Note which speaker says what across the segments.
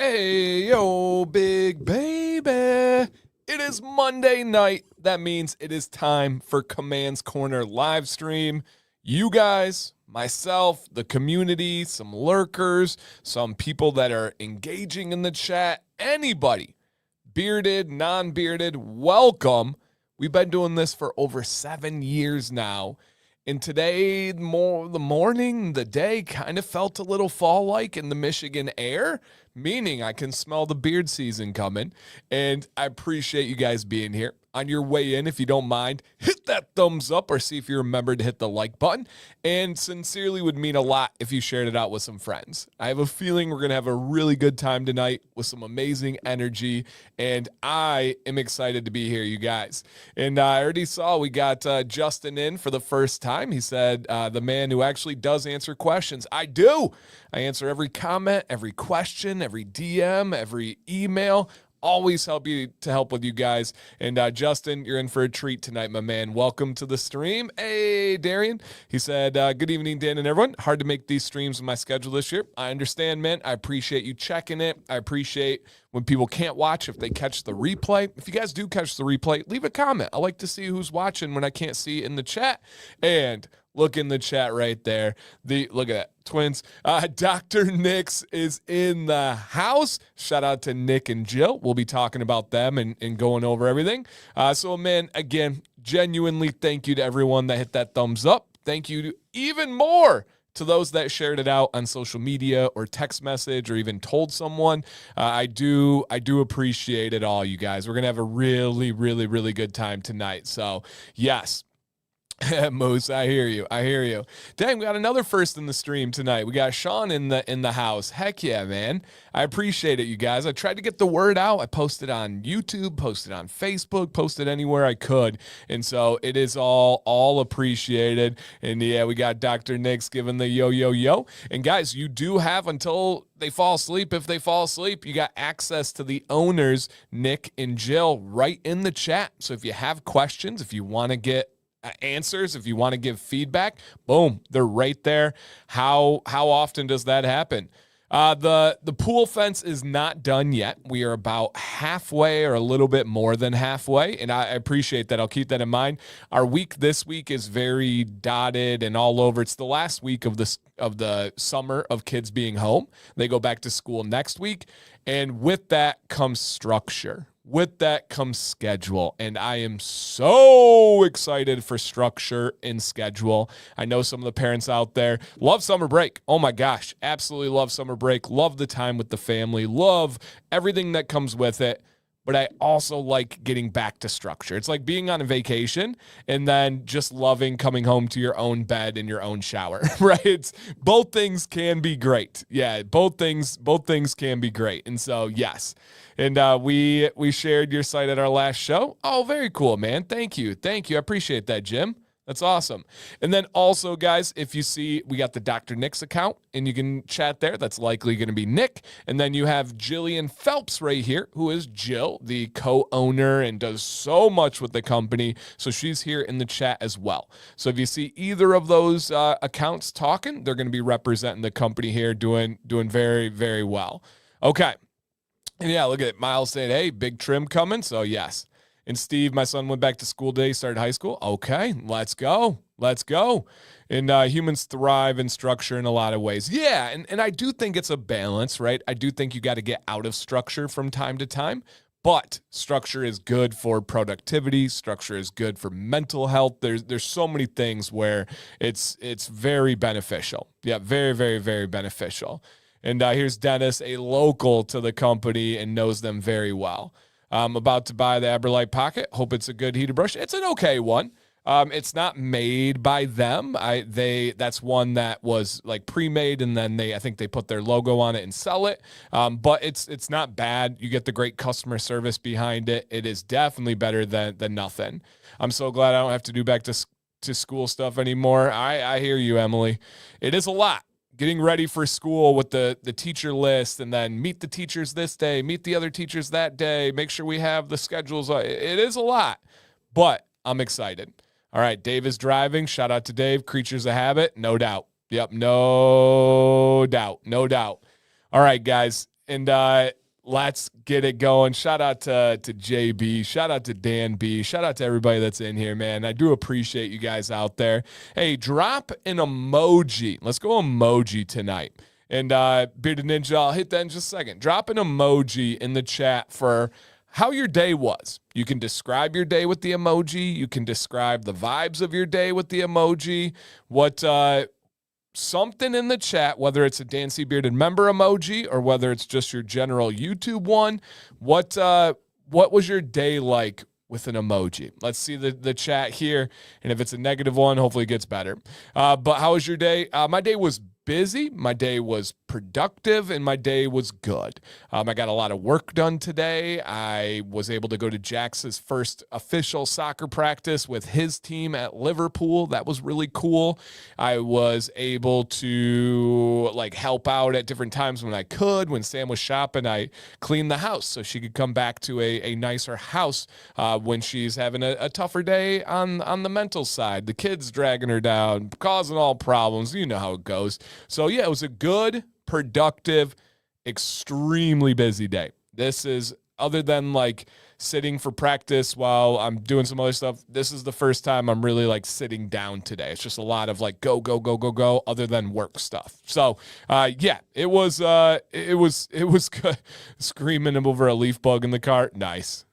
Speaker 1: Hey, yo, big baby. It is Monday night. That means it is time for Command's Corner live stream. You guys, myself, the community, some lurkers, some people that are engaging in the chat, anybody, bearded, non-bearded, welcome. We've been doing this for over 7 years now. And today, the morning, the day kind of felt a little fall-like in the Michigan air, meaning I can smell the beard season coming. And I appreciate you guys being here. On your way in, if you don't mind, hit that thumbs up or see if you remember to hit the like button. And sincerely would mean a lot if you shared it out with some friends. I have a feeling we're going to have a really good time tonight with some amazing energy. And I am excited to be here, you guys. And I already saw we got Justin in for the first time. He said, the man who actually does answer questions. I do. I answer every comment, every question, every DM, every email. Always help with you guys. And Justin, you're in for a treat tonight, my man. Welcome to the stream. Hey, Darian. He said, good evening, Dan and everyone. Hard to make these streams in my schedule this year. I understand, man. I appreciate you checking it. I appreciate when people can't watch, if they catch the replay. If you guys do catch the replay, leave a comment. I like to see who's watching when I can't see in the chat. And look in the chat right there. Look at that. Twins. Dr. Nix is in the house. Shout out to Nick and Jill. We'll be talking about them and going over everything. So, man, again, genuinely thank you to everyone that hit that thumbs up. Thank you even more to those that shared it out on social media or text message or even told someone. I do appreciate it all, you guys. We're going to have a really, really, really good time tonight. So, yes. Moose, I hear you. Dang, we got another first in the stream tonight. We got Sean in the house. Heck yeah, man. I appreciate it, you guys. I tried to get the word out. I posted on YouTube, posted on Facebook, posted anywhere I could. And so it is all appreciated. And yeah, we got Dr. Nix giving the yo. And guys, you do have until they fall asleep. If they fall asleep, you got access to the owners, Nick and Jill, right in the chat. So if you have questions, if you want to get answers, if you want to give feedback, boom, they're right there. How often does that happen? The pool fence is not done yet. We are about halfway or a little bit more than halfway, and I appreciate that. I'll keep that in mind. Our week this week is very dotted and all over. It's the last week of the summer of kids being home. They go back to school next week, and with that comes structure. With that comes schedule, and I am so excited for structure and schedule. I know some of the parents out there love summer break. Oh my gosh, absolutely love summer break. Love the time with the family. Love everything that comes with it. But I also like getting back to structure. It's like being on a vacation and then just loving coming home to your own bed and your own shower, right? Both things can be great. Yeah, both things can be great. And so, yes. And we shared your site at our last show. Oh, very cool, man. Thank you. I appreciate that, Jim. That's awesome. And then also, guys, if you see, we got the Dr. Nix account, and you can chat there. That's likely going to be Nick. And then you have Jillian Phelps right here, who is Jill, the co-owner, and does so much with the company. So she's here in the chat as well. So if you see either of those accounts talking, they're going to be representing the company here, doing very, very well. Okay. And yeah, look at it. Miles saying, hey, big trim coming. So yes. And Steve, my son went back to school today, started high school. Okay, let's go. And humans thrive in structure in a lot of ways. Yeah, and I do think it's a balance, right? I do think you got to get out of structure from time to time, but structure is good for productivity. Structure is good for mental health. There's so many things where it's very beneficial. Yeah, very, very, very beneficial. And here's Dennis, a local to the company and knows them very well. I'm about to buy the Aberlite Pocket. Hope it's a good heated brush. It's an okay one. It's not made by them. That's one that was like pre-made, and then I think they put their logo on it and sell it. But it's not bad. You get the great customer service behind it. It is definitely better than nothing. I'm so glad I don't have to do back to school stuff anymore. I hear you, Emily. It is a lot. Getting ready for school with the teacher list, and then meet the teachers this day, meet the other teachers that day, make sure we have the schedules. It is a lot, but I'm excited. All right, Dave is driving. Shout out to Dave. Creatures of habit, no doubt. Yep, no doubt. All right, guys. And let's get it going. Shout out to JB. Shout out to Dan B. Shout out to everybody that's in here, man. I do appreciate you guys out there. Hey, drop an emoji. Let's go emoji tonight. And Bearded Ninja, I'll hit that in just a second. Drop an emoji in the chat for how your day was. You can describe your day with the emoji. You can describe the vibes of your day with the emoji. Something in the chat, whether it's a Dancy Bearded member emoji or whether it's just your general YouTube one. What was your day like with an emoji? Let's see the chat here. And if it's a negative one, hopefully it gets better. But how was your day? My day was busy. My day was productive, and my day was good. I got a lot of work done today. I was able to go to Jax's first official soccer practice with his team at Liverpool. That was really cool. I was able to help out at different times when I could. When Sam was shopping, I cleaned the house so she could come back to a nicer house when she's having a tougher day on the mental side. The kids dragging her down, causing all problems. You know how it goes. So yeah, it was a good, productive, extremely busy day. This is, other than sitting for practice while I'm doing some other stuff, this is the first time I'm really sitting down today. It's just a lot of go, go, go, go, go, other than work stuff. So yeah, it was good. Screaming over a leaf bug in the car. Nice.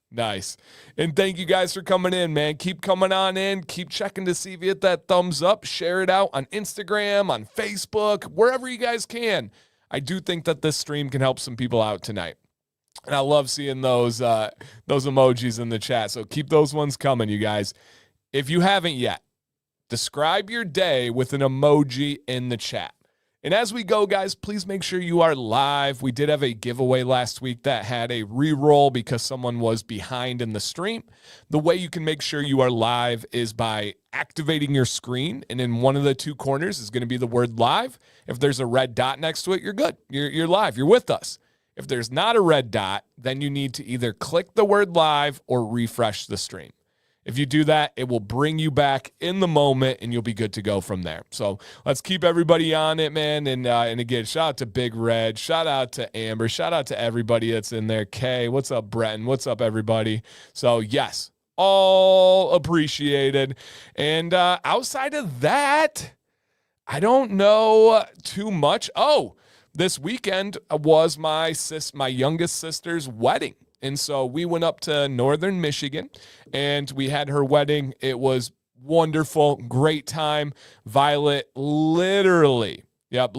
Speaker 1: And thank you guys for coming in, man. Keep coming on in. Keep checking to see if you hit that thumbs up. Share it out on Instagram, on Facebook, wherever you guys can. I do think that this stream can help some people out tonight. And I love seeing those emojis in the chat. So keep those ones coming, you guys. If you haven't yet, describe your day with an emoji in the chat. And as we go, guys, please make sure you are live. We did have a giveaway last week that had a re-roll because someone was behind in the stream. The way you can make sure you are live is by activating your screen, and in one of the two corners is going to be the word live. If there's a red dot next to it, you're good. You're live. You're with us. If there's not a red dot, then you need to either click the word live or refresh the stream. If you do that, it will bring you back in the moment, and you'll be good to go from there. So let's keep everybody on it, man. And again, shout out to Big Red. Shout out to Amber. Shout out to everybody that's in there. Kay, what's up, Breton? What's up, everybody? So, yes, all appreciated. And outside of that, I don't know too much. Oh, this weekend was my youngest sister's wedding. And so we went up to northern Michigan, and we had her wedding. It was wonderful, great time. Violet literally, oh,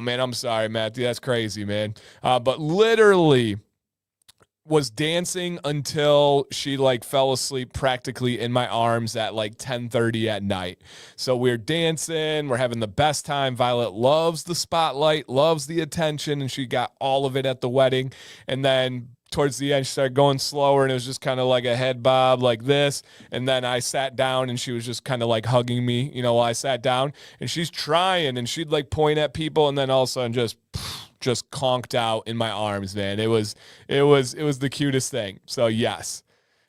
Speaker 1: man, I'm sorry, Matthew. That's crazy, man. But literally was dancing until she fell asleep practically in my arms at 10:30 at night. So we're dancing, we're having the best time. Violet loves the spotlight, loves the attention, and she got all of it at the wedding. And then towards the end, she started going slower, and it was just kind of like a head bob like this. And then I sat down, and she was just kind of hugging me, while I sat down. And she's trying, and she'd point at people, and then all of a sudden just conked out in my arms, man. It was the cutest thing. So yes.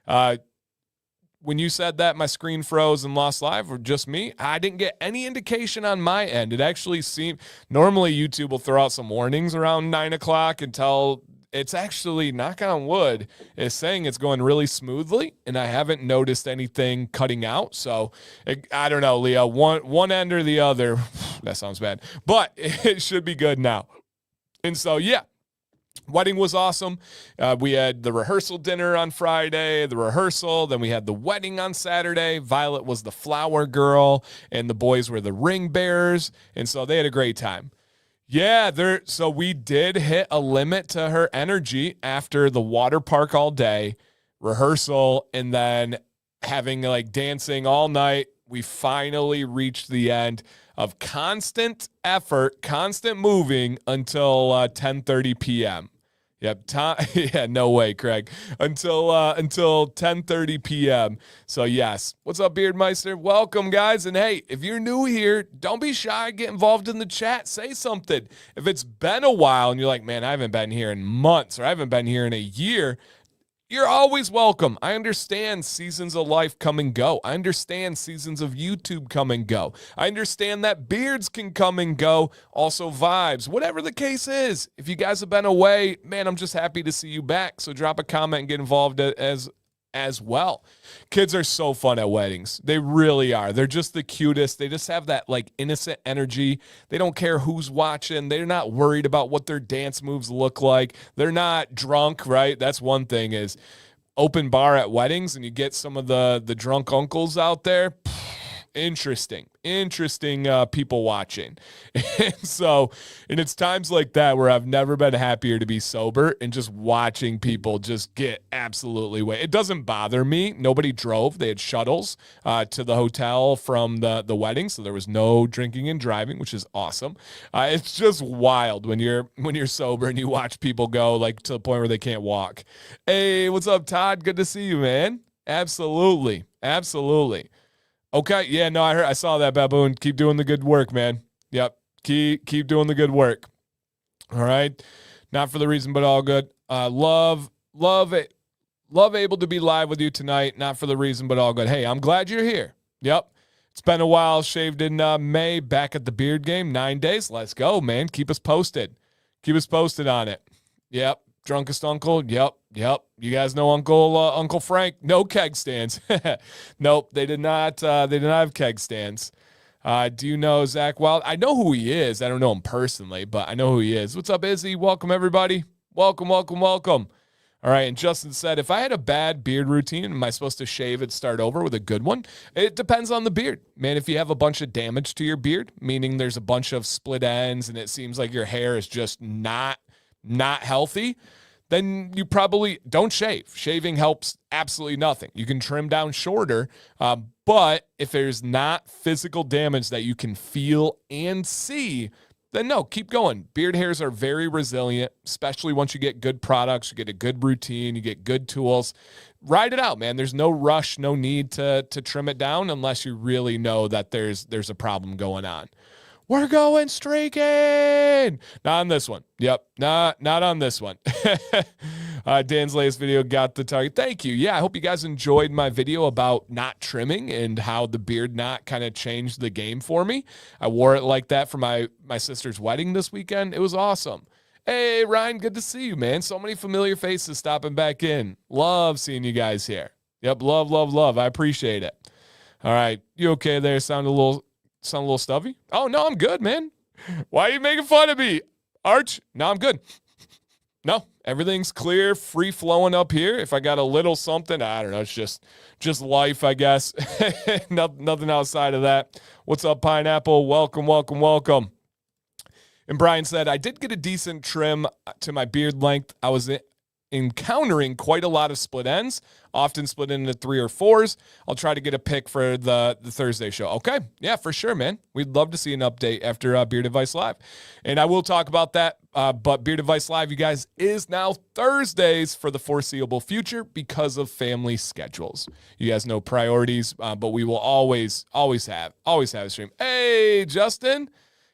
Speaker 1: When you said that my screen froze and lost live, or just me, I didn't get any indication on my end. It actually seemed, normally YouTube will throw out some warnings around 9 o'clock until it's actually, knock on wood, is saying it's going really smoothly, and I haven't noticed anything cutting out. So I don't know, Leo, one end or the other, that sounds bad, but it should be good now. And so, yeah, wedding was awesome. We had the rehearsal dinner on Friday, then we had the wedding on Saturday. Violet was the flower girl, and the boys were the ring bearers. And so they had a great time. Yeah, so we did hit a limit to her energy after the water park all day, rehearsal, and then having dancing all night. We finally reached the end of constant effort, constant moving until 10:30 p.m. Yep. Yeah, no way, Craig. Until 10:30 p.m. So yes. What's up, Beardmeister? Welcome, guys. And hey, if you're new here, don't be shy. Get involved in the chat. Say something. If it's been a while and you're like, man, I haven't been here in months, or I haven't been here in a year, You're always welcome. I understand seasons of life come and go. I understand seasons of YouTube come and go. I understand that beards can come and go. Also vibes, whatever the case is. If you guys have been away, man, I'm just happy to see you back. So drop a comment and get involved as well. Kids are so fun at weddings. They really are. They're just the cutest. They just have that like innocent energy. They don't care who's watching. They're not worried about what their dance moves look like. They're not drunk, right? That's one thing is open bar at weddings and you get some of the drunk uncles out there. Interesting people watching. And it's times like that where I've never been happier to be sober and just watching people just get absolutely way. It doesn't bother me. Nobody drove. They had shuttles to the hotel from the wedding, so there was no drinking and driving, which is awesome. It's just wild when you're sober and you watch people go like to the point where they can't walk. Hey, what's up, Todd? Good to see you, man. Absolutely. Okay, yeah, no, I saw that, Baboon. Keep doing the good work, man. Yep, keep doing the good work. All right, not for the reason, but all good. Love able to be live with you tonight. Not for the reason, but all good. Hey, I'm glad you're here. Yep, it's been a while. Shaved in May. Back at the beard game. 9 days. Let's go, man. Keep us posted. Keep us posted on it. Yep. Drunkest uncle. Yep. You guys know Uncle Frank. No keg stands. Nope. They did not have keg stands. Do you know Zach Wild? I know who he is. I don't know him personally, but I know who he is. What's up, Izzy? Welcome, everybody. Welcome. All right. And Justin said, if I had a bad beard routine, am I supposed to shave and start over with a good one? It depends on the beard, man. If you have a bunch of damage to your beard, meaning there's a bunch of split ends and it seems like your hair is just not healthy, then you probably don't shave. Shaving helps absolutely nothing. You can trim down shorter, but if there's not physical damage that you can feel and see, then no, keep going. Beard hairs are very resilient, especially once you get good products, you get a good routine, you get good tools. Ride it out, man. There's no rush, no need to trim it down unless you really know that there's a problem going on. We're going streaking. Not on this one. Yep. Not on this one. Dan's latest video got the target. Thank you. Yeah, I hope you guys enjoyed my video about not trimming and how the beard knot kind of changed the game for me. I wore it like that for my sister's wedding this weekend. It was awesome. Hey, Ryan, good to see you, man. So many familiar faces stopping back in. Love seeing you guys here. Yep, love. I appreciate it. All right. You okay there? Sound a little stuffy? Oh, no, I'm good, man. Why are you making fun of me? Arch? No, I'm good. No, everything's clear, free flowing up here. If I got a little something, I don't know. It's just life, I guess. Nothing outside of that. What's up, Pineapple? Welcome. And Brian said, I did get a decent trim to my beard length. I was encountering quite a lot of split ends, often split into 3 or 4s. I'll try to get a pick for the Thursday show. Okay. Yeah, for sure, man. We'd love to see an update after Beard Advice Live. And I will talk about that. But Beard Advice Live, you guys, is now Thursdays for the foreseeable future because of family schedules. You guys know priorities, but we will always have a stream. Hey, Justin,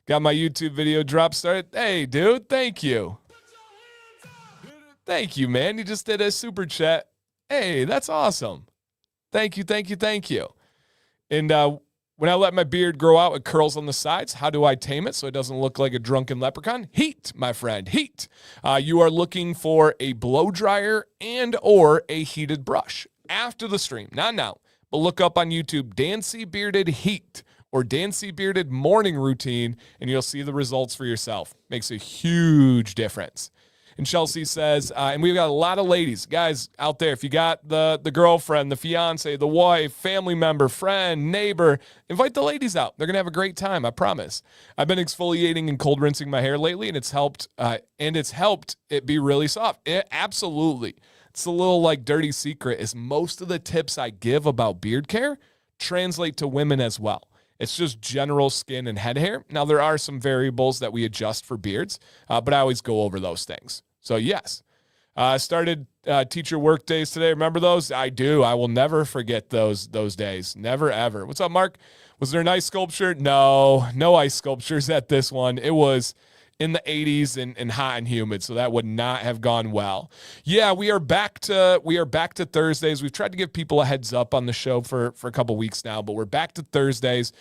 Speaker 1: got my YouTube video drop started. Hey, dude, thank you. Thank you, man. You just did a super chat. Hey, that's awesome. Thank you. And when I let my beard grow out, it curls on the sides. How do I tame it so it doesn't look like a drunken leprechaun? Heat, my friend, heat. You are looking for a blow dryer and or a heated brush after the stream. Not now, but look up on YouTube, Dancy Bearded Heat or Dancy Bearded Morning Routine, and you'll see the results for yourself. Makes a huge difference. And Chelsea says, and we've got a lot of ladies, guys out there. If you got the girlfriend, the fiance, the wife, family member, friend, neighbor, invite the ladies out. They're going to have a great time, I promise. I've been exfoliating and cold rinsing my hair lately, and it's helped it be really soft. Absolutely. It's a little like dirty secret is most of the tips I give about beard care translate to women as well. It's just general skin and head hair. Now, there are some variables that we adjust for beards, but I always go over those things. So, yes. Started teacher work days today. Remember those? I do. I will never forget those days. Never, ever. What's up, Mark? Was there an ice sculpture? No ice sculptures at this one. It was in the 80s and hot and humid, so that would not have gone well. Yeah, we are back to Thursdays. We've tried to give people a heads up on the show for a couple weeks now, but we're back to Thursdays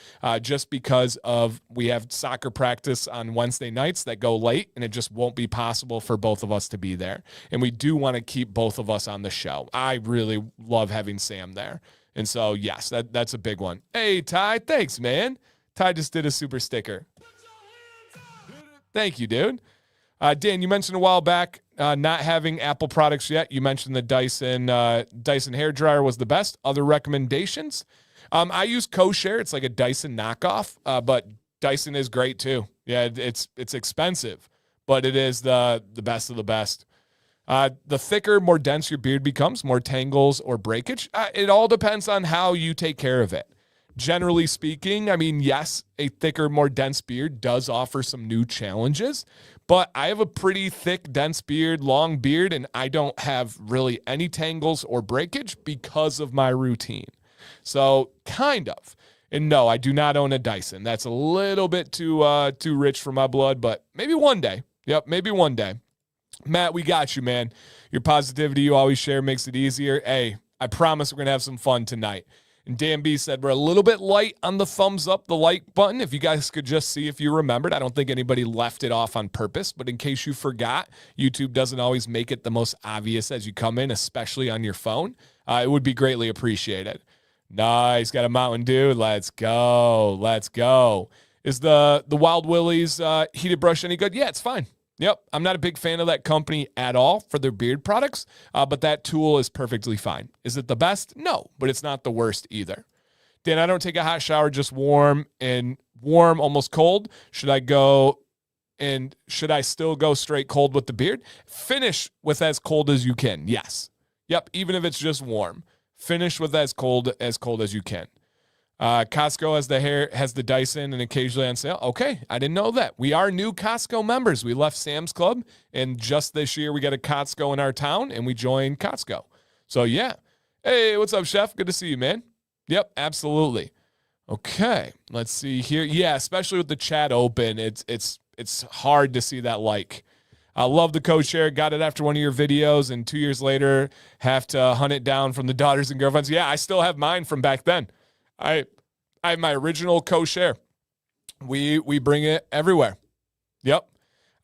Speaker 1: just because of we have soccer practice on Wednesday nights that go late, and it just won't be possible for both of us to be there. And we do want to keep both of us on the show. I really love having Sam there. And so, yes, that's a big one. Hey, Ty, thanks, man. Ty just did a super sticker. Thank you, dude. Dan, you mentioned a while back not having Apple products yet. You mentioned the Dyson hairdryer was the best. Other recommendations? I use Co-Share. It's like a Dyson knockoff, but Dyson is great too. Yeah, it's expensive, but it is the best of the best. The thicker, more dense your beard becomes, more tangles or breakage. It all depends on how you take care of it. Generally speaking, I mean, yes, a thicker, more dense beard does offer some new challenges, but I have a pretty thick, dense beard, long beard, and I don't have really any tangles or breakage because of my routine. So kind of. And no, I do not own a Dyson. That's a little bit too rich for my blood, but maybe one day. Yep, maybe one day. Matt, we got you, man. Your positivity you always share makes it easier. Hey, I promise we're going to have some fun tonight. And Dan B said, we're a little bit light on the thumbs up, the like button. If you guys could just see if you remembered. I don't think anybody left it off on purpose, but in case you forgot, YouTube doesn't always make it the most obvious as you come in, especially on your phone. It would be greatly appreciated. Nice. Got a Mountain Dew. Let's go. Let's go. Is the Wild Willie's heated brush any good? Yeah, it's fine. Yep, I'm not a big fan of that company at all for their beard products, but that tool is perfectly fine. Is it the best? No, but it's not the worst either. Dan, I don't take a hot shower, just warm, almost cold. Should I still go straight cold with the beard? Finish with as cold as you can, yes. Yep, even if it's just warm. Finish with as cold as you can. Costco has the Dyson and occasionally on sale. Okay, I didn't know that. We are new Costco members. We left Sam's Club, and just this year we got a Costco in our town, and we joined Costco. So, yeah. Hey, what's up, Chef? Good to see you, man. Yep, absolutely. Okay, let's see here. Yeah, especially with the chat open, it's hard to see that like. I love the Co-Share. Got it after one of your videos, and 2 years later, have to hunt it down from the daughters and girlfriends. Yeah, I still have mine from back then. I have my original Co-Share. We bring it everywhere. Yep.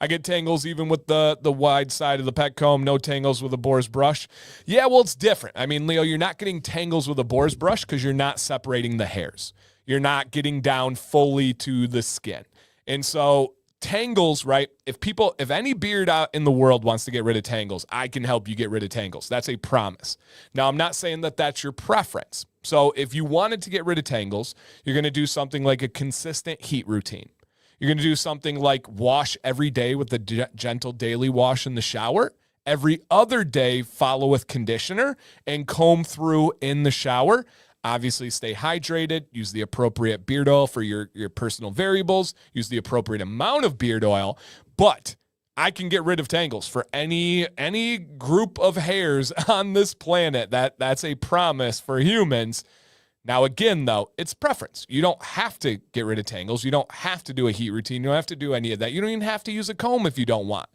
Speaker 1: I get tangles even with the wide side of the pet comb. No tangles with a boar's brush. Yeah, well, it's different. I mean, Leo, you're not getting tangles with a boar's brush because you're not separating the hairs. You're not getting down fully to the skin. And so tangles, right? If any beard out in the world wants to get rid of tangles, I can help you get rid of tangles. That's a promise. Now, I'm not saying that that's your preference. So if you wanted to get rid of tangles, you're going to do something like a consistent heat routine. You're going to do something like wash every day with the gentle daily wash in the shower. Every other day, follow with conditioner and comb through in the shower. Obviously, stay hydrated. Use the appropriate beard oil for your personal variables. Use the appropriate amount of beard oil. But I can get rid of tangles for any group of hairs on this planet. That's a promise for humans. Now, again, though, it's preference. You don't have to get rid of tangles. You don't have to do a heat routine. You don't have to do any of that. You don't even have to use a comb if you don't want.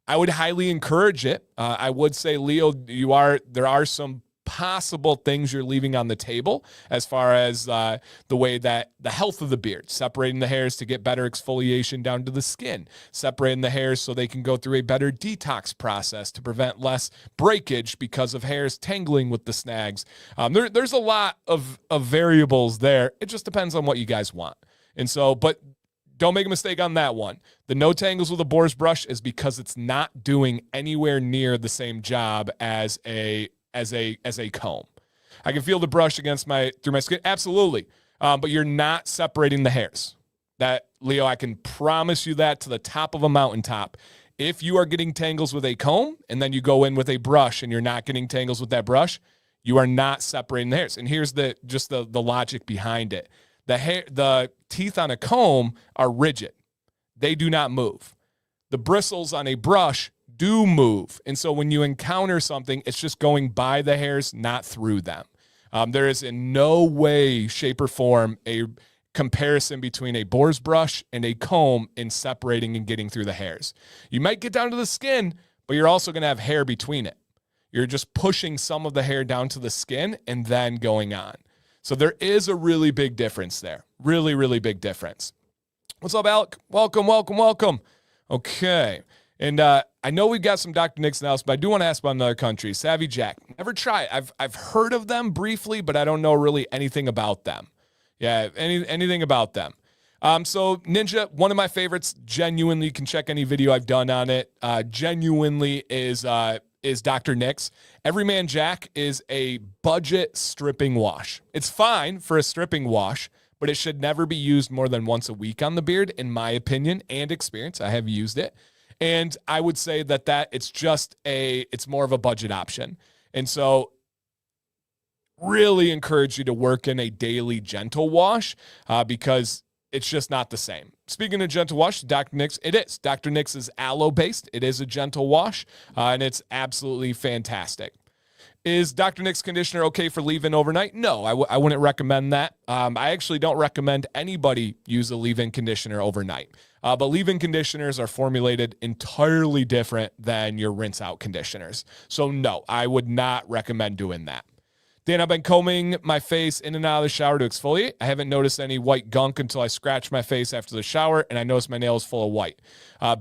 Speaker 1: I would highly encourage it. I would say, Leo, there are some possible things you're leaving on the table as far as the way that the health of the beard, separating the hairs to get better exfoliation down to the skin, separating the hairs so they can go through a better detox process to prevent less breakage because of hairs tangling with the snags. There's a lot of variables there. It just depends on what you guys want. And so, but don't make a mistake on that one. The no tangles with a boar's brush is because it's not doing anywhere near the same job as a comb. I can feel the brush through my skin. Absolutely. But you're not separating the hairs. That, Leo, I can promise you that to the top of a mountaintop. If you are getting tangles with a comb and then you go in with a brush and you're not getting tangles with that brush, you are not separating the hairs. And here's the logic behind it. The teeth on a comb are rigid. They do not move. The bristles on a brush do move. And so when you encounter something, it's just going by the hairs, not through them. There is in no way, shape, or form comparison between a boar's brush and a comb in separating and getting through the hairs. You might get down to the skin, but you're also going to have hair between it. You're just pushing some of the hair down to the skin and then going on. So there is a really big difference there. Really, really big difference. What's up, Alec? Welcome, welcome, welcome. Okay. And I know we've got some Dr. Nick's now, but I do want to ask about another country. Savvy Jack. Never tried. I've heard of them briefly, but I don't know really anything about them. Yeah, anything about them. So Ninja, one of my favorites, genuinely, you can check any video I've done on it, genuinely is Dr. Nick's. Everyman Jack is a budget stripping wash. It's fine for a stripping wash, but it should never be used more than once a week on the beard, in my opinion and experience. I have used it. And I would say that it's more of a budget option. And so really encourage you to work in a daily gentle wash because it's just not the same. Speaking of gentle wash, Dr. Nick's, it is. Dr. Nick's is aloe-based. It is a gentle wash, and it's absolutely fantastic. Is Dr. Nick's conditioner okay for leave-in overnight? No, I wouldn't recommend that. I actually don't recommend anybody use a leave-in conditioner overnight. But leave-in conditioners are formulated entirely different than your rinse-out conditioners. So no, I would not recommend doing that. Dan, I've been combing my face in and out of the shower to exfoliate. I haven't noticed any white gunk until I scratch my face after the shower, and I notice my nails full of white.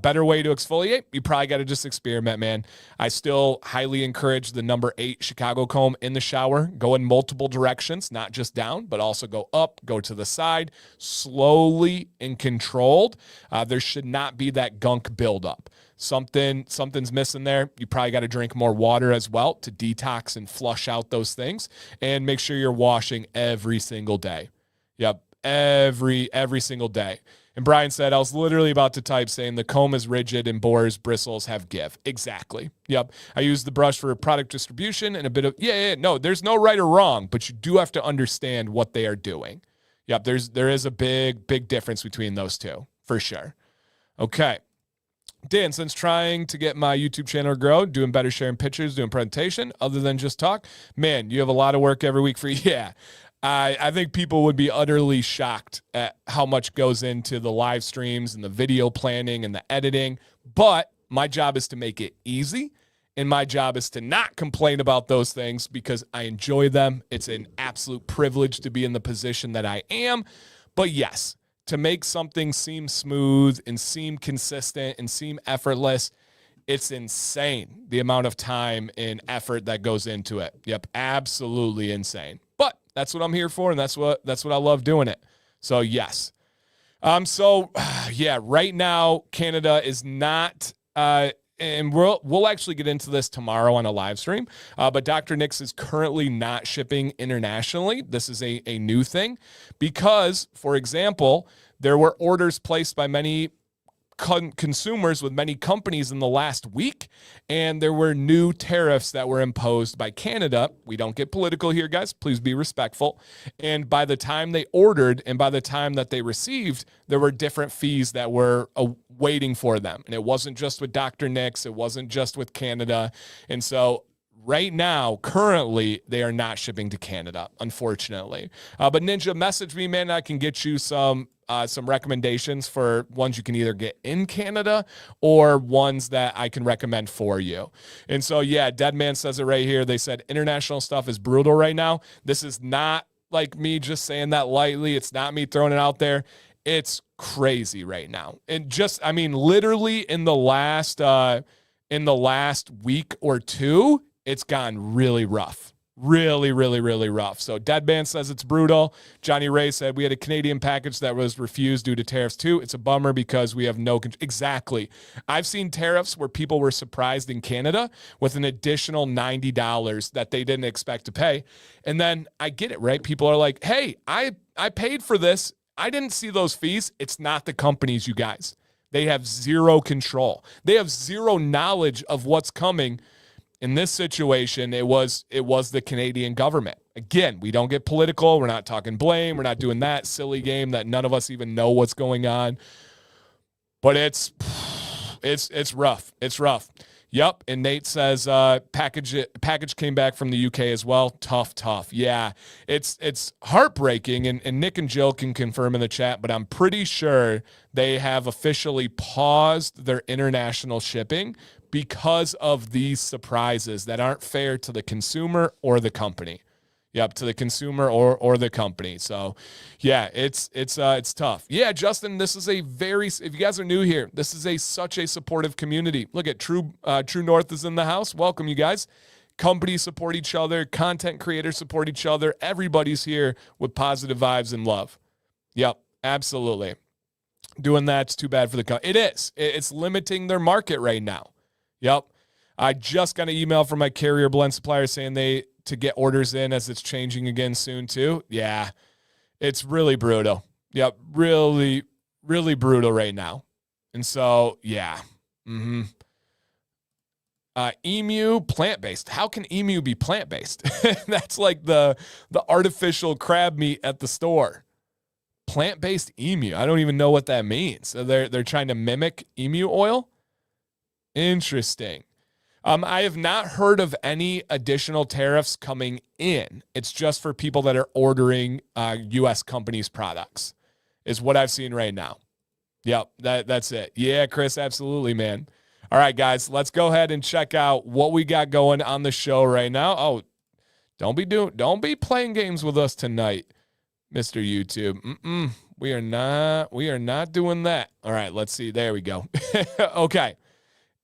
Speaker 1: Better way to exfoliate? You probably got to just experiment, man. I still highly encourage the number 8 Chicago comb in the shower. Go in multiple directions, not just down, but also go up, go to the side, slowly and controlled. There should not be that gunk buildup. Something's missing there. You probably got to drink more water as well to detox and flush out those things, and make sure you're washing every single day. Yep, every single day. And Brian said, I was literally about to type saying the comb is rigid and boar's bristles have give. Exactly. Yep. I use the brush for product distribution and a bit of, no, there's no right or wrong, but you do have to understand what they are doing. Yep. There is a big difference between those two for sure. Okay. Dan, since trying to get my YouTube channel to grow, doing better sharing pictures, doing presentation, other than just talk, man, you have a lot of work every week for you. Yeah. I think people would be utterly shocked at how much goes into the live streams and the video planning and the editing. But my job is to make it easy. And my job is to not complain about those things because I enjoy them. It's an absolute privilege to be in the position that I am. But yes, to make something seem smooth and seem consistent and seem effortless, it's insane the amount of time and effort that goes into it. Yep, absolutely insane. But that's what I'm here for, and that's what I love doing it. So yes. Right now Canada is not and we'll actually get into this tomorrow on a live stream. But Dr. Nick's is currently not shipping internationally. This is a new thing because, for example, there were orders placed by many consumers with many companies in the last week, and there were new tariffs that were imposed by Canada. We don't get political here, guys. Please be respectful. And by the time they ordered and by the time that they received, there were different fees that were waiting for them. And it wasn't just with Dr. Nick's. It wasn't just with Canada. And so right now, currently, they are not shipping to Canada, unfortunately. But Ninja, message me, man. I can get you some recommendations for ones you can either get in Canada or ones that I can recommend for you. And so, yeah, Deadman says it right here. They said international stuff is brutal right now. This is not like me just saying that lightly. It's not me throwing it out there. It's crazy right now. And literally in the last week or two, it's gone really rough. Really, really, really rough. So Deadman says it's brutal. Johnny Ray said we had a Canadian package that was refused due to tariffs too. It's a bummer because we have no control. Exactly. I've seen tariffs where people were surprised in Canada with an additional $90 that they didn't expect to pay. And then I get it, right? People are like, hey, I paid for this. I didn't see those fees. It's not the companies, you guys. They have zero control. They have zero knowledge of what's coming. In this situation, it was the Canadian government. Again, we don't get political. We're not talking blame. We're not doing that silly game that none of us even know what's going on. But it's rough. It's rough. Yep. And Nate says package came back from the UK as well. Tough. Yeah. It's heartbreaking. And Nick and Jill can confirm in the chat, but I'm pretty sure they have officially paused their international shipping because of these surprises that aren't fair to the consumer or the company. Yep, to the consumer or the company. So, yeah, it's tough. Yeah, Justin, this is if you guys are new here, this is such a supportive community. Look at True North is in the house. Welcome, you guys. Companies support each other. Content creators support each other. Everybody's here with positive vibes and love. Yep, absolutely. Doing that's too bad for the company. It is. It's limiting their market right now. Yep. I just got an email from my carrier blend supplier saying to get orders in as it's changing again soon too. Yeah, it's really brutal. Yep, really, really brutal right now. And so, yeah. Emu, plant-based. How can emu be plant-based? That's like the artificial crab meat at the store. Plant-based emu. I don't even know what that means. So they're trying to mimic emu oil? Interesting. I have not heard of any additional tariffs coming in. It's just for people that are ordering U.S. companies' products is what I've seen right now. Yep, that's it. Yeah, Chris, absolutely, man. All right, guys, let's go ahead and check out what we got going on the show right now. Oh, don't be playing games with us tonight, Mr. YouTube. We are not doing that. All right, let's see. There we go. Okay.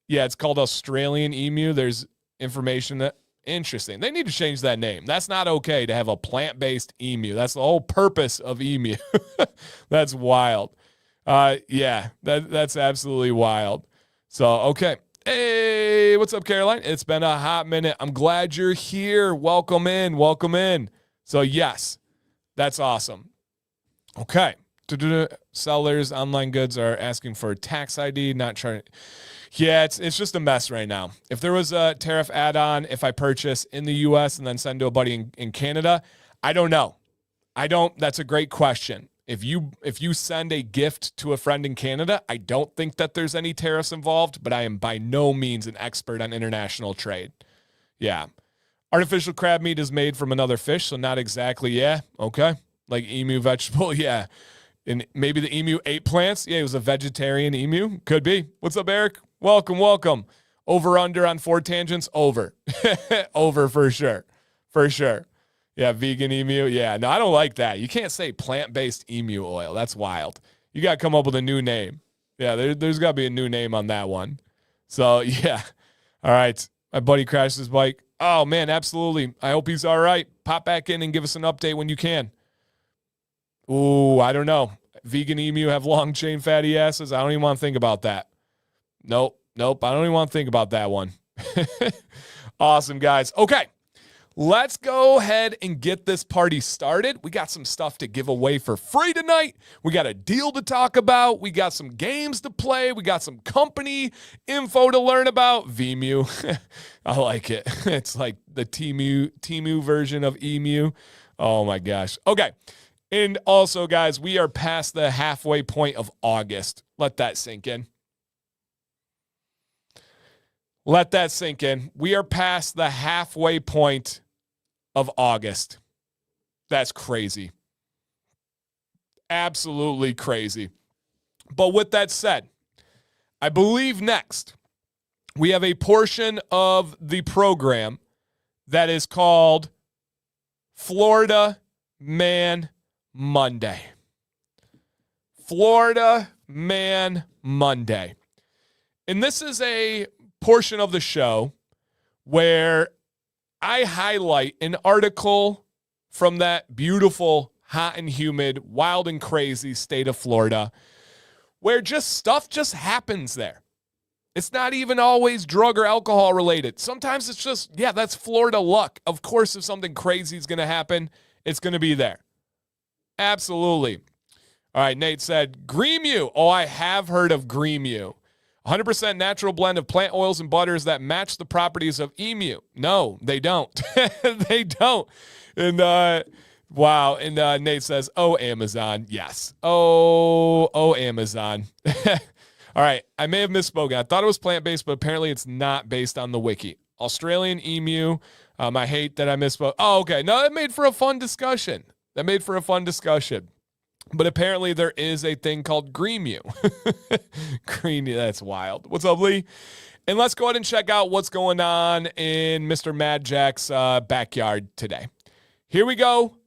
Speaker 1: Yeah, it's called Australian emu. There's information that interesting. They need to change that name. That's not okay to have a plant-based emu. That's the whole purpose of emu. That's wild. Yeah, that's absolutely wild. So, okay. Hey, what's up, Caroline? It's been a hot minute. I'm glad you're here. Welcome in. So, yes, that's awesome. Okay. Sellers, online goods are asking for a tax ID, not trying. Yeah, it's just a mess right now. If there was a tariff add-on, if I purchase in the U.S. and then send to a buddy in Canada, I don't know. That's a great question. If you send a gift to a friend in Canada, I don't think that there's any tariffs involved, but I am by no means an expert on international trade. Yeah. Artificial crab meat is made from another fish, so not exactly, yeah, okay. Like emu vegetable, yeah. And maybe the emu ate plants. Yeah, he was a vegetarian emu. Could be. What's up, Eric? Welcome. Over under on 4 tangents? Over. Over for sure. Yeah, vegan emu. Yeah, no, I don't like that. You can't say plant-based emu oil. That's wild. You got to come up with a new name. Yeah, there's got to be a new name on that one. So, yeah. All right. My buddy crashed his bike. Oh, man, absolutely. I hope he's all right. Pop back in and give us an update when you can. Ooh, I don't know. Vegan emu have long chain fatty acids. I don't even want to think about that. Nope. I don't even want to think about that one. Awesome, guys. Okay, let's go ahead and get this party started. We got some stuff to give away for free tonight. We got a deal to talk about. We got some games to play. We got some company info to learn about. Vemu. I like it. It's like the Temu version of emu. Oh, my gosh. Okay. And also, guys, we are past the halfway point of August. Let that sink in. We are past the halfway point of August. That's crazy. Absolutely crazy. But with that said, I believe next we have a portion of the program that is called Florida Man Monday. Florida Man Monday. And this is a portion of the show where I highlight an article from that beautiful, hot and humid, wild and crazy state of Florida where stuff just happens there. It's not even always drug or alcohol related. Sometimes it's just, yeah, that's Florida luck. Of course, if something crazy is going to happen, it's going to be there. Absolutely. All right, Nate said, Gremu. Oh, I have heard of Gremu. 100% natural blend of plant oils and butters that match the properties of emu. No, they don't. They don't. And, wow. And Nate says, oh, Amazon. Yes. Oh, Amazon. All All right, I may have misspoken. I thought it was plant-based, but apparently it's not based on the wiki. Australian emu. I hate that I misspoke. Oh, okay. No, that made for a fun discussion. But apparently there is a thing called Greemu. Greemu, that's wild. What's up, Lee? And let's go ahead and check out what's going on in Mr. Mad Jack's backyard today. Here we go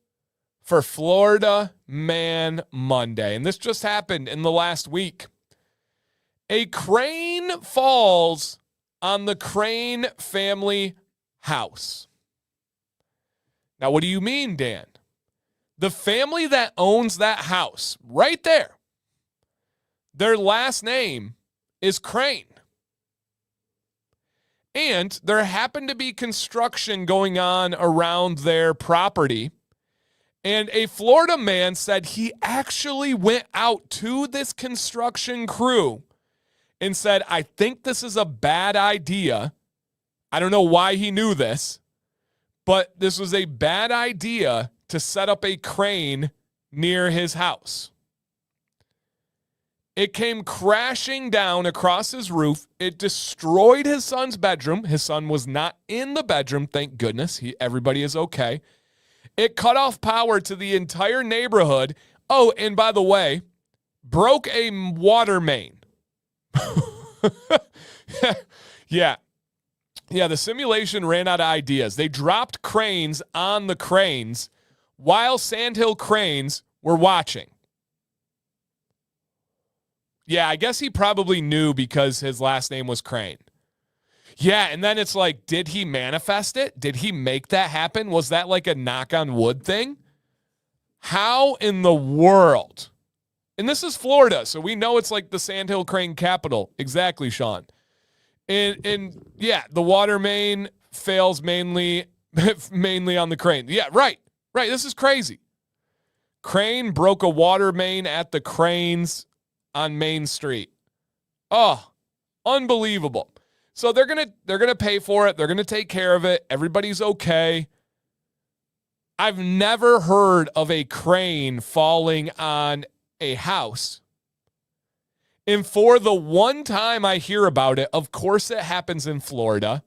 Speaker 1: for Florida Man Monday. And this just happened in the last week. A crane falls on the Crane family house. Now, what do you mean, Dan? The family that owns that house, right there, their last name is Crane. And there happened to be construction going on around their property. And a Florida man said he actually went out to this construction crew and said, I think this is a bad idea. I don't know why he knew this, but this was a bad idea to set up a crane near his house. It came crashing down across his roof. It destroyed his son's bedroom. His son was not in the bedroom, thank goodness. Everybody is okay. It cut off power to the entire neighborhood. Oh, and by the way, broke a water main. Yeah, the simulation ran out of ideas. They dropped cranes on the cranes while Sandhill Cranes were watching. Yeah, I guess he probably knew because his last name was Crane. Yeah, and then it's like, did he manifest it? Did he make that happen? Was that like a knock on wood thing? How in the world? And this is Florida, so we know it's like the Sandhill Crane capital. Exactly, Sean. And yeah, the water main fails mainly on the crane. Yeah, right. This is crazy. Crane broke a water main at the Cranes on Main Street. Oh, unbelievable. So they're gonna pay for it. They're gonna take care of it. Everybody's okay. I've never heard of a crane falling on a house. And for the one time I hear about it, of course it happens in Florida.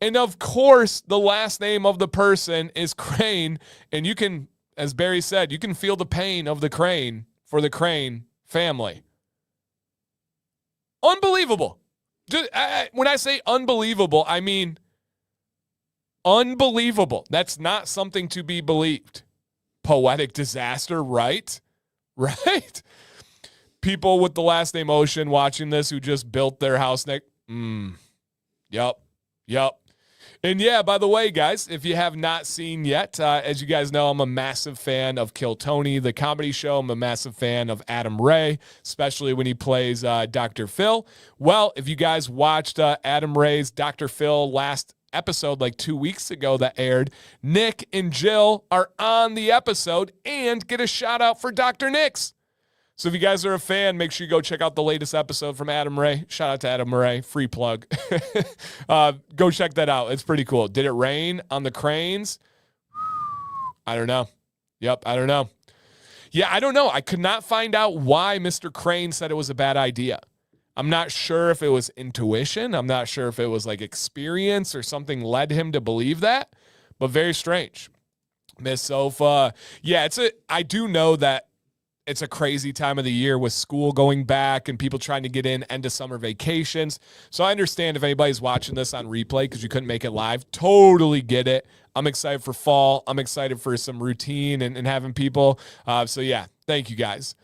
Speaker 1: And of course, the last name of the person is Crane. And you can, as Barry said, you can feel the pain of the crane for the Crane family. Unbelievable. When I say unbelievable, I mean unbelievable. That's not something to be believed. Poetic disaster, right? Right? People with the last name Ocean watching this who just built their house next. Yep. And yeah, by the way, guys, if you have not seen yet, as you guys know, I'm a massive fan of Kill Tony, the comedy show. I'm a massive fan of Adam Ray, especially when he plays Dr. Phil. Well, if you guys watched Adam Ray's Dr. Phil last episode like 2 weeks ago that aired, Nick and Jill are on the episode and get a shout out for Dr. Nix. So if you guys are a fan, make sure you go check out the latest episode from Adam Ray. Shout out to Adam Ray. Free plug. Go check that out. It's pretty cool. Did it rain on the cranes? I don't know. Yep, I don't know. Yeah, I don't know. I could not find out why Mr. Crane said it was a bad idea. I'm not sure if it was intuition. I'm not sure if it was like experience or something led him to believe that, but very strange. Miss Sofa. Yeah, I do know that it's a crazy time of the year with school going back and people trying to get in end of summer vacations. So I understand if anybody's watching this on replay because you couldn't make it live. Totally get it. I'm excited for fall. I'm excited for some routine and having people. So yeah, thank you guys.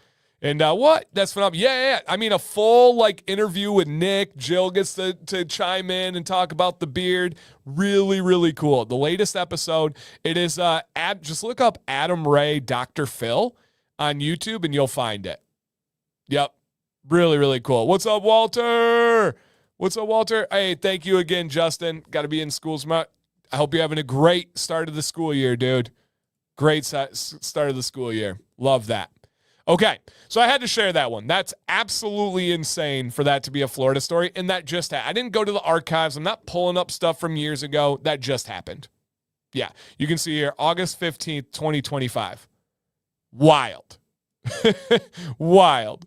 Speaker 1: And what? That's phenomenal. Yeah. I mean, a full like interview with Nick. Jill gets to chime in and talk about the beard. Really, really cool. The latest episode, it is just look up Adam Ray, Dr. Phil on YouTube and you'll find it. Yep. Really, really cool. What's up, Walter? Hey, thank you again, Justin. Got to be in school smart. I hope you're having a great start of the school year, dude. Great start of the school year. Love that. Okay, so I had to share that one. That's absolutely insane for that to be a Florida story, and that just happened. I didn't go to the archives. I'm not pulling up stuff from years ago. That just happened. Yeah, you can see here, August 15th, 2025. Wild. Wild.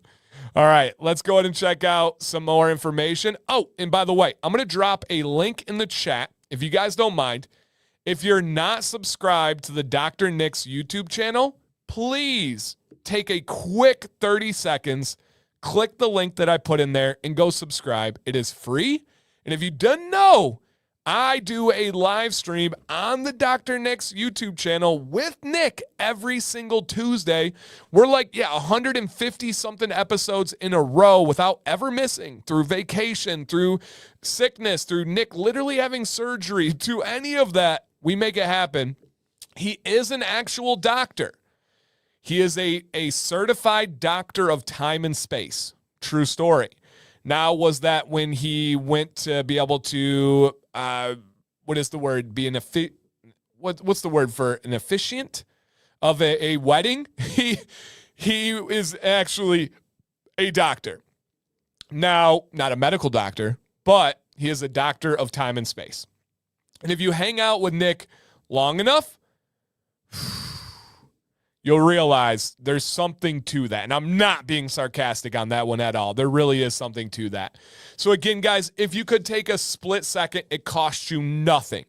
Speaker 1: All right, let's go ahead and check out some more information. Oh, and by the way, I'm going to drop a link in the chat, if you guys don't mind. If you're not subscribed to the Dr. Nick's YouTube channel, please take a quick 30 seconds, click the link that I put in there, and go subscribe. It is free. And if you didn't know, I do a live stream on the Dr. Nick's YouTube channel with Nick every single Tuesday. We're like, 150 something episodes in a row without ever missing, through vacation, through sickness, through Nick literally having surgery, to any of that. We make it happen. He is an actual doctor. He is a certified doctor of time and space. True story. Now, was that when he went to be able to, what is the word? Be an what's the word for an officiant of a wedding? He is actually a doctor. Now, not a medical doctor, but he is a doctor of time and space. And if you hang out with Nick long enough, you'll realize there's something to that. And I'm not being sarcastic on that one at all. There really is something to that. So again, guys, if you could take a split second, it costs you nothing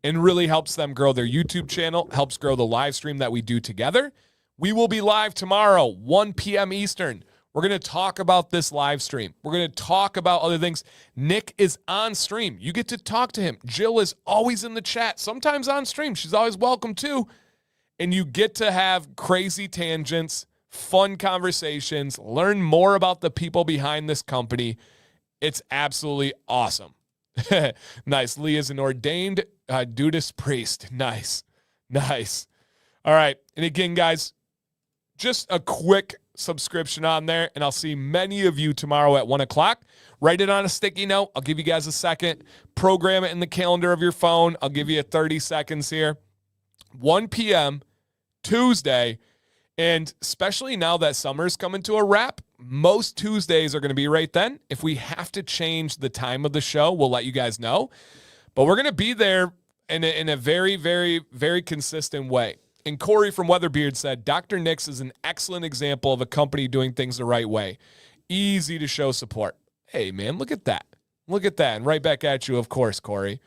Speaker 1: and really helps them grow their YouTube channel, helps grow the live stream that we do together. We will be live tomorrow, 1 p.m. Eastern. We're going to talk about this live stream. We're going to talk about other things. Nick is on stream. You get to talk to him. Jill is always in the chat, sometimes on stream. She's always welcome too. And you get to have crazy tangents, fun conversations, learn more about the people behind this company. It's absolutely awesome. Nice. Lee is an ordained Dudas priest. Nice. All right. And again, guys, just a quick subscription on there, and I'll see many of you tomorrow at 1 o'clock. Write it on a sticky note. I'll give you guys a second. Program it in the calendar of your phone. I'll give you 30 seconds here. 1 p.m. Tuesday, and especially now that summer's coming to a wrap, most Tuesdays are going to be right then. If we have to change the time of the show, we'll let you guys know. But we're going to be there in a very, very, very consistent way. And Corey from Weatherbeard said, Dr. Nick's is an excellent example of a company doing things the right way. Easy to show support. Hey, man, look at that. Look at that. And right back at you, of course, Corey.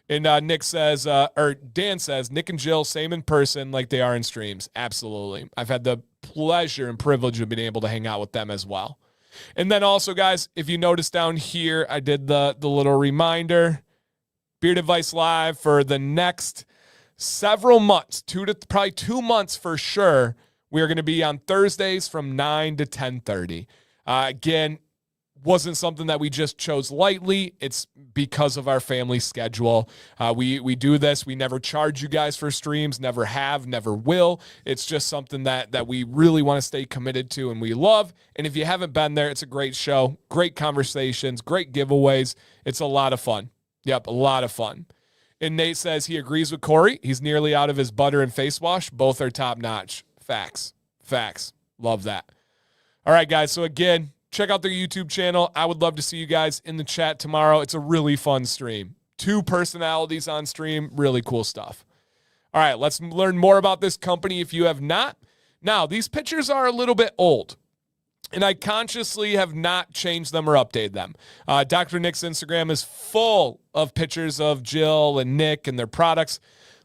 Speaker 1: And Nick says, or Dan says, Nick and Jill, same in person like they are in streams. Absolutely. I've had the pleasure and privilege of being able to hang out with them as well. And then also, guys, if you notice down here, I did the little reminder. Beard Advice Live for the next several months, probably 2 months for sure. We are going to be on Thursdays from 9 to 10:30. Again, wasn't something that we just chose lightly. It's because of our family schedule. We do this. We never charge you guys for streams, never have, never will. It's just something that we really want to stay committed to and we love. And if you haven't been there, it's a great show, great conversations, great giveaways. It's a lot of fun. Yep, a lot of fun. And Nate says he agrees with Corey. He's nearly out of his butter and face wash. Both are top notch. Facts. Love that. All right, guys. So again, check out their YouTube channel. I would love to see you guys in the chat tomorrow. It's a really fun stream. 2 personalities on stream. Really cool stuff. All right, let's learn more about this company if you have not. Now, these pictures are a little bit old, and I consciously have not changed them or updated them. Dr. Nick's Instagram is full of pictures of Jill and Nick and their products.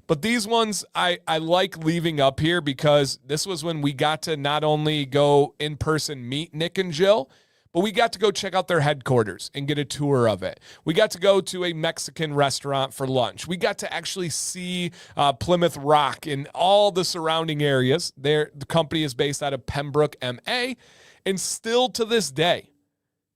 Speaker 1: But these ones I like leaving up here because this was when we got to not only go in person meet Nick and Jill, but we got to go check out their headquarters and get a tour of it. We got to go to a Mexican restaurant for lunch. We got to actually see Plymouth Rock and all the surrounding areas. The company is based out of Pembroke, MA. And still to this day,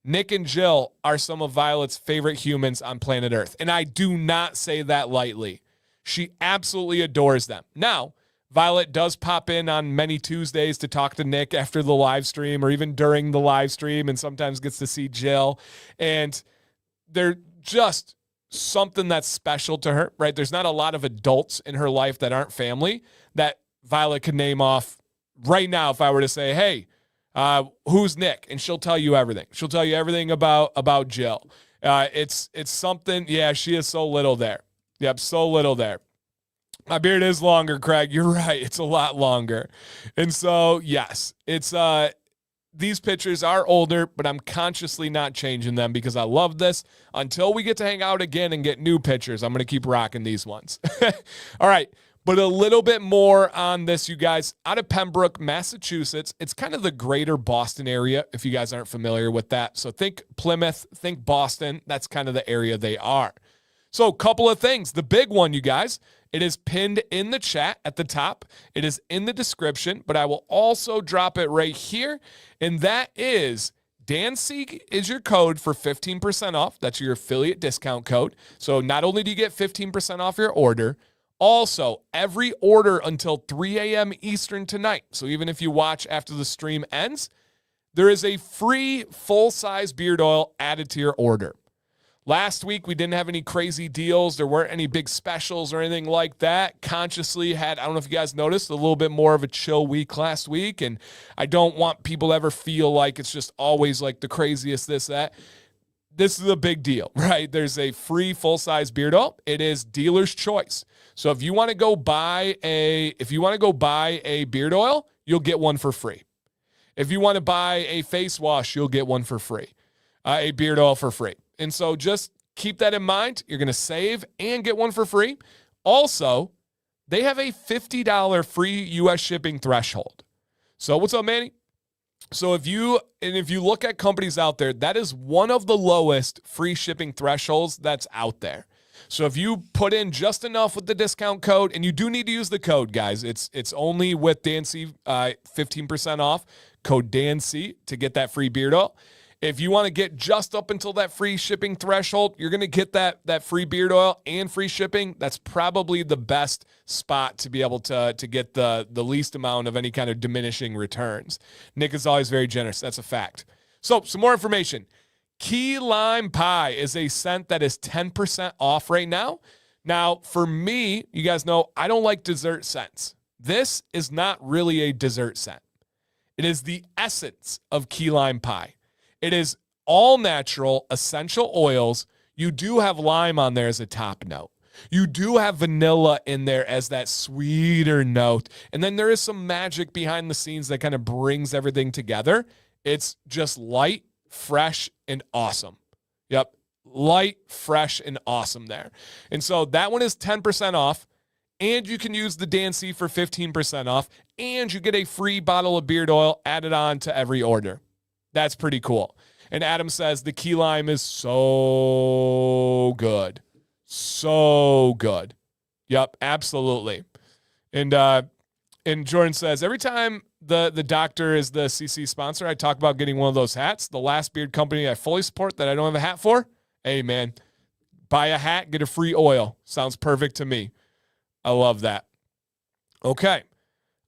Speaker 1: Nick and Jill are some of Violet's favorite humans on planet Earth. And I do not say that lightly. She absolutely adores them. Now, Violet does pop in on many Tuesdays to talk to Nick after the live stream or even during the live stream, and sometimes gets to see Jill. And they're just something that's special to her, right? There's not a lot of adults in her life that aren't family that Violet could name off right now if I were to say, hey, who's Nick? And she'll tell you everything. She'll tell you everything about Jill. It's something. Yeah, she is so little there. Yep, so little there. My beard is longer, Craig. You're right. It's a lot longer. And so, yes, it's these pictures are older, but I'm consciously not changing them because I love this. Until we get to hang out again and get new pictures, I'm going to keep rocking these ones. All right. But a little bit more on this, you guys. Out of Pembroke, Massachusetts. It's kind of the greater Boston area, if you guys aren't familiar with that. So think Plymouth, think Boston. That's kind of the area they are. So a couple of things. The big one, you guys, it is pinned in the chat at the top. It is in the description, but I will also drop it right here. And that is DanC is your code for 15% off. That's your affiliate discount code. So not only do you get 15% off your order, also, every order until 3 a.m. Eastern tonight, so even if you watch after the stream ends, there is a free full-size beard oil added to your order. Last week, we didn't have any crazy deals. There weren't any big specials or anything like that. Consciously had, I don't know if you guys noticed, a little bit more of a chill week last week, and I don't want people to ever feel like it's just always like the craziest this, that. This is a big deal, right? There's a free full-size beard oil. It is dealer's choice. So if you want to go buy a beard oil, you'll get one for free. If you want to buy a face wash, you'll get one for free. A beard oil for free. And so just keep that in mind. You're going to save and get one for free. Also, they have a $50 free U.S. shipping threshold. So what's up, Manny? So if you look at companies out there, that is one of the lowest free shipping thresholds that's out there. So if you put in just enough with the discount code, and you do need to use the code, guys, it's only with DanC 15% off, code DanC to get that free beard oil. If you want to get just up until that free shipping threshold, you're going to get that free beard oil and free shipping. That's probably the best spot to be able to get the least amount of any kind of diminishing returns. Nick is always very generous. That's a fact. So some more information. Key Lime Pie is a scent that is 10% off right now. Now, for me, you guys know I don't like dessert scents. This is not really a dessert scent. It is the essence of Key Lime Pie. It is all natural, essential oils. You do have lime on there as a top note. You do have vanilla in there as that sweeter note. And then there is some magic behind the scenes that kind of brings everything together. It's just light, fresh, and awesome. Yep. Light, fresh, and awesome there. And so that one is 10% off. And you can use the DanC for 15% off. And you get a free bottle of beard oil added on to every order. That's pretty cool. And Adam says the key lime is so good. So good. Yep, absolutely. And Jordan says, every time the doctor is the CC sponsor, I talk about getting one of those hats. The last beard company I fully support that I don't have a hat for, hey, man, buy a hat, get a free oil. Sounds perfect to me. I love that. Okay.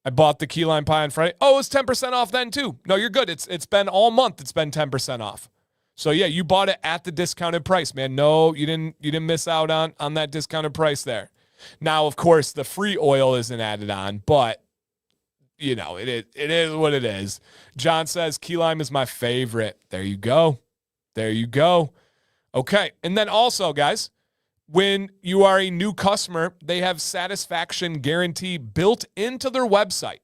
Speaker 1: I bought the key lime pie on Friday. Oh, it's 10% off then too. No, you're good. It's been all month. It's been 10% off. So yeah, you bought it at the discounted price, man. No, you didn't miss out on that discounted price there. Now, of course, the free oil isn't added on, but you know, it is what it is. John says key lime is my favorite. There you go. There you go. Okay. And then also, guys, when you are a new customer, they have satisfaction guarantee built into their website.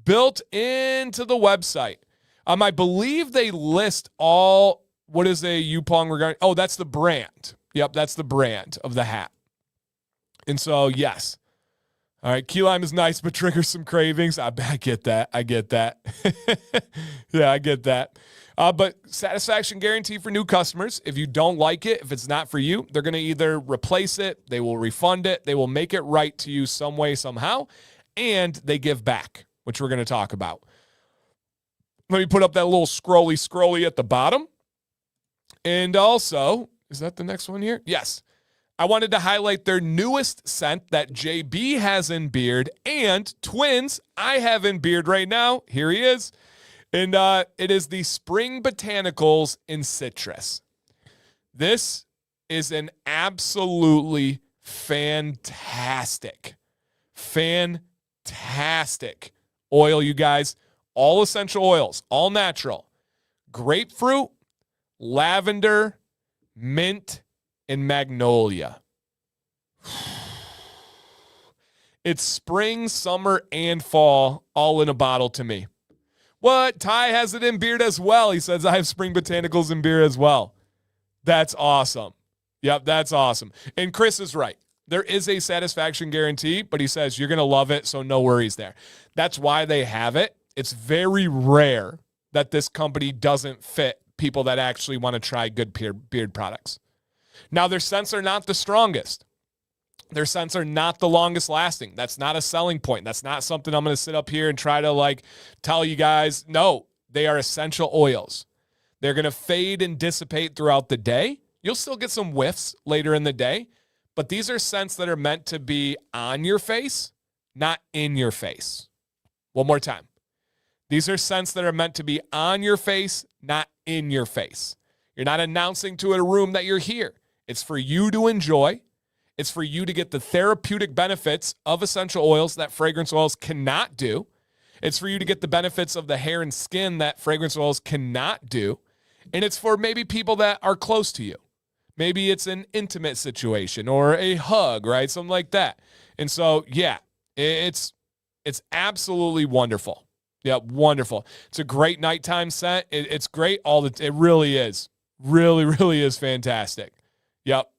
Speaker 1: Built into the website. I believe they list all, what is a Yupong regarding? Oh, that's the brand. Yep, that's the brand of the hat. And so, yes. All right, key lime is nice, but triggers some cravings. I get that. I get that. Yeah, I get that. But satisfaction guarantee for new customers. If you don't like it, if it's not for you, they're going to either replace it, they will refund it, they will make it right to you some way, somehow, and they give back, which we're going to talk about. Let me put up that little scrolly at the bottom. And also, is that the next one here? Yes. I wanted to highlight their newest scent that JB has in beard, and twins I have in beard right now. Here he is. And it is the Spring Botanicals in Citrus. This is an absolutely fantastic oil, you guys. All essential oils, all natural. Grapefruit, lavender, mint, and magnolia. It's spring, summer, and fall all in a bottle to me. What? Ty has it in beard as well. He says, I have spring botanicals in beard as well. That's awesome. Yep, that's awesome. And Chris is right. There is a satisfaction guarantee, but he says you're going to love it, so no worries there. That's why they have it. It's very rare that this company doesn't fit people that actually want to try good beard products. Now, their scents are not the strongest. Their scents are not the longest lasting. That's not a selling point. That's not something I'm going to sit up here and try to tell you guys. No, they are essential oils. They're going to fade and dissipate throughout the day. You'll still get some whiffs later in the day, but these are scents that are meant to be on your face, not in your face. One more time. These are scents that are meant to be on your face, not in your face. You're not announcing to a room that you're here. It's for you to enjoy. It's for you to get the therapeutic benefits of essential oils that fragrance oils cannot do. It's for you to get the benefits of the hair and skin that fragrance oils cannot do. And it's for maybe people that are close to you. Maybe it's an intimate situation or a hug, right? Something like that. And so, yeah, it's absolutely wonderful. Yeah, wonderful. It's a great nighttime scent. It's great. It really is. Really, really is fantastic. Yep.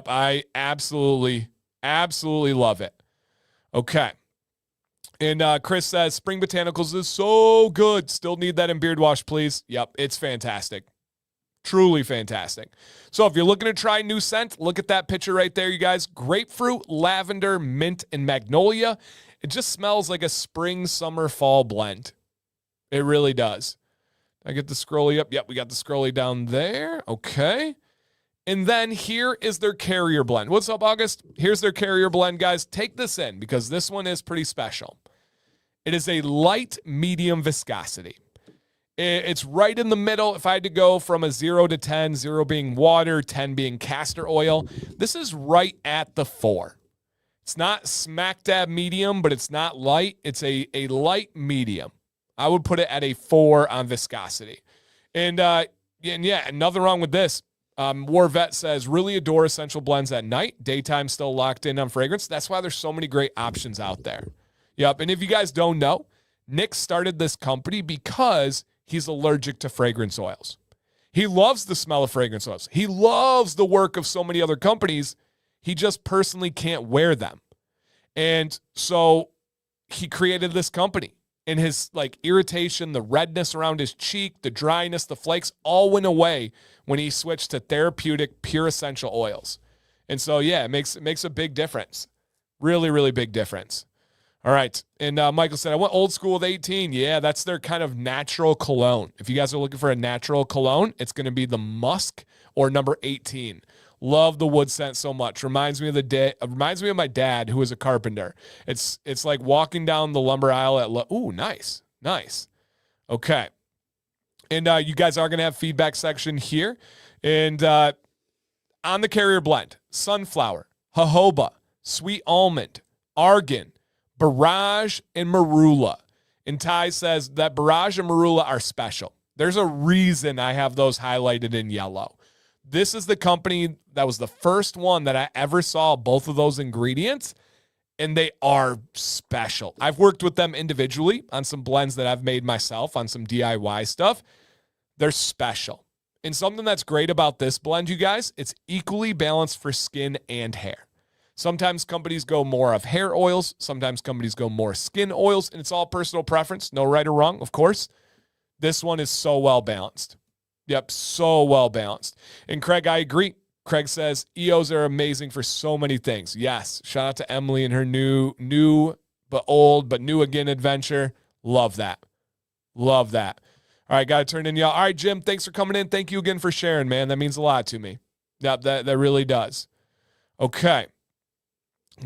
Speaker 1: I absolutely love it. Okay. And Chris says, Spring Botanicals is so good. Still need that in Beard Wash, please. Yep, it's fantastic. Truly fantastic. So if you're looking to try new scent, look at that picture right there, you guys. Grapefruit, lavender, mint, and magnolia. It just smells like a spring, summer, fall blend. It really does. I get the scrolly up. Yep, we got the scrolly down there. Okay. And then here is their carrier blend. What's up, August? Here's their carrier blend, guys. Take this in because this one is pretty special. It is a light medium viscosity. It's right in the middle. If I had to go from a 0 to 10, 0 being water, 10 being castor oil, this is right at the 4. It's not smack dab medium, but it's not light. It's a light medium. I would put it at a 4 on viscosity. And nothing wrong with this. War Vet says, really adore essential blends at night. Daytime still locked in on fragrance. That's why there's so many great options out there. Yep. And if you guys don't know, Nick started this company because he's allergic to fragrance oils. He loves the smell of fragrance oils. He loves the work of so many other companies. He just personally can't wear them. And so he created this company. And his irritation, the redness around his cheek, the dryness, the flakes all went away when he switched to therapeutic, pure essential oils. And so, yeah, it makes a big difference. Really, really big difference. All right. And Michael said, I went old school with 18. Yeah, that's their kind of natural cologne. If you guys are looking for a natural cologne, it's going to be the Musk or number 18. Love the wood scent so much. Reminds me of my dad, who was a carpenter. It's like walking down the lumber aisle at ooh, nice. Okay. And you guys are going to have feedback section here. And on the carrier blend, sunflower, jojoba, sweet almond, argan, barrage, and marula. And Ty says that barrage and marula are special. There's a reason I have those highlighted in yellow. This is the company that was the first one that I ever saw both of those ingredients, and they are special. I've worked with them individually on some blends that I've made myself on some DIY stuff. They're special. And something that's great about this blend, you guys, it's equally balanced for skin and hair. Sometimes companies go more of hair oils. Sometimes companies go more skin oils, and it's all personal preference. No right or wrong, of course. This one is so well balanced. Yep, so well balanced. And Craig, I agree. Craig says EOs are amazing for so many things. Yes, shout out to Emily and her new but old but new again adventure. Love that. All right, got to turn in, y'all. All right, Jim, thanks for coming in. Thank you again for sharing, man. That means a lot to me. Yep, that really does. Okay.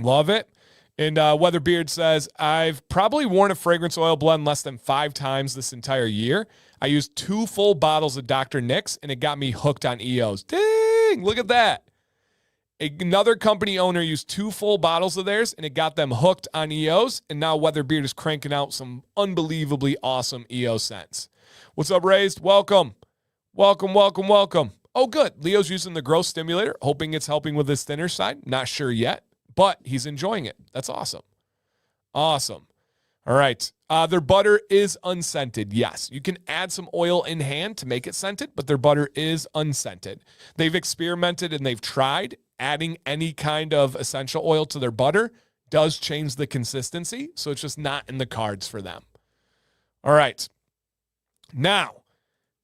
Speaker 1: Love it. And Weatherbeard says, I've probably worn a fragrance oil blend less than 5 times this entire year. I used 2 full bottles of Dr. Nick's, and it got me hooked on EOs. Dang, look at that. Another company owner used 2 full bottles of theirs, and it got them hooked on EOs, and now Weatherbeard is cranking out some unbelievably awesome EO scents. What's up, Raised? Welcome. Oh, good. Leo's using the growth stimulator, hoping it's helping with his thinner side. Not sure yet, but he's enjoying it. That's awesome. All All right. Their butter is unscented. Yes, you can add some oil in hand to make it scented, but their butter is unscented. They've experimented and they've tried adding any kind of essential oil to their butter does change the consistency, so it's just not in the cards for them. All right. Now,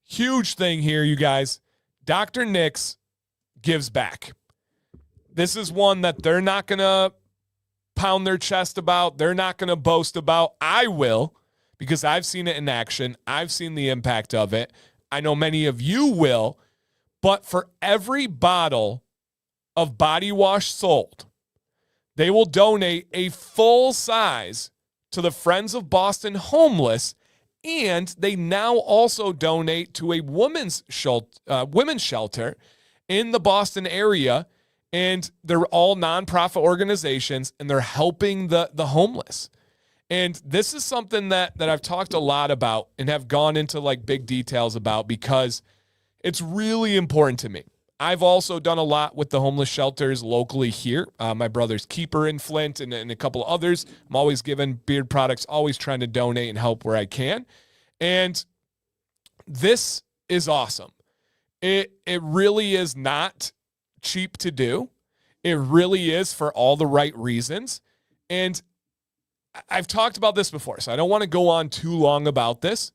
Speaker 1: huge thing here, you guys. Dr. Nick's gives back. This is one that they're not going to pound their chest about. They're not going to boast about. I will, because I've seen it in action. I've seen the impact of it. I know many of you will. But for every bottle of body wash sold, they will donate a full size to the Friends of Boston Homeless, and they now also donate to a women's shelter in the Boston area, and they're all nonprofit organizations, and they're helping the homeless. And this is something that I've talked a lot about and have gone into like big details about because it's really important to me. I've also done a lot with the homeless shelters locally here. My brother's Keeper in Flint and a couple of others. I'm always giving beard products, always trying to donate and help where I can. And this is awesome. It really is not cheap to do. It really is for all the right reasons. And I've talked about this before, so I don't want to go on too long about this.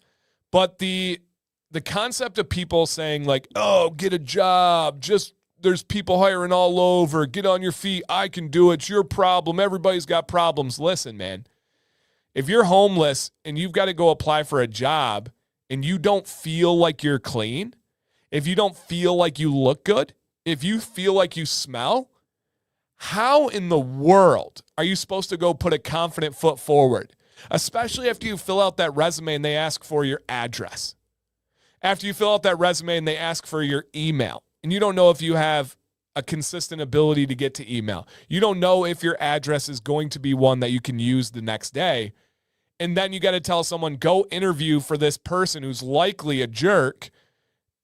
Speaker 1: But the concept of people saying like, oh, get a job, just there's people hiring all over, get on your feet, I can do it, it's your problem, everybody's got problems. Listen, man, if you're homeless and you've got to go apply for a job and you don't feel like you're clean, if you don't feel like you look good, if you feel like you smell, how in the world are you supposed to go put a confident foot forward, especially after you fill out that resume and they ask for your address? After you fill out that resume and they ask for your email, and you don't know if you have a consistent ability to get to email. You don't know if your address is going to be one that you can use the next day. And then you got to tell someone, go interview for this person who's likely a jerk,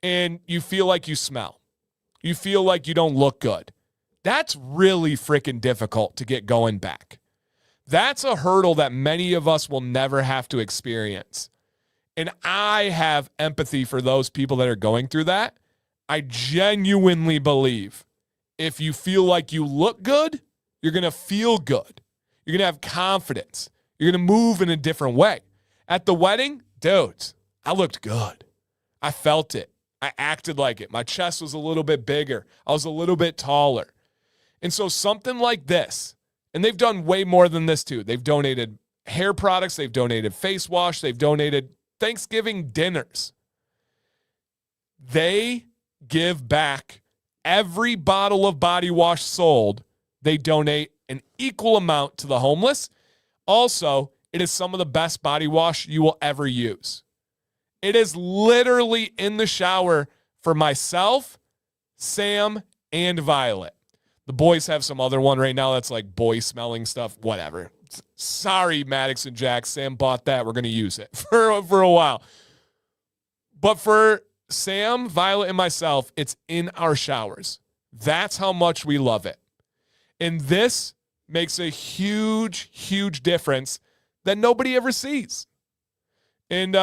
Speaker 1: and you feel like you smell. You feel like you don't look good. That's really freaking difficult to get going back. That's a hurdle that many of us will never have to experience. And I have empathy for those people that are going through that. I genuinely believe if you feel like you look good, you're going to feel good. You're going to have confidence. You're going to move in a different way. At the wedding, dudes, I looked good. I felt it. I acted like it. My chest was a little bit bigger. I was a little bit taller. And so something like this, and they've done way more than this too. They've donated hair products. They've donated face wash. They've donated Thanksgiving dinners. They give back every bottle of body wash sold. They donate an equal amount to the homeless. Also, it is some of the best body wash you will ever use. It is literally in the shower for myself, Sam, and Violet. The boys have some other one right now that's like boy smelling stuff, whatever. Sorry, Maddox and Jack. Sam bought that. We're going to use it for a while. But for Sam, Violet, and myself, it's in our showers. That's how much we love it. And this makes a huge, huge difference that nobody ever sees. And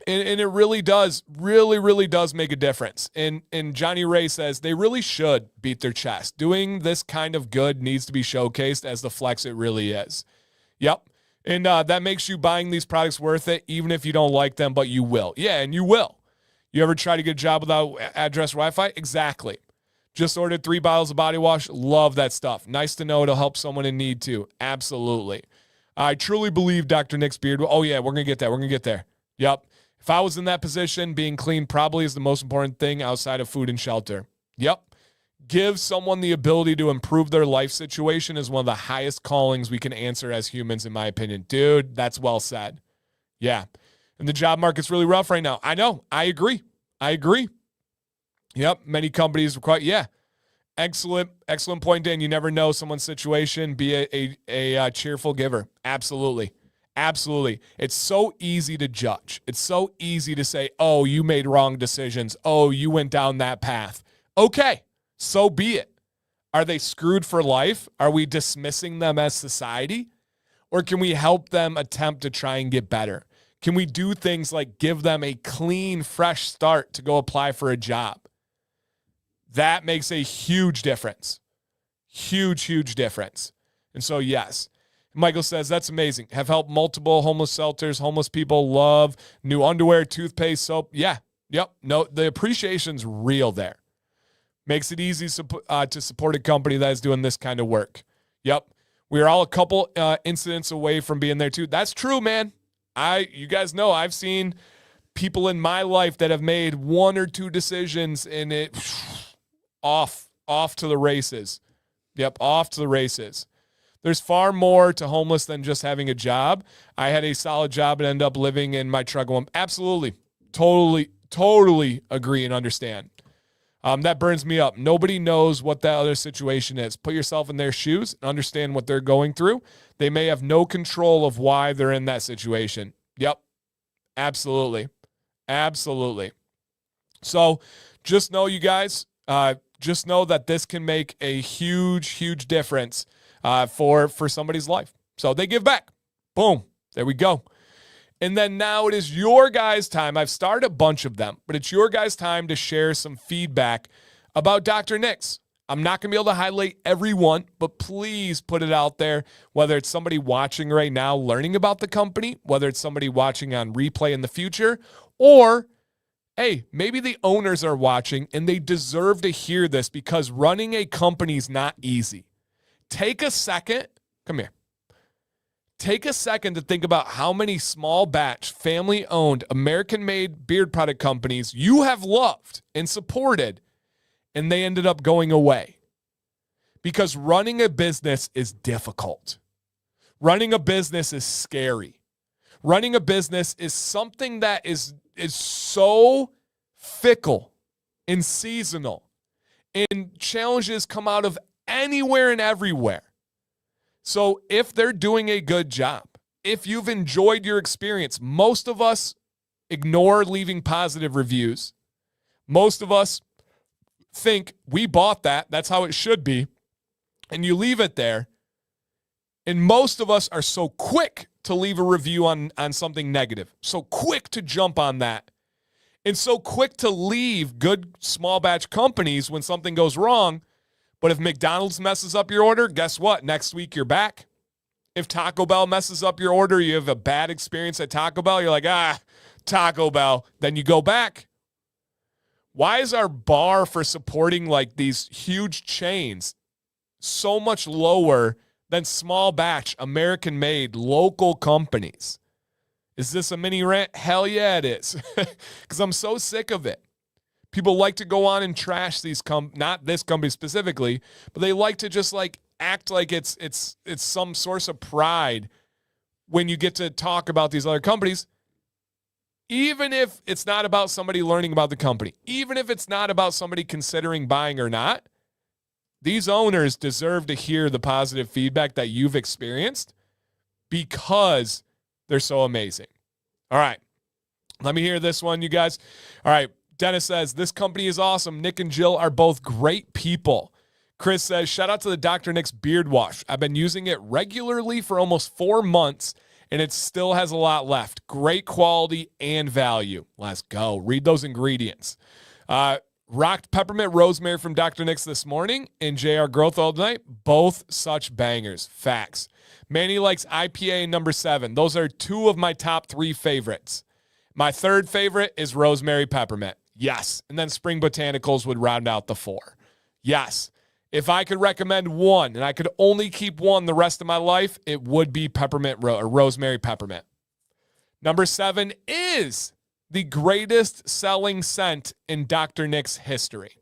Speaker 1: it really does, really does make a difference. And Johnny Ray says they really should beat their chest. Doing this kind of good needs to be showcased as the flex it really is. Yep. And that makes you buying these products worth it, even if you don't like them, but you will. Yeah, and you will. You ever try to get a job without address Wi-Fi? Exactly. Just ordered 3 bottles of body wash. Love that stuff. Nice to know it'll help someone in need too. Absolutely. I truly believe Dr. Nick's beard. Oh, yeah, we're going to get that. We're going to get there. Yep. If I was in that position, being clean probably is the most important thing outside of food and shelter. Yep. Give someone the ability to improve their life situation is one of the highest callings we can answer as humans, in my opinion. Dude, that's well said. Yeah. And the job market's really rough right now. I know. I agree. Yep. Many companies require, yeah. Excellent point, Dan. You never know someone's situation. Be a cheerful giver. Absolutely. It's so easy to judge. It's so easy to say, oh, you made wrong decisions. Oh, you went down that path. Okay, so be it. Are they screwed for life? Are we dismissing them as society? Or can we help them attempt to try and get better? Can we do things like give them a clean, fresh start to go apply for a job? That makes a huge difference. Huge, huge difference. And so, yes. Michael says, that's amazing. Have helped multiple homeless shelters. Homeless people love new underwear, toothpaste, soap. Yeah. Yep. No, the appreciation's real there. Makes it easy to support a company that is doing this kind of work. Yep. We're all a couple incidents away from being there too. That's true, man. You guys know I've seen people in my life that have made one or two decisions and it off to the races. Yep, off to the races. There's far more to homeless than just having a job. I had a solid job and ended up living in my truck. Absolutely. Totally agree and understand. That burns me up. Nobody knows what that other situation is. Put yourself in their shoes and understand what they're going through. They may have no control of why they're in that situation. Yep. Absolutely. So just know, you guys, just know that this can make a huge, huge difference for somebody's life. So they give back. Boom. There we go. And then now it is your guys' time. I've started a bunch of them, but it's your guys' time to share some feedback about Dr. Nix. I'm not going to be able to highlight everyone, but please put it out there, whether it's somebody watching right now learning about the company, whether it's somebody watching on replay in the future, or, hey, maybe the owners are watching and they deserve to hear this because running a company is not easy. Take a second. Come here. Take a second to think about how many small batch, family-owned, American-made beard product companies you have loved and supported, and they ended up going away. Because running a business is difficult. Running a business is scary. Running a business is something that is so fickle and seasonal, and challenges come out of anywhere and everywhere. So if they're doing a good job, if you've enjoyed your experience, most of us ignore leaving positive reviews. Most of us think we bought that. That's how it should be. And you leave it there. And most of us are so quick to leave a review on something negative. So quick to jump on that. And so quick to leave good small batch companies when something goes wrong. But if McDonald's messes up your order, guess what? Next week, you're back. If Taco Bell messes up your order, you have a bad experience at Taco Bell, you're like, Taco Bell. Then you go back. Why is our bar for supporting like these huge chains so much lower than small batch, American-made, local companies? Is this a mini rant? Hell yeah, it is. Because I'm so sick of it. People like to go on and trash these not this company specifically, but they like to just like act like it's some source of pride when you get to talk about these other companies, even if it's not about somebody learning about the company, even if it's not about somebody considering buying or not. These owners deserve to hear the positive feedback that you've experienced because they're so amazing. All right. Let me hear this one, you guys. All right. Dennis says, this company is awesome. Nick and Jill are both great people. Chris says, shout out to the Dr. Nick's beard wash. I've been using it regularly for almost 4 months, and it still has a lot left. Great quality and value. Let's go. Read those ingredients. Rocked peppermint rosemary from Dr. Nick's this morning and JR Growth all night. Both such bangers. Facts. Manny likes IPA number 7. Those are 2 of my top 3 favorites. My third favorite is rosemary peppermint. Yes. And then Spring Botanicals would round out the 4. Yes. If I could recommend one and I could only keep one the rest of my life, it would be peppermint or rosemary peppermint. Number 7 is the greatest selling scent in Dr. Nick's history.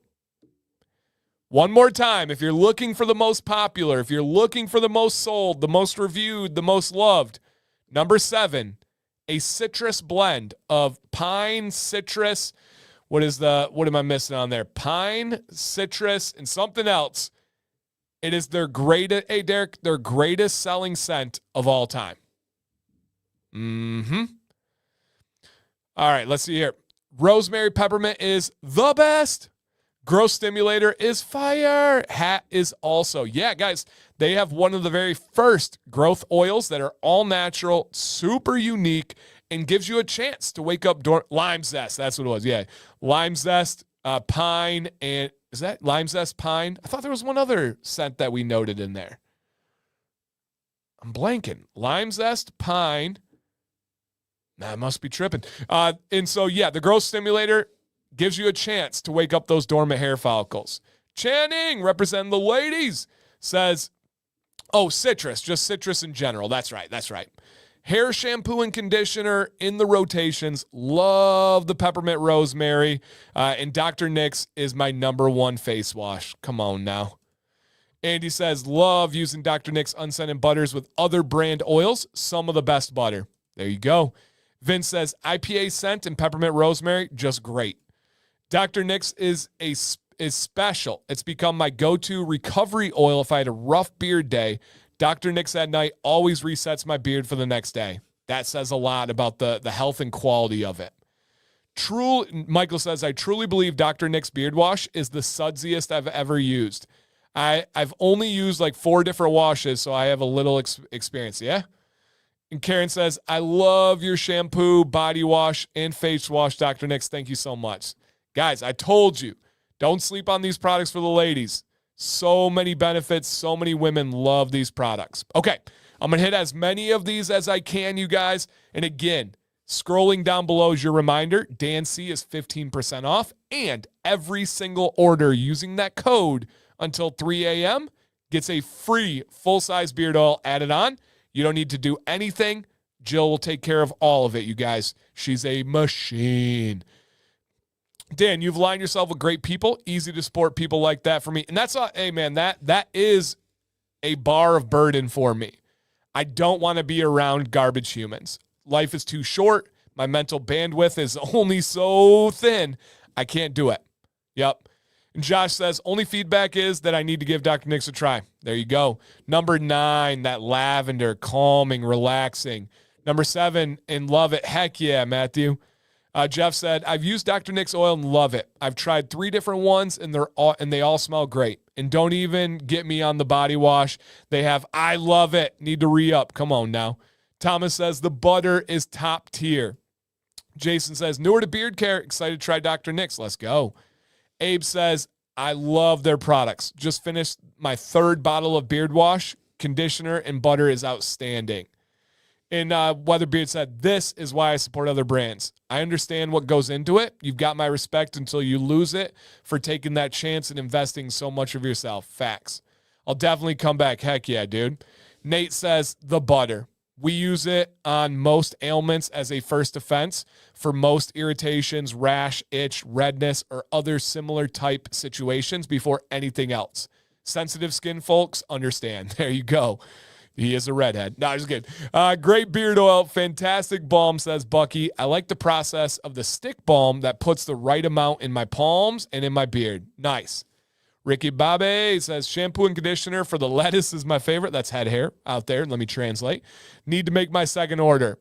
Speaker 1: One more time, if you're looking for the most popular, if you're looking for the most sold, the most reviewed, the most loved, number 7, a citrus blend of pine, citrus. What am I missing on there? Pine, citrus, and something else. It is their greatest, hey Derek, their greatest selling scent of all time. All right, let's see here. Rosemary peppermint is the best. Growth Stimulator is fire. Hat is also. Yeah, guys, they have one of the very first growth oils that are all natural, super unique, and gives you a chance to wake up lime zest. That's what it was. Yeah. Lime zest, pine, and is that lime zest, pine? I thought there was one other scent that we noted in there. I'm blanking. Lime zest, pine. Nah, I must be tripping. And so, yeah, the growth stimulator gives you a chance to wake up those dormant hair follicles. Channing, representing the ladies, says, oh, citrus, just citrus in general. That's right. Hair shampoo and conditioner in the rotations. Love the peppermint rosemary. And Dr. Nick's is my number one face wash. Come on now. Andy says, love using Dr. Nick's unscented butters with other brand oils. Some of the best butter. There you go. Vince says, IPA scent and peppermint rosemary, just great. Dr. Nick's is special. It's become my go-to recovery oil if I had a rough beard day. Dr. Nick's at night always resets my beard for the next day. That says a lot about the health and quality of it. Michael says, I truly believe Dr. Nick's beard wash is the sudsiest I've ever used. I've only used like 4 different washes, so I have a little experience. Yeah? And Karen says, I love your shampoo, body wash, and face wash, Dr. Nick's. Thank you so much. Guys, I told you, don't sleep on these products for the ladies. So many benefits. So many women love these products. Okay, I'm going to hit as many of these as I can, you guys. And again, scrolling down below is your reminder. Dan C is 15% off. And every single order using that code until 3 a.m. gets a free full-size beard oil added on. You don't need to do anything. Jill will take care of all of it, you guys. She's a machine. Dan, you've aligned yourself with great people. Easy to support people like that for me. And that's, hey, man, that is a bar of burden for me. I don't want to be around garbage humans. Life is too short. My mental bandwidth is only so thin. I can't do it. Yep. And Josh says, only feedback is that I need to give Dr. Nick's a try. There you go. Number 9, that lavender, calming, relaxing. Number 7, and love it. Heck yeah, Matthew. Jeff said, I've used Dr. Nick's oil and love it. I've tried 3 different ones, and they all smell great. And don't even get me on the body wash. They have, I love it. Need to re-up. Come on now. Thomas says, the butter is top tier. Jason says, newer to beard care. Excited to try Dr. Nick's. Let's go. Abe says, I love their products. Just finished my 3rd bottle of beard wash. Conditioner and butter is outstanding. And Weatherbeard said, this is why I support other brands. I understand what goes into it. You've got my respect until you lose it for taking that chance and investing so much of yourself. Facts. I'll definitely come back. Heck yeah, dude. Nate says, the butter. We use it on most ailments as a first defense for most irritations, rash, itch, redness, or other similar type situations before anything else. Sensitive skin folks understand. There you go. He is a redhead. No, just kidding. Great beard oil. Fantastic balm, says Bucky. I like the process of the stick balm that puts the right amount in my palms and in my beard. Nice. Ricky Babe says, shampoo and conditioner for the lettuce is my favorite. That's head hair out there. Let me translate. Need to make my second order.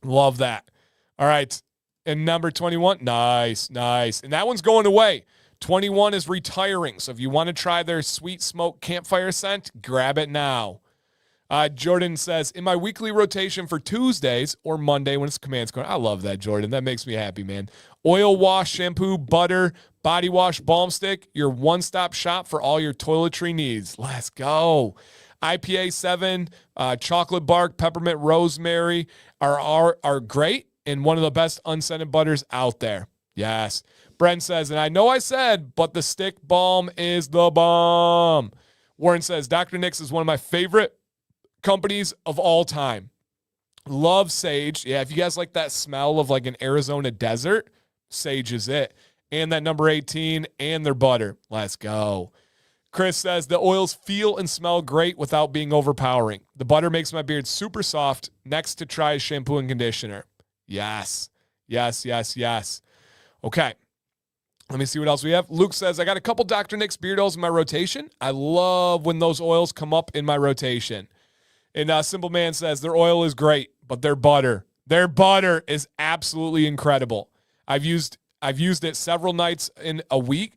Speaker 1: Love that. All right. And number 21. Nice. And that one's going away. 21 is retiring. So if you want to try their sweet smoke campfire scent, grab it now. Jordan says, in my weekly rotation for Tuesdays or Monday when it's Command's Corner. I love that, Jordan. That makes me happy, man. Oil wash, shampoo, butter, body wash, balm stick, your one-stop shop for all your toiletry needs. Let's go. IPA 7, chocolate bark, peppermint, rosemary are great and one of the best unscented butters out there. Yes. Brent says, and I know I said, but the stick balm is the bomb. Warren says, Dr. Nick's is one of my favorite companies of all time. Love Sage. Yeah, if you guys like that smell of like an Arizona desert, Sage is it. And that number 18 and their butter. Let's go. Chris says the oils feel and smell great without being overpowering. The butter makes my beard super soft. Next to try shampoo and conditioner. Yes. Okay. Let me see what else we have. Luke says, I got a couple Dr. Nick's beard oils in my rotation. I love when those oils come up in my rotation. And Simple Man says, their oil is great, but their butter is absolutely incredible. I've used I've used it several nights a week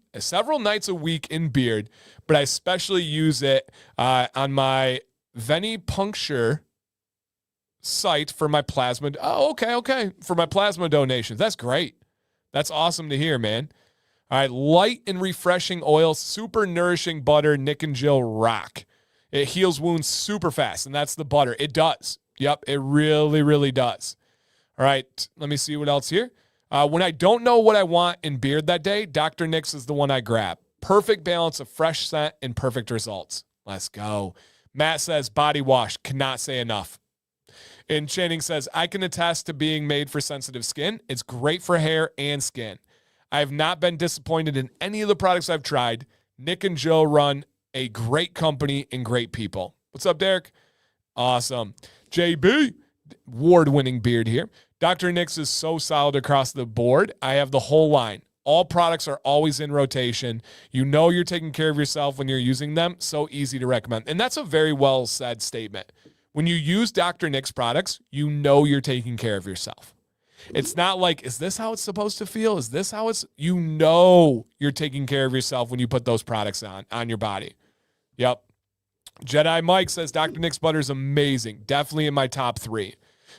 Speaker 1: in beard, but I especially use it on my venipuncture site for my plasma. Oh, okay. For my plasma donations. That's great. That's awesome to hear, man. All right, light and refreshing oil, super nourishing butter, Nick and Jill rock. It heals wounds super fast, and that's the butter. It does. Yep, it really, really does. All right, let me see what else here. When I don't know what I want in beard that day, Dr. Nick's is the one I grab. Perfect balance of fresh scent and perfect results. Let's go. Matt says, body wash, cannot say enough. And Channing says, I can attest to being made for sensitive skin. It's great for hair and skin. I have not been disappointed in any of the products I've tried. Nick and Joe run a great company and great people. What's up, Derek? Awesome. JB, award-winning beard here. Dr. Nick's is so solid across the board. I have the whole line. All products are always in rotation. You know you're taking care of yourself when you're using them. So easy to recommend. And that's a very well said statement. When you use Dr. Nick's products, you know you're taking care of yourself. It's not like, is this how it's supposed to feel? Is this how it's, you know you're taking care of yourself when you put those products on your body. Yep. Jedi Mike says, Dr. Nick's butter is amazing. Definitely in my top 3.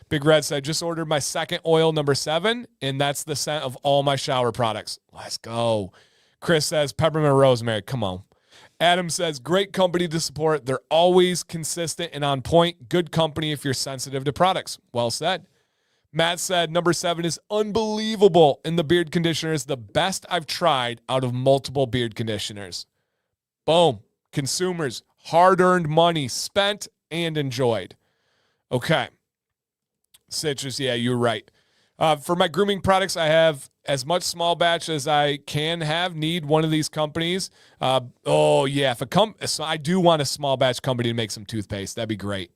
Speaker 1: Big Red said, just ordered my second oil, number 7, and that's the scent of all my shower products. Let's go. Chris says, peppermint rosemary. Come on. Adam says, great company to support. They're always consistent and on point. Good company if you're sensitive to products. Well said. Matt said, number 7 is unbelievable, and the beard conditioner is the best I've tried out of multiple beard conditioners. Boom. Consumers, hard-earned money spent and enjoyed. Okay. Citrus, yeah, you're right. For my grooming products, I have as much small batch as I can have. Need one of these companies. So I do want a small batch company to make some toothpaste. That'd be great.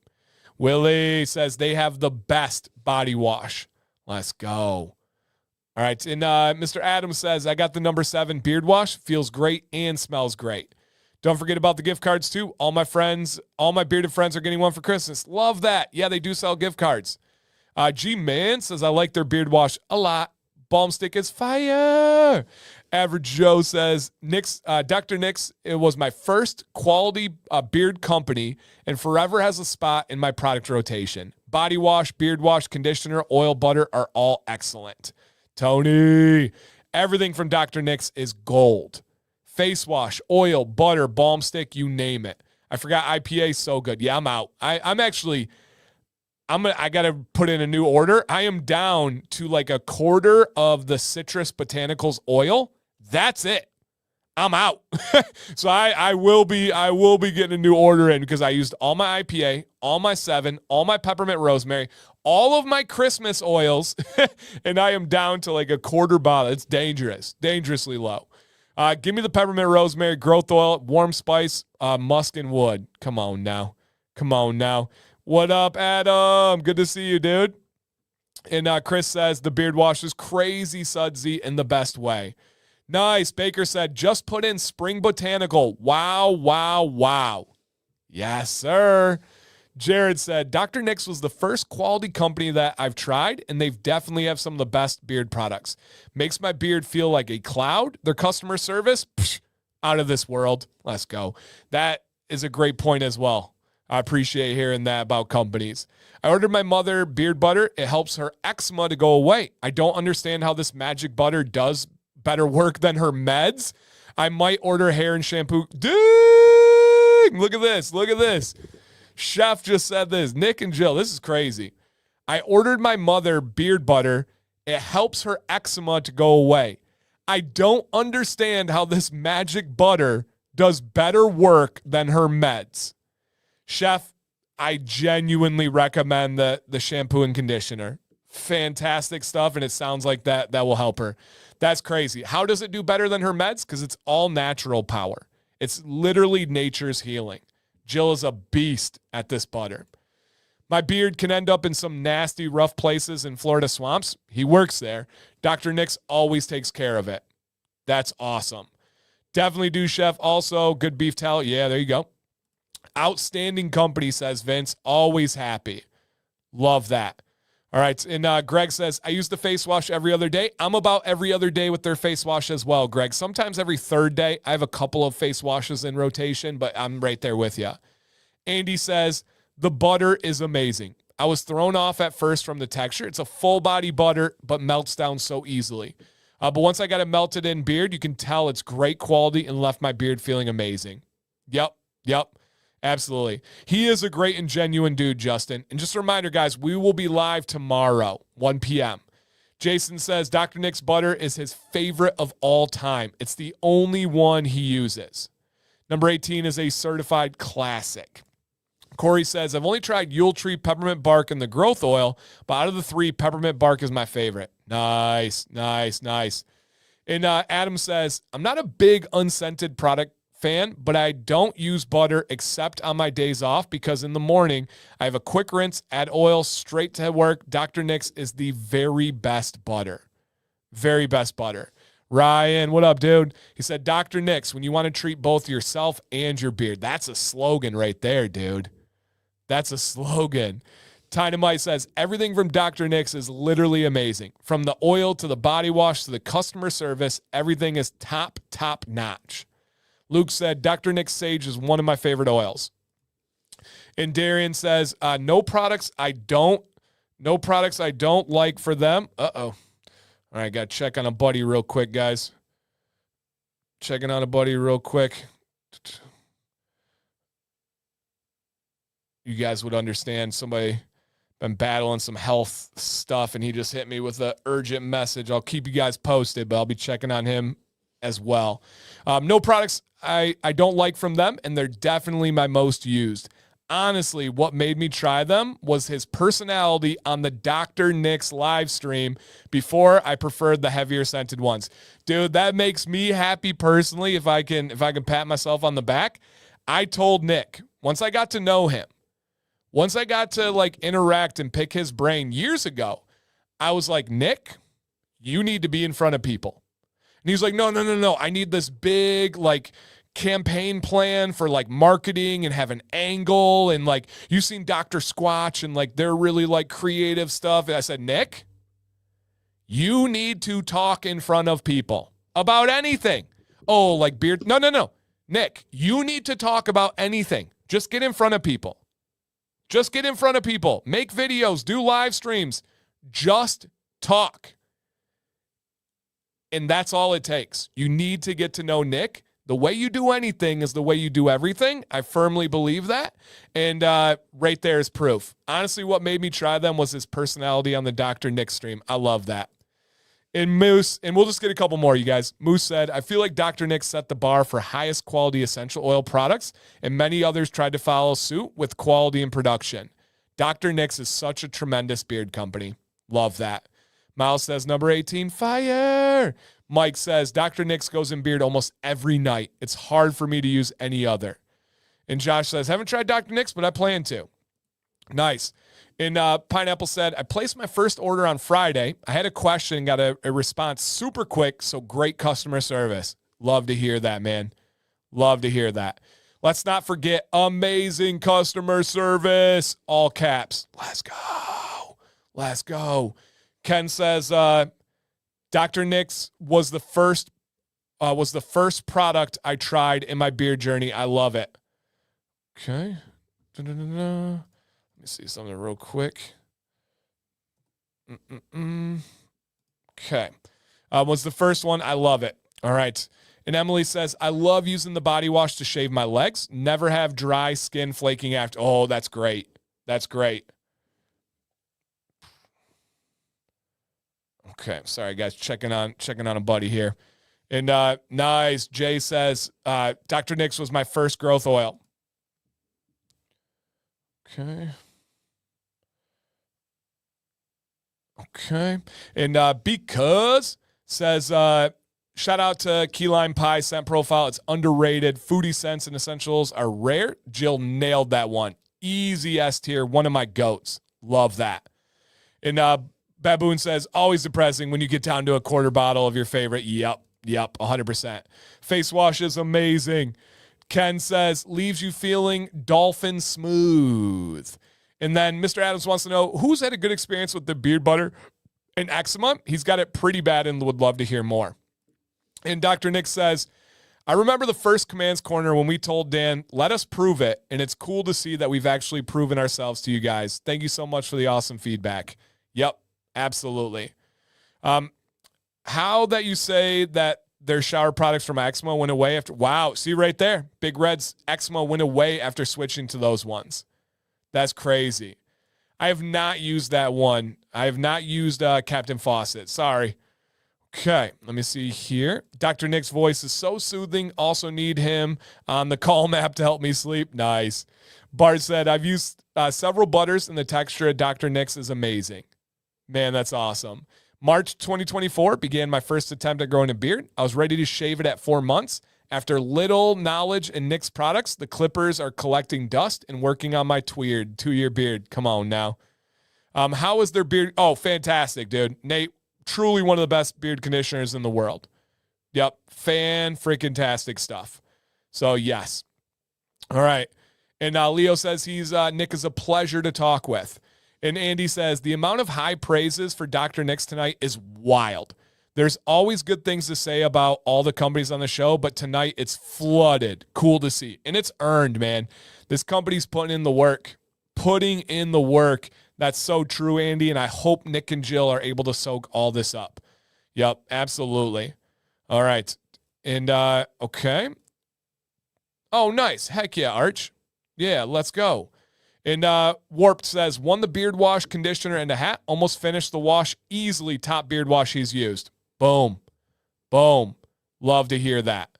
Speaker 1: Willie says they have the best body wash. Let's go. All right. And Mr. Adams says, I got the number 7 beard wash. Feels great and smells great. Don't forget about the gift cards, too. All my bearded friends are getting one for Christmas. Love that. Yeah, they do sell gift cards. G-Man says, I like their beard wash a lot. Balm stick is fire. Average Joe says, Dr. Nick's, it was my first quality beard company and forever has a spot in my product rotation. Body wash, beard wash, conditioner, oil, butter are all excellent. Tony, everything from Dr. Nick's is gold. Face wash, oil, butter, balm stick, you name it. I forgot IPA is so good. Yeah, I'm out. I got to put in a new order. I am down to like a quarter of the Citrus Botanicals oil. That's it. I'm out. So I will be getting a new order in because I used all my IPA, all my 7, all my peppermint rosemary, all of my Christmas oils, and I am down to like a quarter bottle. It's dangerously low. Give me the peppermint rosemary, growth oil, warm spice, musk and wood. Come on now. What up, Adam? Good to see you, dude. And Chris says the beard wash is crazy sudsy in the best way. Nice. Baker said, just put in Spring Botanical. Wow. Yes, sir. Jared said, Dr. Nick's was the first quality company that I've tried, and they've definitely have some of the best beard products. Makes my beard feel like a cloud. Their customer service, out of this world. Let's go. That is a great point as well. I appreciate hearing that about companies. I ordered my mother beard butter. It helps her eczema to go away. I don't understand how this magic butter does better work than her meds. I might order hair and shampoo. Dang! Look at this. Chef just said this. Nick and Jill, this is crazy. I ordered my mother beard butter. It helps her eczema to go away. I don't understand how this magic butter does better work than her meds. Chef, I genuinely recommend the shampoo and conditioner. Fantastic stuff, and it sounds like that will help her. That's crazy. How does it do better than her meds? Because it's all natural power. It's literally nature's healing. Jill is a beast at this butter. My beard can end up in some nasty, rough places in Florida swamps. He works there. Dr. Nick's always takes care of it. That's awesome. Definitely do, Chef. Also, good beef towel. Yeah, there you go. Outstanding company, says Vince. Always happy. Love that. All right. And Greg says, I use the face wash every other day. I'm about every other day with their face wash as well, Greg. Sometimes every third day. I have a couple of face washes in rotation, but I'm right there with you. Andy says, the butter is amazing. I was thrown off at first from the texture. It's a full body butter, but melts down so easily. But once I got it melted in beard, you can tell it's great quality and left my beard feeling amazing. Yep. Absolutely. He is a great and genuine dude, Justin. And just a reminder, guys, we will be live tomorrow, 1 p.m. Jason says Dr. Nick's butter is his favorite of all time. It's the only one he uses. Number 18 is a certified classic. Corey says, I've only tried Yule Tree peppermint bark and the growth oil, but out of the three, peppermint bark is my favorite. Nice. And Adam says, I'm not a big unscented product fan, but I don't use butter except on my days off because in the morning, I have a quick rinse, add oil, straight to work. Dr. Nick's is the very best butter. Very best butter. Ryan, what up, dude? He said, Dr. Nick's, when you want to treat both yourself and your beard. That's a slogan right there, dude. That's a slogan. Dynamite says, everything from Dr. Nick's is literally amazing. From the oil to the body wash to the customer service, everything is top notch. Luke said, Dr. Nick's Sage is one of my favorite oils. And Darian says, no products I don't like for them. Uh-oh. All right, got to check on a buddy real quick, guys. Checking on a buddy real quick. You guys would understand somebody been battling some health stuff, and he just hit me with an urgent message. I'll keep you guys posted, but I'll be checking on him as well. No products I don't like from them, and they're definitely my most used. Honestly, what made me try them was his personality on the Dr. Nick's live stream before I preferred the heavier scented ones. Dude, that makes me happy personally if I can pat myself on the back. I told Nick, once I got to know him, once I got to like interact and pick his brain years ago, I was like, Nick, you need to be in front of people. And he was like, no. I need this big like campaign plan for like marketing and have an angle. And like, you've seen Dr. Squatch and like, they're really like creative stuff. And I said, Nick, you need to talk in front of people about anything. Oh, like beard. No. Nick, you need to talk about anything. Just get in front of people. Just get in front of people. Make videos, do live streams. Just talk. And that's all it takes. You need to get to know Nick. The way you do anything is the way you do everything. I firmly believe that. And right there is proof. Honestly, what made me try them was his personality on the Dr. Nick stream. I love that. And Moose, and we'll just get a couple more, you guys. Moose said, I feel like Dr. Nick set the bar for highest quality essential oil products, and many others tried to follow suit with quality and production. Dr. Nick's is such a tremendous beard company. Love that. Miles says, number 18, fire. Mike says, Dr. Nick's goes in beard almost every night. It's hard for me to use any other. And Josh says, haven't tried Dr. Nick's, but I plan to. Nice. And Pineapple said, I placed my first order on Friday. I had a question and got a response super quick, so great customer service. Love to hear that, man. Love to hear that. Let's not forget amazing customer service. All caps. Let's go. Let's go. Ken says, Dr. Nick's was the first product I tried in my beard journey. I love it. Okay. Let me see something real quick. Okay. Was the first one. I love it. All right. And Emily says, I love using the body wash to shave my legs. Never have dry skin flaking after. Oh, that's great. That's great. Okay. Sorry, guys. Checking on a buddy here. And nice. Jay says, Dr. Nick's was my first growth oil. Okay. Okay. And because says, shout out to Key Lime Pie scent profile. It's underrated. Foodie scents and essentials are rare. Jill nailed that one. Easy S tier. One of my goats. Love that. And Baboon says, always depressing when you get down to a quarter bottle of your favorite. Yep. 100%. Face wash is amazing. Ken says, leaves you feeling dolphin smooth. And then Mr. Adams wants to know, who's had a good experience with the beard butter and eczema? He's got it pretty bad and would love to hear more. And Dr. Nick says, I remember the first Commands Corner when we told Dan, let us prove it. And it's cool to see that we've actually proven ourselves to you guys. Thank you so much for the awesome feedback. Yep, absolutely. How that you say that their shower products from eczema went away after, wow, see right there. Big Red's eczema went away after switching to those ones. That's crazy. I have not used that one. I have not used Captain Faucet. Sorry. Okay, let me see here. Dr. Nick's voice is so soothing. Also need him on the Calm app to help me sleep. Nice. Bart said, I've used several butters, and the texture of Dr. Nick's is amazing. Man, that's awesome. March 2024 began my first attempt at growing a beard. I was ready to shave it at 4 months. After little knowledge in Nick's products, the clippers are collecting dust and working on my tweered 2-year beard. Come on now. How is their beard? Oh, fantastic, dude. Nate, truly one of the best beard conditioners in the world. Yep. Fan-freaking-tastic stuff. So, yes. All right. And Leo says Nick is a pleasure to talk with. And Andy says, the amount of high praises for Dr. Nick's tonight is wild. There's always good things to say about all the companies on the show, but tonight it's flooded. Cool to see. And it's earned, man. This company's putting in the work. That's so true, Andy, and I hope Nick and Jill are able to soak all this up. Yep, absolutely. All right. And, okay. Oh, nice. Heck yeah, Arch. Yeah, let's go. And Warped says, won the beard wash, conditioner, and a hat. Almost finished the wash. Easily top beard wash he's used. Boom. Boom. Love to hear that.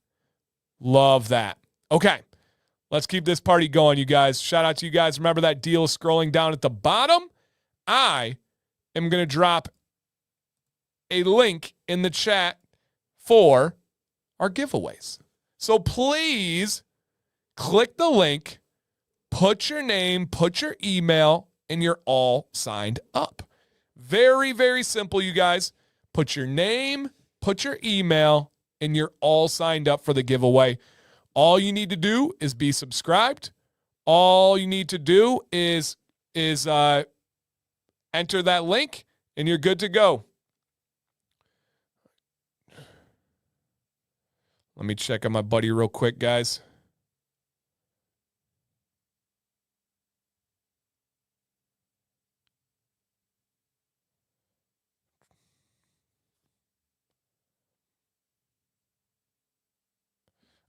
Speaker 1: Love that. Okay. Let's keep this party going, you guys. Shout out to you guys. Remember that deal is scrolling down at the bottom. I am going to drop a link in the chat for our giveaways. So please click the link, put your name, put your email, and you're all signed up. Very, very simple, you guys. Put your name, put your email, and you're all signed up for the giveaway. All you need to do is be subscribed. All you need to do is enter that link, and you're good to go. Let me check on my buddy real quick, guys.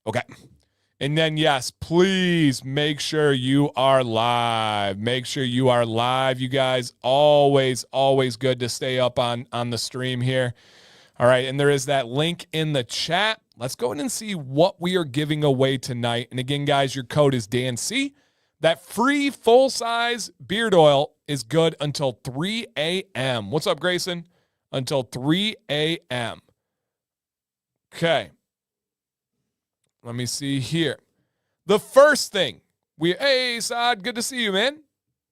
Speaker 1: Okay. And then, yes, please make sure you are live. Make sure you are live, you guys. Always, always good to stay up on the stream here. All right, and there is that link in the chat. Let's go ahead and see what we are giving away tonight. And again, guys, your code is DANC. That free full-size beard oil is good until 3 a.m. What's up, Grayson? Until 3 a.m. Okay. Let me see here. The first thing hey, Saad, good to see you, man.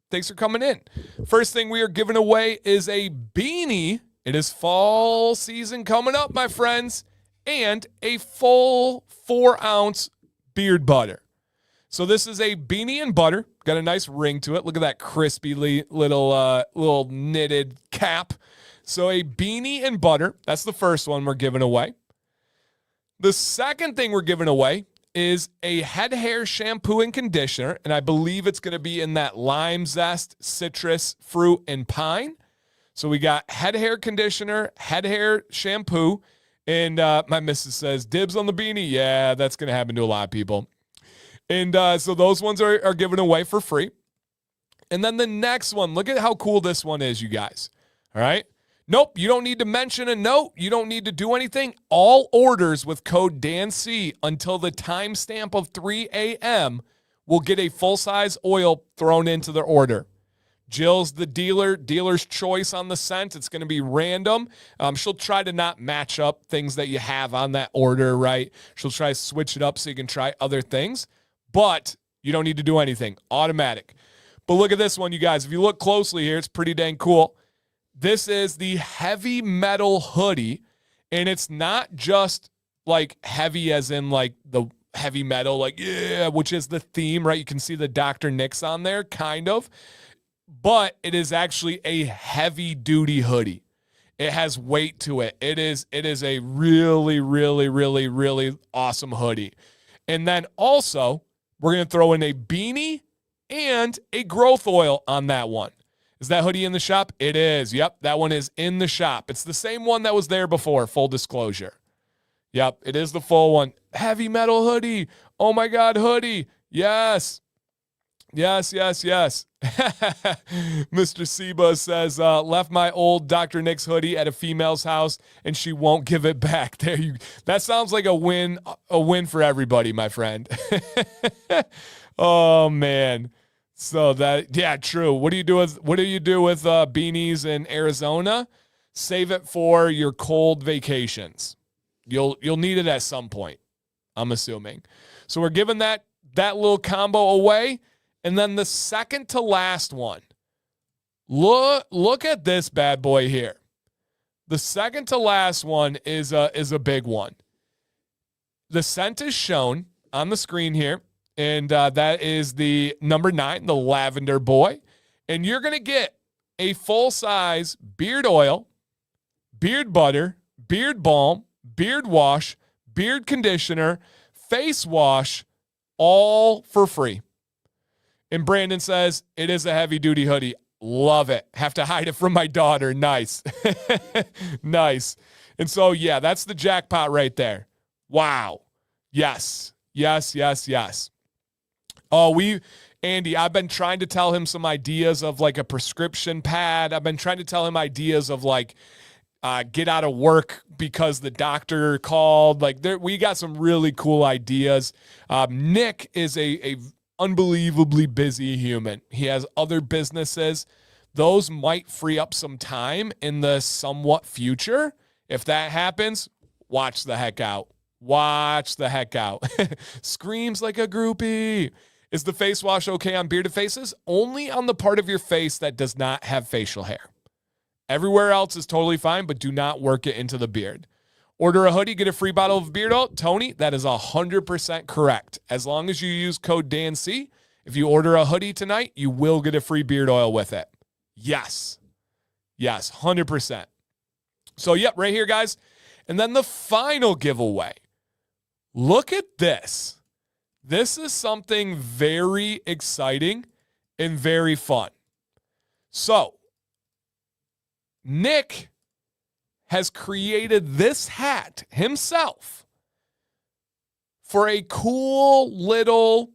Speaker 1: Thanks for coming in. First thing we are giving away is a beanie. It is fall season coming up, my friends, and a full 4-ounce beard butter. So this is a beanie and butter. Got a nice ring to it. Look at that crispy little knitted cap. So a beanie and butter. That's the first one we're giving away. The second thing we're giving away is a head hair shampoo and conditioner, and I believe it's going to be in that lime zest, citrus, fruit, and pine. So we got head hair conditioner, head hair shampoo, and my missus says, dibs on the beanie. Yeah, that's going to happen to a lot of people. And so those ones are given away for free. And then the next one, look at how cool this one is, you guys. All right? Nope, you don't need to mention a note. You don't need to do anything. All orders with code DANC until the timestamp of 3 a.m. will get a full-size oil thrown into their order. Jill's the dealer's choice on the scent. It's going to be random. She'll try to not match up things that you have on that order, right? She'll try to switch it up so you can try other things. But you don't need to do anything. Automatic. But look at this one, you guys. If you look closely here, it's pretty dang cool. This is the heavy metal hoodie, and it's not just like heavy as in like the heavy metal, like, yeah, which is the theme, right? You can see the Dr. Nick's on there, kind of. but it is actually a heavy duty hoodie. It has weight to it. It is a really, really, really, really awesome hoodie. And then also, we're going to throw in a beanie and a growth oil on that one. Is that hoodie in the shop? It is. Yep, that one is in the shop. It's the same one that was there before, full disclosure. Yep, it is the full one. Heavy metal hoodie. Oh my God, hoodie. Yes. Yes, yes, yes. Mr. Seba says, left my old Dr. Nick's hoodie at a female's house and she won't give it back. That sounds like a win for everybody, my friend. Oh man. So yeah, true. What do you do with beanies in Arizona? Save it for your cold vacations. You'll need it at some point, I'm assuming. So we're giving that little combo away. And then the second to last one. Look at this bad boy here. The second to last one is a big one. The scent is shown on the screen here. And that is the number 9, the Lavender Boy. And you're going to get a full-size beard oil, beard butter, beard balm, beard wash, beard conditioner, face wash, all for free. And Brandon says, it is a heavy-duty hoodie. Love it. Have to hide it from my daughter. Nice. Nice. And so, yeah, that's the jackpot right there. Wow. Yes. Yes, yes, yes. Oh, Andy, I've been trying to tell him some ideas of like a prescription pad. I've been trying to tell him ideas of like get out of work because the doctor called. Like we got some really cool ideas. Nick is a unbelievably busy human. He has other businesses. Those might free up some time in the somewhat future. If that happens, watch the heck out. Watch the heck out. Screams like a groupie. Is the face wash okay on bearded faces? Only on the part of your face that does not have facial hair. Everywhere else is totally fine, but do not work it into the beard. Order a hoodie, get a free bottle of beard oil. Tony, that is 100% correct. As long as you use code DANC, if you order a hoodie tonight, you will get a free beard oil with it. Yes. Yes, 100%. So, yep, right here, guys. And then the final giveaway. Look at this. This is something very exciting and very fun. So, Nick has created this hat himself for a cool little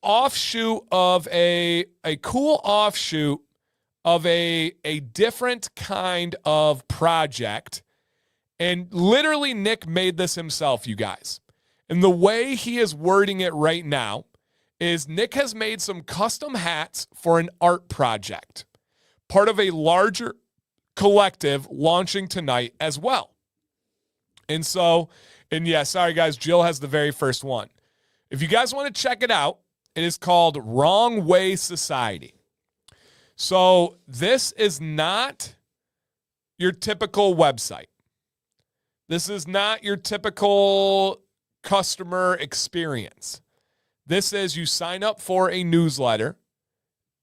Speaker 1: offshoot of a different kind of project. And literally Nick made this himself, you guys. And the way he is wording it right now is Nick has made some custom hats for an art project, part of a larger collective launching tonight as well. And yeah, sorry guys, Jill has the very first one. If you guys want to check it out, it is called Wrong Way Society. So this is not your typical website. This is not your typical customer experience. This is you sign up for a newsletter,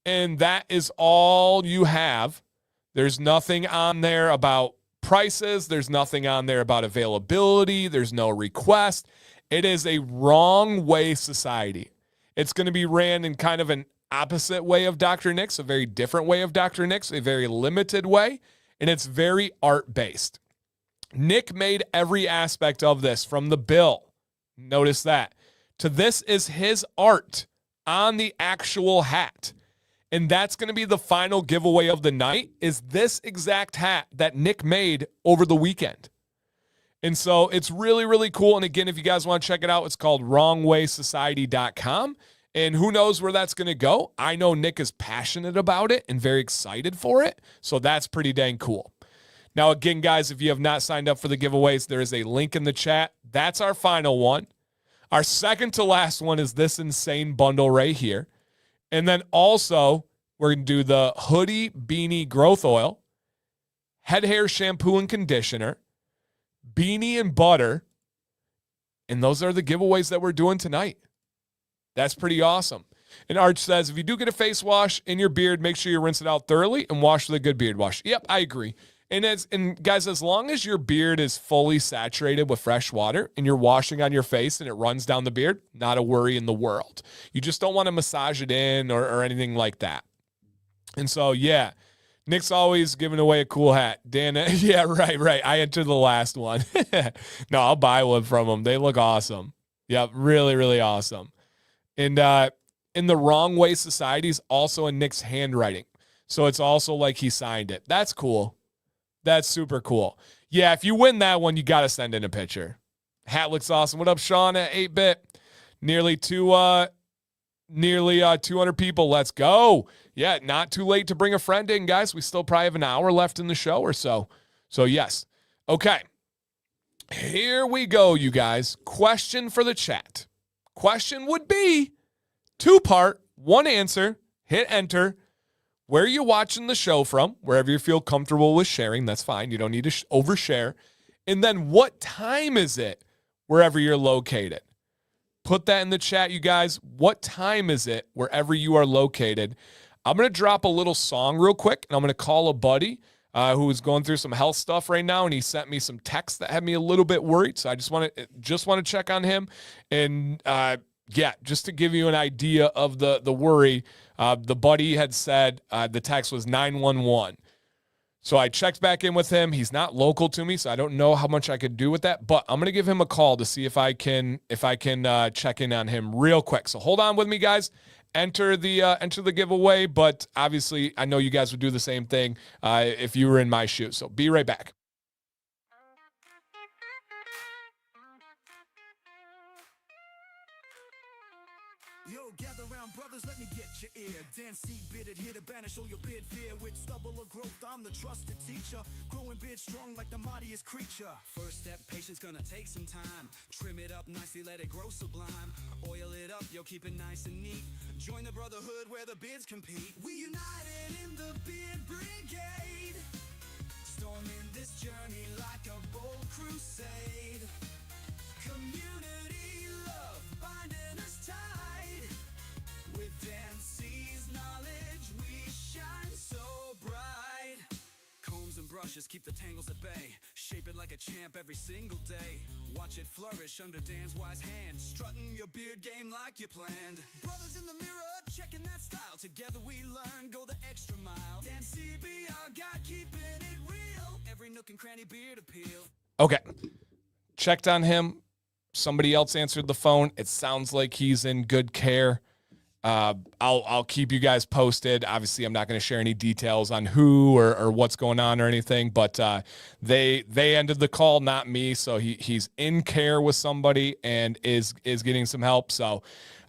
Speaker 1: and that is all you have. There's nothing on there about prices. There's nothing on there about availability. There's no request. It is a wrong way society. It's going to be ran in kind of an opposite way of Dr. Nick's, a very different way of Dr. Nick's, a very limited way, and it's very art-based. Nick made every aspect of this from the bill. Notice that. To this is his art on the actual hat. And that's going to be the final giveaway of the night, is this exact hat that Nick made over the weekend. And so it's really, really cool. And again, if you guys want to check it out, it's called wrongwaysociety.com. And who knows where that's going to go. I know Nick is passionate about it and very excited for it. So that's pretty dang cool. Now, again, guys, if you have not signed up for the giveaways, there is a link in the chat. That's our final one. Our second to last one is this insane bundle right here. And then also, we're going to do the hoodie beanie growth oil, head hair shampoo and conditioner, beanie and butter. And those are the giveaways that we're doing tonight. That's pretty awesome. And Arch says, if you do get a face wash in your beard, make sure you rinse it out thoroughly and wash with a good beard wash. Yep, I agree. And guys, as long as your beard is fully saturated with fresh water and you're washing on your face and it runs down the beard, not a worry in the world. You just don't want to massage it in or anything like that. And so, yeah, Nick's always giving away a cool hat. Dan, yeah, right. I entered the last one. No, I'll buy one from them. They look awesome. Yeah, really, really awesome. And in the Wrong Way Society is also in Nick's handwriting. So it's also like he signed it. That's cool. That's super cool. Yeah, if you win that one, you got to send in a picture. Hat looks awesome. What up, Sean at 8-Bit? Nearly 200 people. Let's go. Yeah, not too late to bring a friend in, guys. We still probably have an hour left in the show or so. So, yes. Okay. Here we go, you guys. Question for the chat. Question would be 2-part, 1 answer. Hit enter. Where are you watching the show from? Wherever you feel comfortable with sharing, that's fine. You don't need to overshare. And then what time is it wherever you're located? Put that in the chat, you guys. What time is it wherever you are located? I'm going to drop a little song real quick, and I'm going to call a buddy who is going through some health stuff right now, and he sent me some texts that had me a little bit worried. So I just want to check on him. And yeah, just to give you an idea of the worry, the buddy had said the text was 911. So I checked back in with him. He's not local to me, so I don't know how much I could do with that. But I'm going to give him a call to see if I can check in on him real quick. So hold on with me, guys. Enter the giveaway. But obviously, I know you guys would do the same thing if you were in my shoes. So be right back.
Speaker 2: Yo, gather round, brothers, let me get your ear. Dan C. Bitted, here to banish all your bid fear. With stubble or growth, I'm the trusted teacher. Growing big, strong like the mightiest creature.
Speaker 3: First step, patience gonna take some time. Trim it up nicely, let it grow sublime. Oil it up, yo, keep it nice and neat. Join the brotherhood where the bids compete.
Speaker 2: We united in the Beard Brigade, storming this journey like a bold crusade. Community love binding us tight. With Dan C's knowledge, we shine so bright.
Speaker 3: Combs and brushes keep the tangles at bay. Shape it like a champ every single day. Watch it flourish under Dan's wise hand. Strutting your beard game like you planned.
Speaker 2: Brothers in the mirror, checking that style. Together we learn, go the extra mile. Dan C be our guide, keeping it real.
Speaker 3: Every nook and cranny beard appeal.
Speaker 1: Okay. Checked on him. Somebody else answered the phone. It sounds like he's in good care. I'll keep you guys posted. Obviously, I'm not going to share any details on who or what's going on or anything, but they ended the call, not me. So he's in care with somebody and is getting some help. So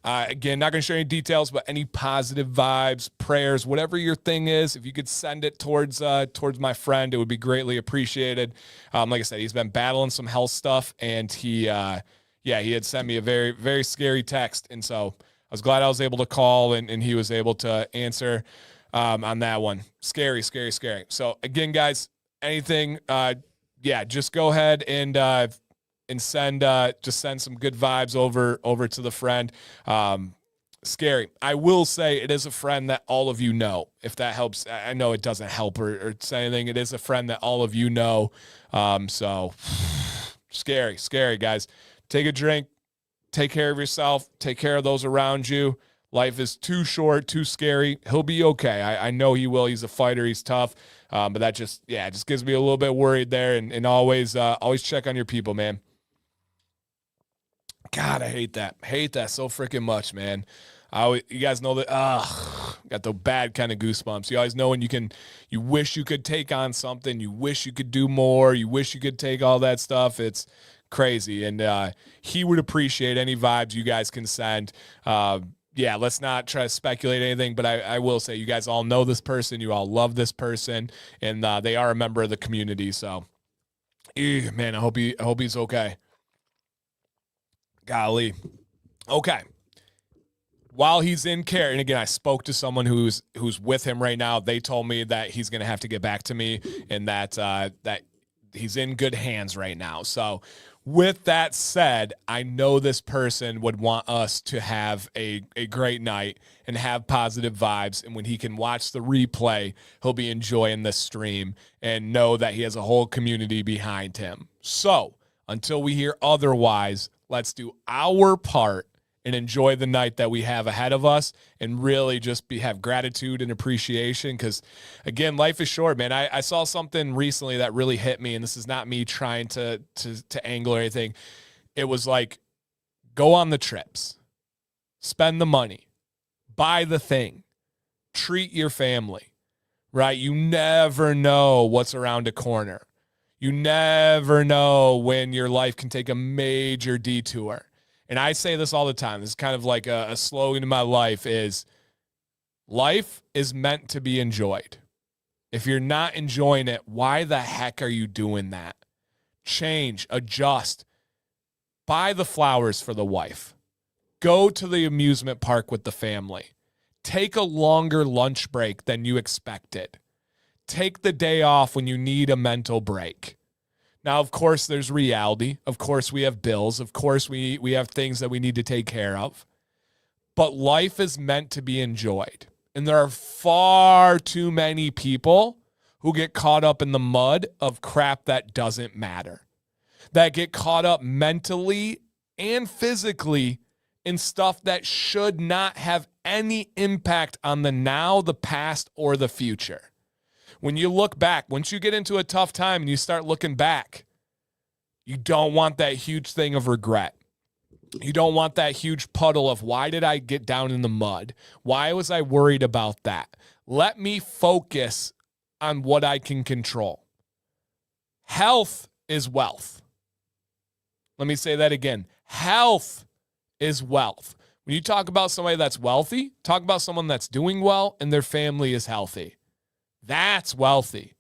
Speaker 1: again, not going to share any details, but any positive vibes, prayers, whatever your thing is, if you could send it towards my friend, it would be greatly appreciated. Like I said, he's been battling some health stuff, and he had sent me a very, very scary text, and so I was glad I was able to call and he was able to answer on that one. Scary, scary, scary. So again, guys, anything, just go ahead and send some good vibes over to the friend. Scary. I will say it is a friend that all of you know, if that helps. I know it doesn't help or say anything. It is a friend that all of you know. So scary, scary, guys. Take a drink. Take care of yourself. Take care of those around you. Life is too short, too scary. He'll be okay. I know he will. He's a fighter. He's tough. But that just gives me a little bit worried there. And always check on your people, man. God, I hate that. Hate that so freaking much, man. You guys know that. Got the bad kind of goosebumps. You always know when you wish you could take on something. You wish you could do more. You wish you could take all that stuff. It's crazy. And he would appreciate any vibes you guys can send. Let's not try to speculate anything, but I will say you guys all know this person. You all love this person, and they are a member of the community. So, man, I hope he's okay. Golly. Okay. While he's in care, and again, I spoke to someone who's with him right now. They told me that he's going to have to get back to me and that he's in good hands right now. So With that said, I know this person would want us to have a great night and have positive vibes. And when he can watch the replay, he'll be enjoying this stream and know that he has a whole community behind him. So until we hear otherwise, let's do our part and enjoy the night that we have ahead of us and really just have gratitude and appreciation. Because, again, life is short, man. I saw something recently that really hit me, and this is not me trying to angle or anything. It was like, go on the trips, spend the money, buy the thing, treat your family, right? You never know what's around a corner. You never know when your life can take a major detour. And I say this all the time. This is kind of like a slogan in my life is life is meant to be enjoyed. If you're not enjoying it, why the heck are you doing that? Change, adjust, buy the flowers for the wife. Go to the amusement park with the family. Take a longer lunch break than you expected. Take the day off when you need a mental break. Now, of course, there's reality. Of course, we have bills. Of course, we have things that we need to take care of. But life is meant to be enjoyed. And there are far too many people who get caught up in the mud of crap that doesn't matter, that get caught up mentally and physically in stuff that should not have any impact on the now, the past, or the future. When you look back, once you get into a tough time and you start looking back, you don't want that huge thing of regret. You don't want that huge puddle of why did I get down in the mud? Why was I worried about that? Let me focus on what I can control. Health is wealth. Let me say that again. Health is wealth. When you talk about somebody that's wealthy, talk about someone that's doing well and their family is healthy. That's wealthy.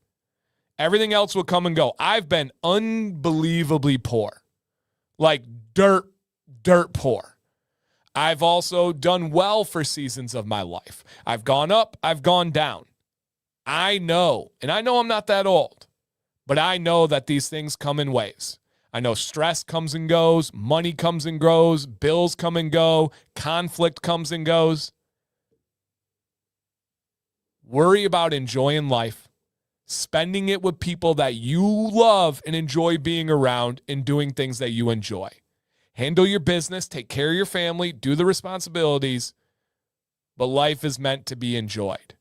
Speaker 1: Everything else will come and go. I've been unbelievably poor, like dirt poor. I've also done well for seasons of my life. I've gone up, I've gone down. I know, and I know I'm not that old, but I know that these things come in waves. I know stress comes and goes, money comes and goes, bills come and go, conflict comes and goes. Worry about enjoying life, spending it with people that you love and enjoy being around and doing things that you enjoy. Handle your business, take care of your family, do the responsibilities, but life is meant to be enjoyed.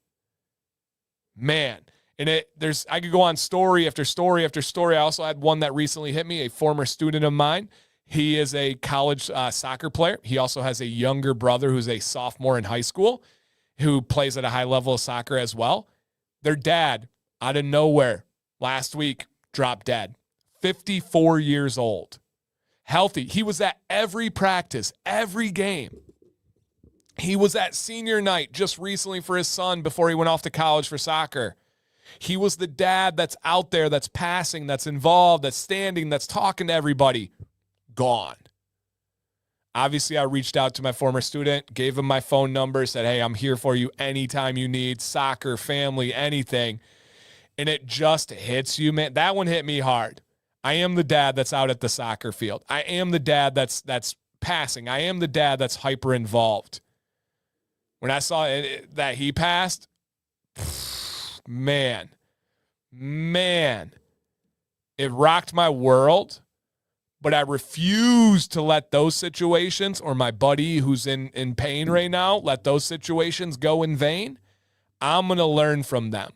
Speaker 1: Man, and I could go on story after story after story. I also had one that recently hit me, a former student of mine. He is a college soccer player. He also has a younger brother who's a sophomore in high school who plays at a high level of soccer as well. Their dad, out of nowhere, last week, dropped dead. 54 years old. Healthy. He was at every practice, every game. He was at senior night just recently for his son before he went off to college for soccer. He was the dad that's out there, that's passing, that's involved, that's standing, that's talking to everybody. Gone. Obviously, I reached out to my former student, gave him my phone number, said, hey, I'm here for you anytime you need soccer, family, anything. And it just hits you, man. That one hit me hard. I am the dad that's out at the soccer field. I am the dad that's passing. I am the dad that's hyper involved. When I saw that he passed, man, it rocked my world. But I refuse to let those situations, or my buddy who's in pain right now, let those situations go in vain. I'm going to learn from them.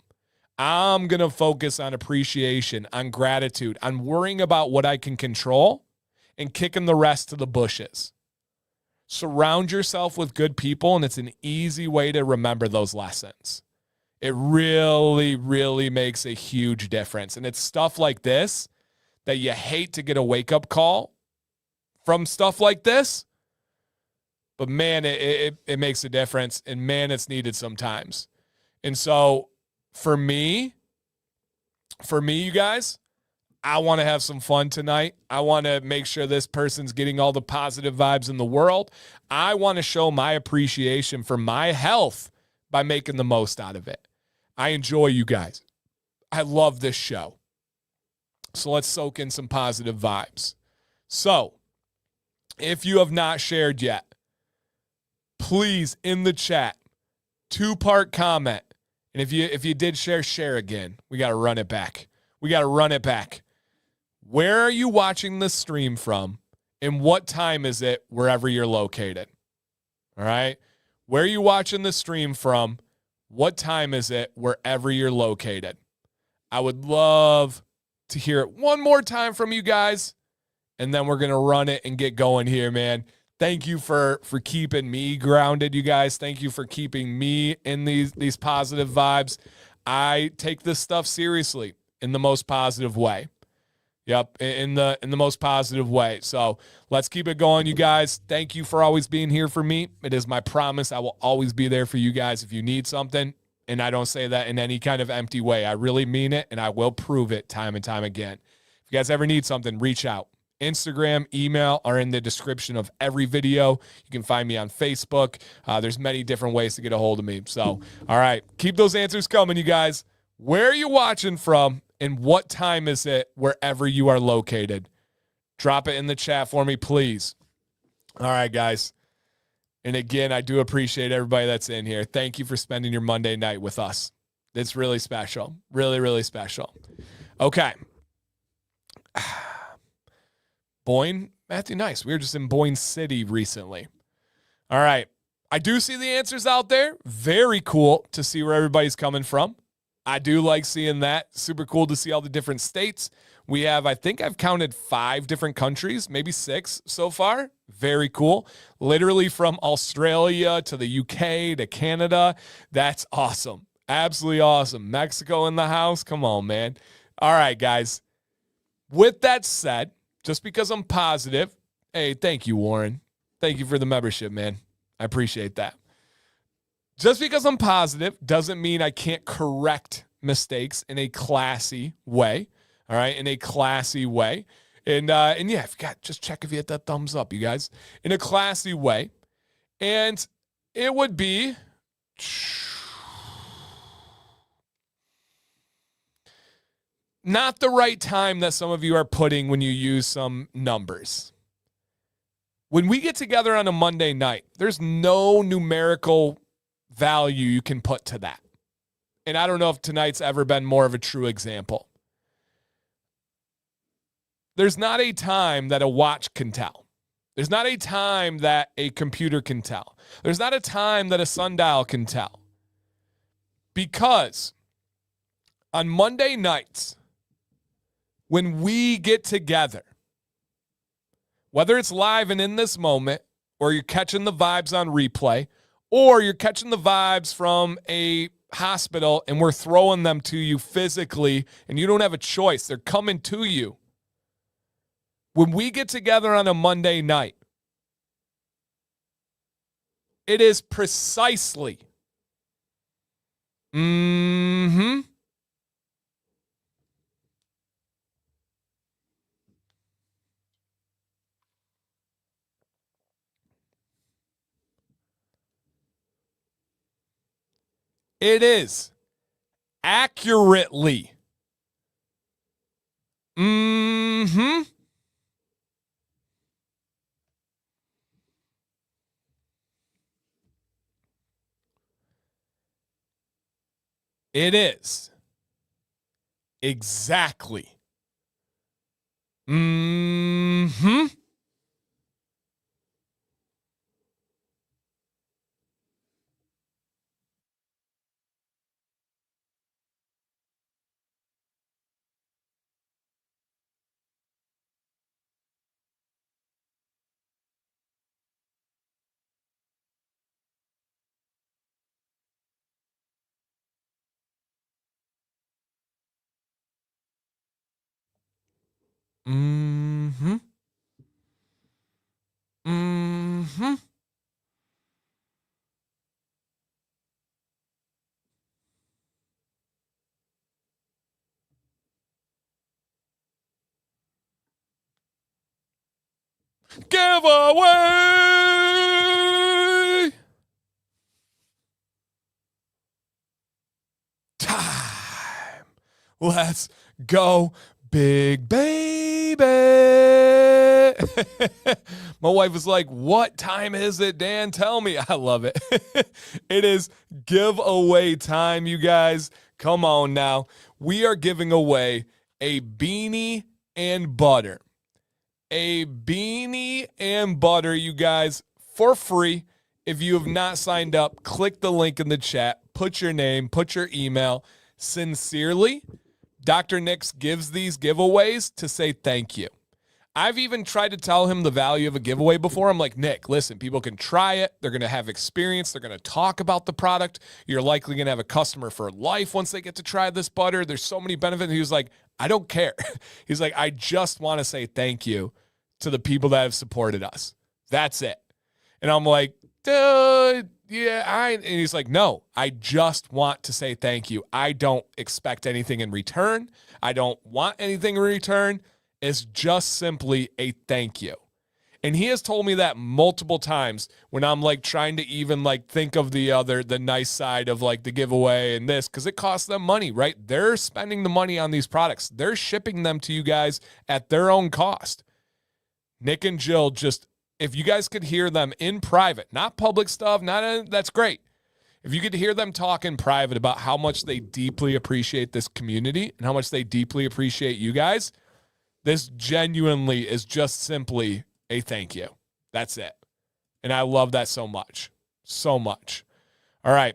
Speaker 1: I'm going to focus on appreciation, on gratitude, on worrying about what I can control and kicking the rest to the bushes. Surround yourself with good people, and it's an easy way to remember those lessons. It really, really makes a huge difference. And it's stuff like this that you hate to get a wake-up call from stuff like this. But, man, it makes a difference. And, man, it's needed sometimes. And so, for me, you guys, I want to have some fun tonight. I want to make sure this person's getting all the positive vibes in the world. I want to show my appreciation for my health by making the most out of it. I enjoy you guys. I love this show. So let's soak in some positive vibes. So, if you have not shared yet, please, in the chat, 2-part comment. And if you did share again. We got to run it back. Where are you watching the stream from? And what time is it wherever you're located? All right? Where are you watching the stream from? What time is it wherever you're located? I would love to hear it one more time from you guys, and then we're going to run it and get going here, man. Thank you for keeping me grounded, you guys. Thank you for keeping me in these positive vibes. I take this stuff seriously in the most positive way. Yep, in the most positive way. So let's keep it going, you guys. Thank you for always being here for me. It is my promise I will always be there for you guys if you need something. And I don't say that in any kind of empty way. I really mean it, and I will prove it time and time again. If you guys ever need something, reach out. Instagram, email are in the description of every video. You can find me on Facebook. There's many different ways to get a hold of me. So, all right, keep those answers coming, you guys. Where are you watching from, and what time is it wherever you are located? Drop it in the chat for me, please. All right, guys. And again, I do appreciate everybody that's in here. Thank you for spending your Monday night with us. It's really special. Really, really special. Okay. Boyne, Matthew, nice. We were just in Boyne City recently. All right. I do see the answers out there. Very cool to see where everybody's coming from. I do like seeing that. Super cool to see all the different states. We have, I think I've counted 5 different countries, maybe 6 so far. Very cool. Literally from Australia to the UK to Canada. That's awesome. Absolutely awesome. Mexico in the house. Come on, man. All right, guys. With that said, just because I'm positive, hey, thank you, Warren. Thank you for the membership, man. I appreciate that. Just because I'm positive doesn't mean I can't correct mistakes in a classy way. All right, in a classy way. And yeah, just check if you hit that thumbs up, you guys. In a classy way. And it would be not the right time that some of you are putting when you use some numbers. When we get together on a Monday night, there's no numerical value you can put to that. And I don't know if tonight's ever been more of a true example. There's not a time that a watch can tell. There's not a time that a computer can tell. There's not a time that a sundial can tell. Because on Monday nights, when we get together, whether it's live and in this moment, or you're catching the vibes on replay, or you're catching the vibes from a hospital and we're throwing them to you physically and you don't have a choice, they're coming to you. When we get together on a Monday night, it is precisely it is accurately it is exactly giveaway time. Let's go, big baby. it. My wife was like, what time is it, Dan? Tell me. I love it. It is giveaway time, you guys. Come on now. We are giving away a beanie and butter. A beanie and butter, you guys, for free. If you have not signed up, click the link in the chat, put your name, put your email. Sincerely, Dr. Nix gives these giveaways to say thank you. I've even tried to tell him the value of a giveaway before. I'm like, Nick, listen, people can try it. They're going to have experience. They're going to talk about the product. You're likely going to have a customer for life once they get to try this butter. There's so many benefits. He was like, I don't care. He's like, I just want to say thank you to the people that have supported us. That's it. And I'm like, dude, yeah, and he's like, no, I just want to say thank you. I don't expect anything in return. I don't want anything in return. It's just simply a thank you. And he has told me that multiple times when I'm like trying to even like think of the nice side of like the giveaway and this, because it costs them money, right? They're spending the money on these products. They're shipping them to you guys at their own cost. Nick and Jill just, if you guys could hear them in private, not public stuff, that's great. If you could hear them talk in private about how much they deeply appreciate this community and how much they deeply appreciate you guys, this genuinely is just simply a thank you. That's it. And I love that so much. So much. All right.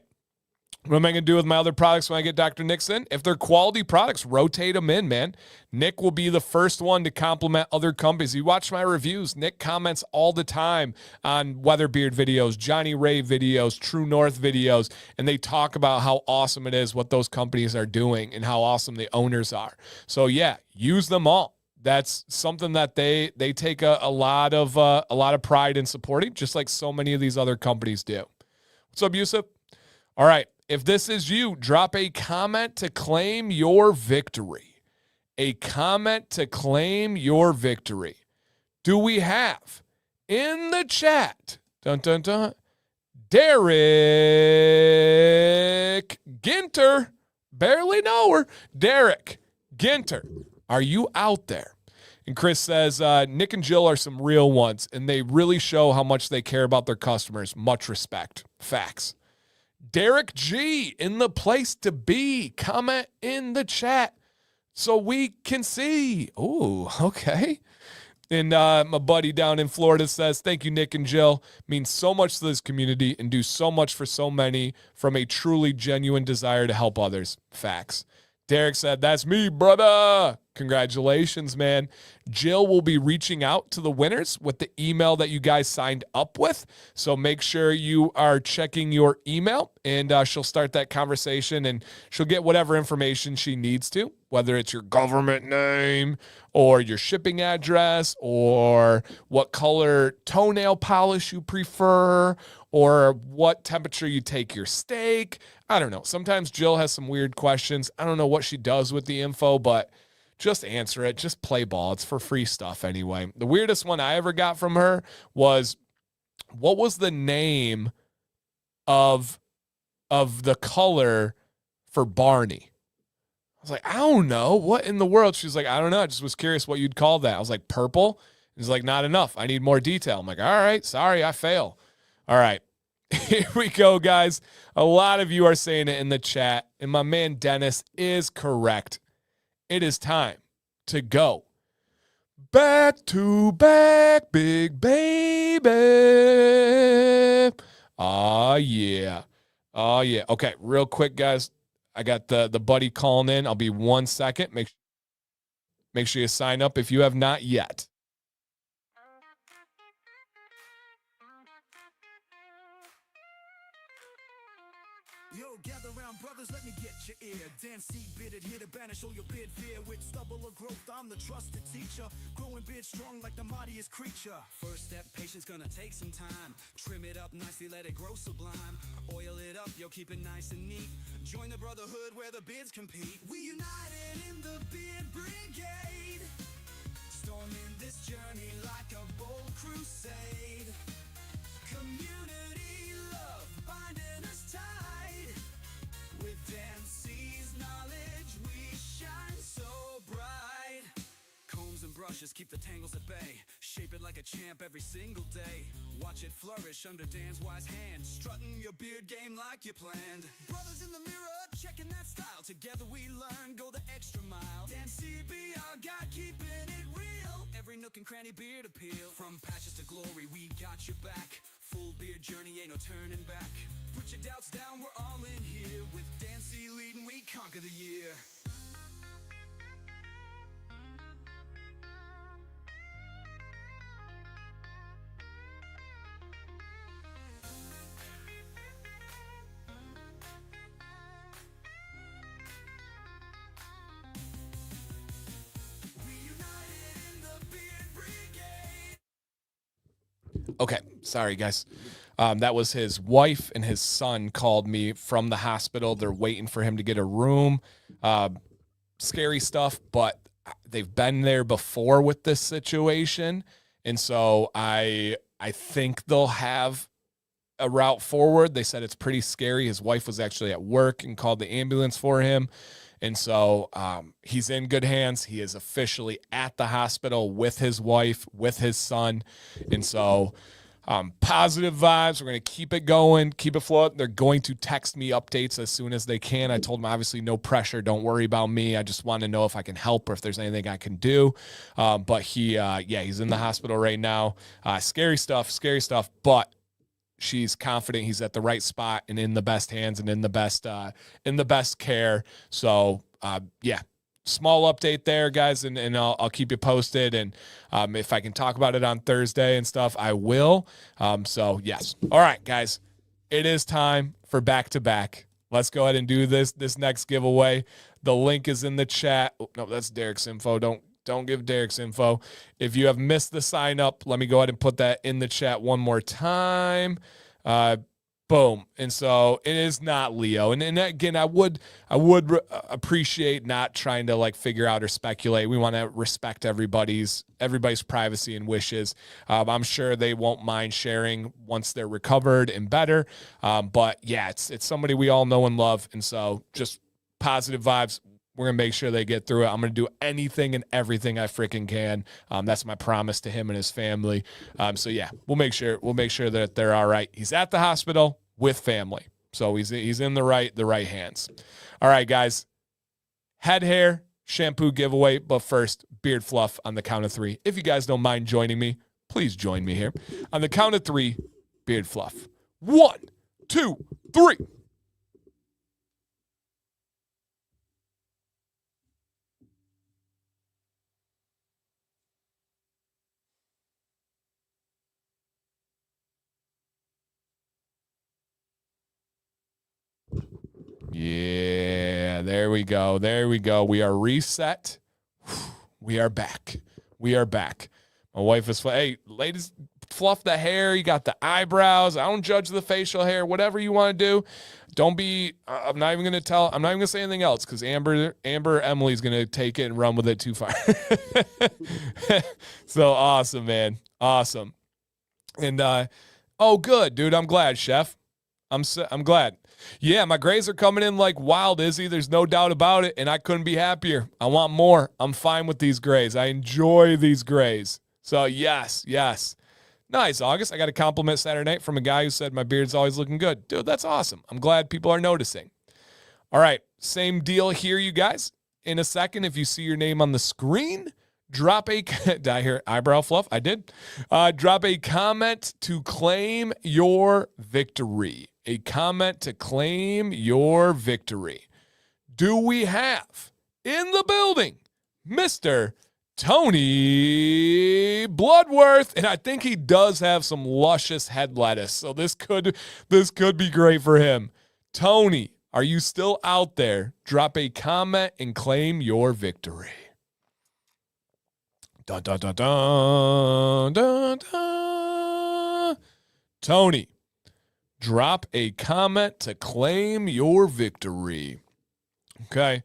Speaker 1: What am I going to do with my other products when I get Dr. Nick's in? If they're quality products, rotate them in, man. Nick will be the first one to compliment other companies. You watch my reviews. Nick comments all the time on Weatherbeard videos, Johnny Ray videos, True North videos, and they talk about how awesome it is what those companies are doing and how awesome the owners are. So, yeah, use them all. That's something that they take a lot of pride in supporting, just like so many of these other companies do. What's up, Yusuf? All right. If this is you, drop a comment to claim your victory. A comment to claim your victory. Do we have in the chat, dun, dun, dun, Derek Ginter? Barely know her. Derek Ginter, are you out there? And Chris says, Nick and Jill are some real ones, and they really show how much they care about their customers. Much respect. Facts. Derek G in the place to be. Comment in the chat so we can see. Oh, okay. And my buddy down in Florida says, thank you, Nick and Jill. Means so much to this community and do so much for so many from a truly genuine desire to help others. Facts. Derek said, that's me, brother. Congratulations, man. Jill will be reaching out to the winners with the email that you guys signed up with. So make sure you are checking your email, and she'll start that conversation, and she'll get whatever information she needs to, whether it's your government name or your shipping address or what color toenail polish you prefer or what temperature you take your steak. I don't know. Sometimes Jill has some weird questions. I don't know what she does with the info, but just answer it. Just play ball. It's for free stuff anyway. The weirdest one I ever got from her was, what was the name of the color for Barney? I was like, I don't know. What in the world? She's like, I don't know. I just was curious what you'd call that. I was like, purple? He's like, not enough. I need more detail. I'm like, all right, sorry, I fail. All right. Here we go, guys. A lot of you are saying it in the chat, and my man Dennis is correct. It is time to go back to back, big baby. Oh, yeah. Oh, yeah. Okay, real quick, guys. I got the buddy calling in. I'll be 1 second. Make sure you sign up if you have not yet.
Speaker 2: Yo, gather round, brothers, let me get your ear. Dance, see, bid it, here to banish all your bid fear. With stubble or growth, I'm the trusted teacher. Growing bid strong like the mightiest creature.
Speaker 3: First step, patience gonna take some time. Trim it up nicely, let it grow sublime. Oil it up, yo, keep it nice and neat. Join the brotherhood where the bids compete. We united in the bid brigade. Storming this journey like a bold crusade. Community love binding us tight. With Dancy's knowledge, we shine so bright. Combs and brushes keep the tangles at bay. Shape it a champ every single day. Watch it flourish under Dan's wise hand, strutting your beard game like you planned. Brothers in the mirror, checking that style. Together we learn, go the extra mile. Dan CB, our guy, keeping it real. Every nook and cranny beard appeal. From patches to glory, we got your back. Full beard journey, ain't no turning back. Put your doubts down, we're all in here. With Dan C leading, we conquer the year.
Speaker 1: Okay, sorry guys. That was his wife and his son called me from the hospital. They're waiting for him to get a room. Scary stuff, but they've been there before with this situation. And so I think they'll have a route forward. They said it's pretty scary. His wife was actually at work and called the ambulance for him. And so he's in good hands. He is officially at the hospital with his wife, with his son. And so positive vibes. We're going to keep it going, keep it floating. They're going to text me updates as soon as they can. I told them, obviously, no pressure. Don't worry about me. I just want to know if I can help or if there's anything I can do. But he's in the hospital right now. Scary stuff, but she's confident he's at the right spot and in the best hands and in the best care. So, small update there, guys, and I'll keep you posted. And if I can talk about it on Thursday and stuff, I will. So, yes. All right, guys, it is time for back-to-back. Let's go ahead and do this next giveaway. The link is in the chat. Oh, no, that's Derek's info. Don't give Derek's info. If you have missed the sign up, let me go ahead and put that in the chat one more time. Boom. And so it is not Leo. And again, I would appreciate not trying to like figure out or speculate. We want to respect everybody's privacy and wishes. I'm sure they won't mind sharing once they're recovered and better. But yeah, it's somebody we all know and love. And so just positive vibes. We're going to make sure they get through it. I'm going to do anything and everything I freaking can. That's my promise to him and his family. So yeah, we'll make sure that they're all right. He's at the hospital with family. So he's in the right hands. All right, guys. Head hair, shampoo giveaway, but first, beard fluff on the count of 3. If you guys don't mind joining me, please join me here. On the count of 3, beard fluff. 1, 2, 3. Yeah, there we go. We are reset. We are back. My wife is, hey, ladies, fluff the hair. You got the eyebrows. I don't judge the facial hair. Whatever you want to do. Don't be, I'm not even going to say anything else because Amber Emily's going to take it and run with it too far. So awesome, man. Awesome. And, oh, good, dude. I'm glad, Chef. I'm glad. Yeah, my grays are coming in like wild, Izzy. There's no doubt about it, and I couldn't be happier. I want more. I'm fine with these grays. I enjoy these grays. So, yes. Nice, August. I got a compliment Saturday night from a guy who said my beard's always looking good. Dude, that's awesome. I'm glad people are noticing. All right, same deal here, you guys. In a second, if you see your name on the screen, drop a, did I hear eyebrow fluff? I did. Drop a comment to claim your victory. A comment to claim your victory. Do we have in the building Mr. Tony Bloodworth? And I think he does have some luscious head lettuce. So this could be great for him. Tony, are you still out there? Drop a comment and claim your victory. Dun, dun, dun, dun, dun, dun. Tony, drop a comment to claim your victory. Okay.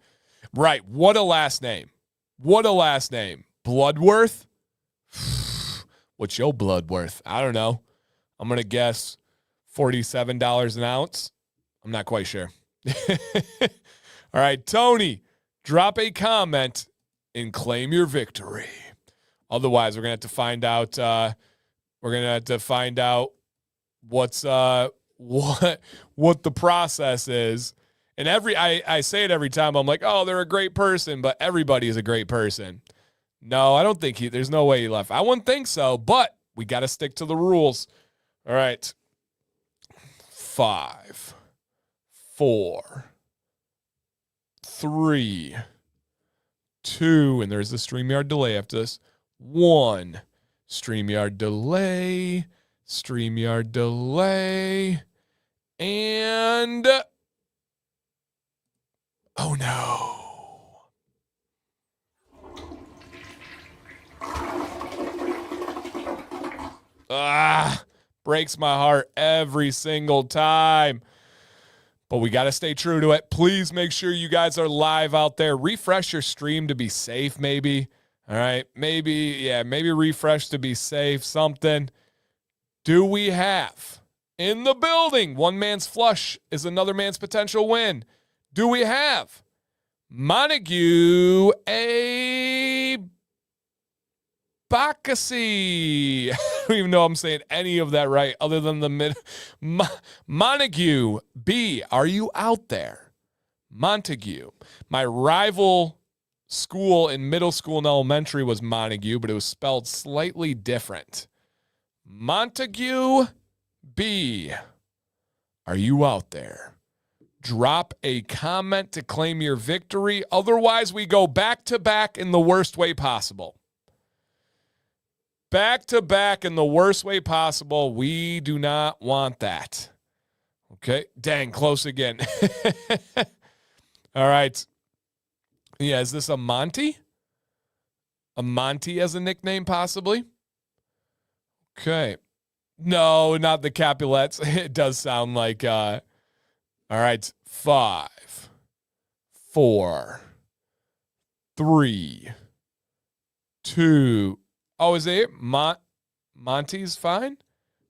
Speaker 1: Right. What a last name. Bloodworth? What's your blood worth? I don't know. I'm going to guess $47 an ounce. I'm not quite sure. All right, Tony, drop a comment and claim your victory. Otherwise, we're gonna have to find out. What's what the process is. And I say it every time. I'm like, oh, they're a great person, but everybody is a great person. No, I don't think there's no way he left. I wouldn't think so, but we got to stick to the rules. All right. 5, 4, 3, 2, and there's the StreamYard delay after this. 1, StreamYard delay, and oh no. Breaks my heart every single time. But we got to stay true to it. Please make sure you guys are live out there. Refresh your stream to be safe, maybe. All right. Maybe refresh to be safe, something. Do we have in the building? One man's flush is another man's potential win. Do we have Montague A. Bacchusy? I don't even know I'm saying any of that right other than the Montague B. Are you out there? Montague. My rival school in middle school and elementary was Montague, but it was spelled slightly different. Montague B. Are you out there? Drop a comment to claim your victory. Otherwise, we go back to back in the worst way possible. Back to back in the worst way possible. We do not want that. Okay. Dang, close again. All right. Yeah, is this a Monty? A Monty as a nickname, possibly? Okay. No, not the Capulets. It does sound like, all right. 5, 4, 3, 2. Oh, is it Monty's fine?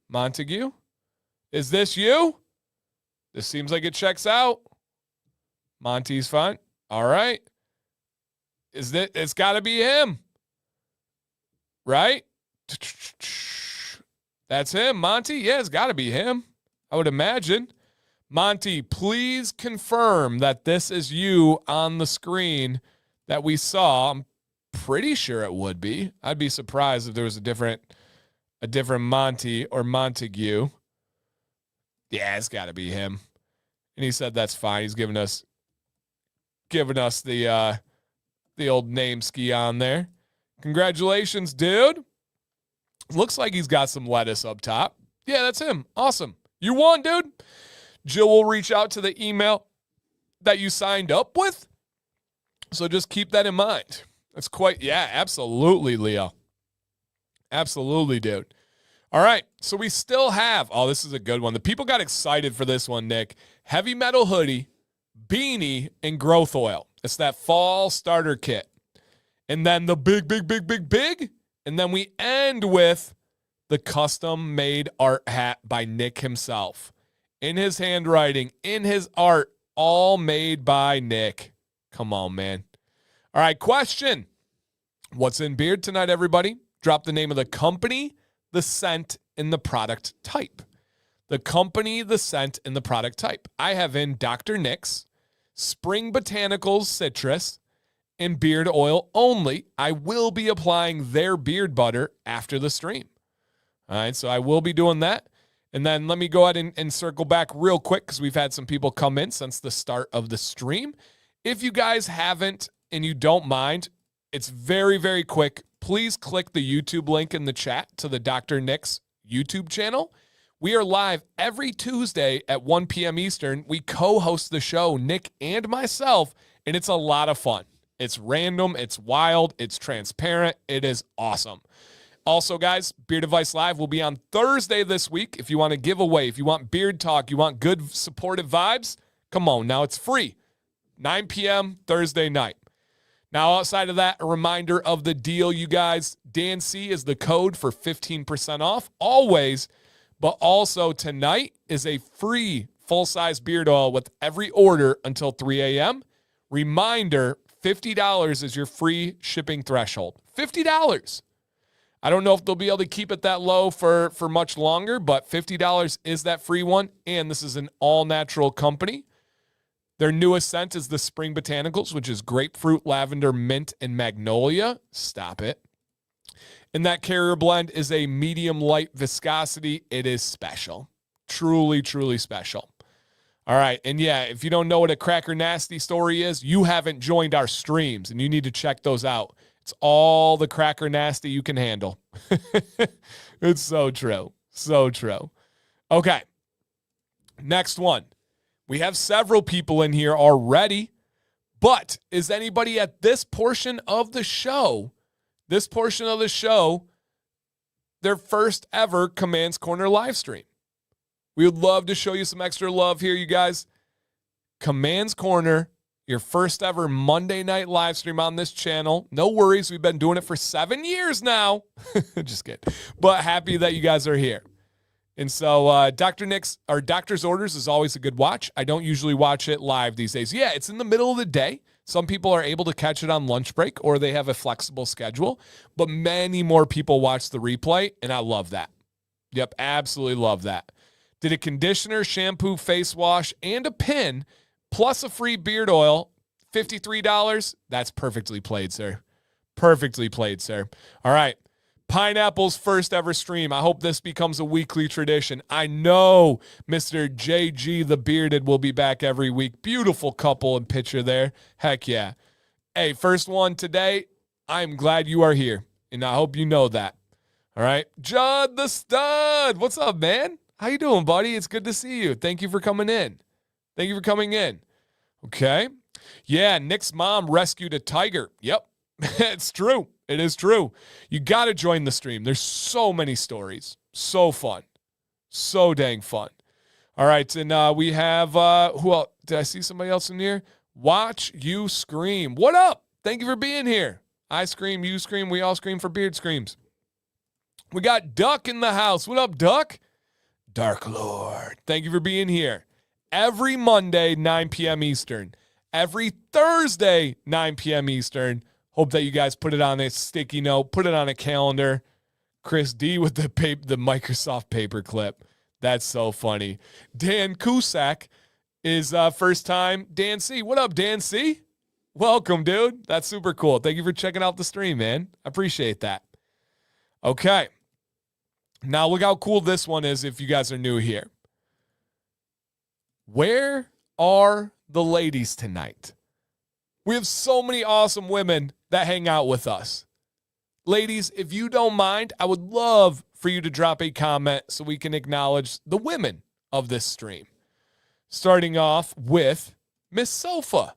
Speaker 1: Montague? Is this you? This seems like it checks out. Monty's fine. All right. It's got to be him. Right? That's him, Monty. Yeah, it's got to be him. I would imagine. Monty, please confirm that this is you on the screen that we saw. I'm pretty sure it would be. I'd be surprised if there was a different Monty or Montague. Yeah, it's got to be him. And he said that's fine. He's giving us the old name ski on there. Congratulations, dude. Looks like he's got some lettuce up top. Yeah, that's him. Awesome. You won, dude. Jill will reach out to the email that you signed up with. So just keep that in mind. That's absolutely, Leo. Absolutely, dude. All right, so we still have, this is a good one. The people got excited for this one, Nick. Heavy metal hoodie, beanie, and growth oil. It's that fall starter kit. And then the big, and then we end with the custom-made art hat by Nick himself. In his handwriting, in his art, all made by Nick. Come on, man. All right, question. What's in beard tonight, everybody? Drop the name of the company, the scent, and the product type. The company, the scent, and the product type. I have in Dr. Nick's, Spring Botanicals Citrus, and beard oil only. I will be applying their beard butter after the stream. All right, so I will be doing that. And then let me go ahead and circle back real quick because we've had some people come in since the start of the stream. If you guys haven't and you don't mind, it's very, very quick. Please click the YouTube link in the chat to the Dr. Nick's YouTube channel. We are live every Tuesday at 1 p.m. Eastern. We co-host the show, Nick and myself, and it's a lot of fun. It's random, it's wild, it's transparent, it is awesome. Also, guys, Beard Advice Live will be on Thursday this week. If you want to give away, if you want beard talk, you want good supportive vibes, come on. Now it's free. 9 p.m. Thursday night. Now, outside of that, a reminder of the deal, you guys. Dan C is the code for 15% off always, but also tonight is a free full-size beard oil with every order until 3 a.m. Reminder, $50 is your free shipping threshold. $50. I don't know if they'll be able to keep it that low for much longer, but $50 is that free one. And this is an all-natural company. Their newest scent is the Spring Botanicals, which is grapefruit, lavender, mint, and magnolia. Stop it. And that carrier blend is a medium light viscosity. It is special. Truly, truly special. All right. And yeah, if you don't know what a Cracker Nasty story is, you haven't joined our streams and you need to check those out. It's all the Cracker Nasty you can handle. It's so true. So true. Okay. Next one. We have several people in here already, but is anybody at this portion of the show, their first ever Commands Corner live stream? We would love to show you some extra love here, you guys. Commands Corner, your first ever Monday night live stream on this channel. No worries, we've been doing it for 7 years now. Just kidding. But happy that you guys are here. And so Dr. Nick's, or Doctor's Orders is always a good watch. I don't usually watch it live these days. Yeah, it's in the middle of the day. Some people are able to catch it on lunch break or they have a flexible schedule. But many more people watch the replay, and I love that. Yep, absolutely love that. Did a conditioner, shampoo, face wash, and a pin, plus a free beard oil, $53. That's perfectly played, sir. Perfectly played, sir. All right. Pineapple's first ever stream. I hope this becomes a weekly tradition. I know Mr. JG the Bearded will be back every week. Beautiful couple and picture there. Heck yeah. Hey, first one today. I'm glad you are here, and I hope you know that. All right. Judd the Stud. What's up, man? How you doing, buddy? It's good to see you. Thank you for coming in. Thank you for coming in. Okay. Yeah, Nick's mom rescued a tiger. Yep. It's true. It is true. You got to join the stream. There's so many stories. So fun. So dang fun. All right. And we have, who else? Did I see somebody else in here? Watch You Scream. What up? Thank you for being here. I scream, you scream, we all scream for Beard Screams. We got Duck in the house. What up, Duck? Dark Lord. Thank you for being here. Every Monday, 9 p.m. Eastern. Every Thursday, 9 p.m. Eastern. Hope that you guys put it on a sticky note, put it on a calendar. Chris D with the Microsoft paperclip. That's so funny. Dan Cusack is first time. Dan C. What up, Dan C? Welcome, dude. That's super cool. Thank you for checking out the stream, man. I appreciate that. Okay. Now look how cool this one is if you guys are new here. Where are the ladies tonight? We have so many awesome women that hang out with us. Ladies, if you don't mind, I would love for you to drop a comment so we can acknowledge the women of this stream. Starting off with Miss Sofa.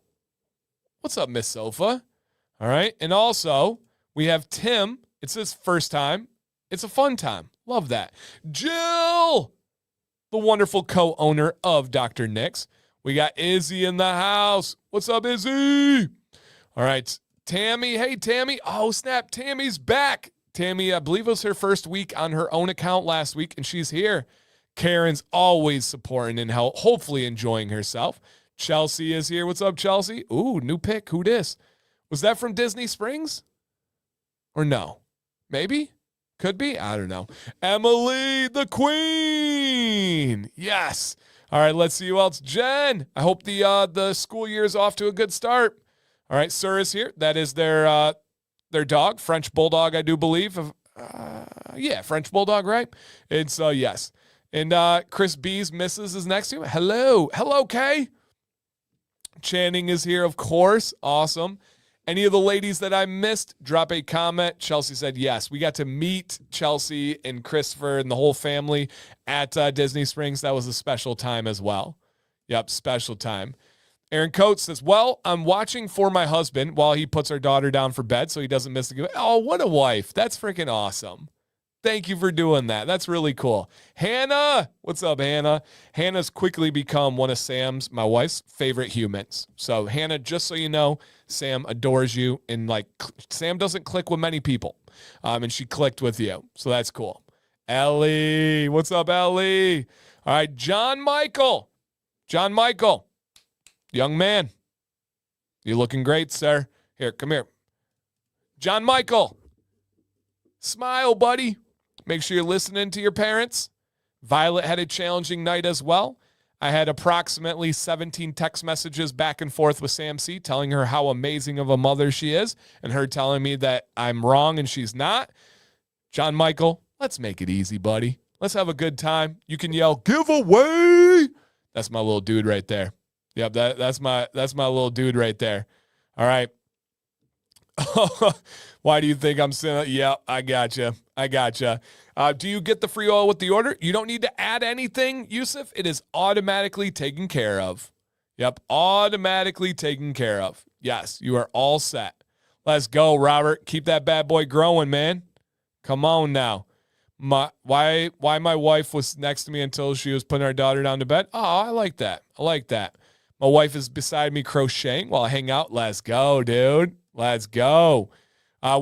Speaker 1: What's up, Miss Sofa? All right. And also, we have Tim. It's his first time. It's a fun time. Love that. Jill, the wonderful co-owner of Dr. Nick's. We got Izzy in the house. What's up, Izzy? All right. Tammy. Hey, Tammy. Oh, snap. Tammy's back. Tammy, I believe it was her first week on her own account last week, and she's here. Karen's always supporting and hopefully enjoying herself. Chelsea is here. What's up, Chelsea? Ooh, new pick. Who dis? Was that from Disney Springs? Or no? Maybe? Could be. I don't know. Emily, the queen. Yes. All right, let's see who else. Jen, I hope the school year is off to a good start. All right, Sir is here. That is their dog, French Bulldog, I do believe. Yeah, French Bulldog, right? It's yes. And Chris B's missus is next to you. Hello. Hello, Kay. Channing is here, of course. Awesome. Any of the ladies that I missed, drop a comment. Chelsea said yes. We got to meet Chelsea and Christopher and the whole family at Disney Springs. That was a special time as well. Yep, special time. Aaron Coates says, well, I'm watching for my husband while he puts our daughter down for bed so he doesn't miss the game. Oh, what a wife. That's freaking awesome. Thank you for doing that. That's really cool. Hannah. What's up, Hannah? Hannah's quickly become one of Sam's, my wife's, favorite humans. So, Hannah, just so you know, Sam adores you. And, Sam doesn't click with many people. And she clicked with you. So, that's cool. Ellie. What's up, Ellie? All right, John Michael. John Michael. Young man. You're looking great, sir. Here, come here. John Michael. Smile, buddy. Make sure you're listening to your parents. Violet had a challenging night as well. I had approximately 17 text messages back and forth with Sam C telling her how amazing of a mother she is and her telling me that I'm wrong and she's not. John Michael, let's make it easy, buddy. Let's have a good time. You can yell, giveaway. That's my little dude right there. Yep, that's my little dude right there. All right. Why do you think I'm saying? Yeah, I gotcha. Do you get the free oil with the order? You don't need to add anything, Yusuf. It is automatically taken care of. Yep, automatically taken care of. Yes, you are all set. Let's go, Robert. Keep that bad boy growing, man. Come on now. Why my wife was next to me until she was putting our daughter down to bed? Oh, I like that. My wife is beside me crocheting while I hang out. Let's go, dude. Let's go.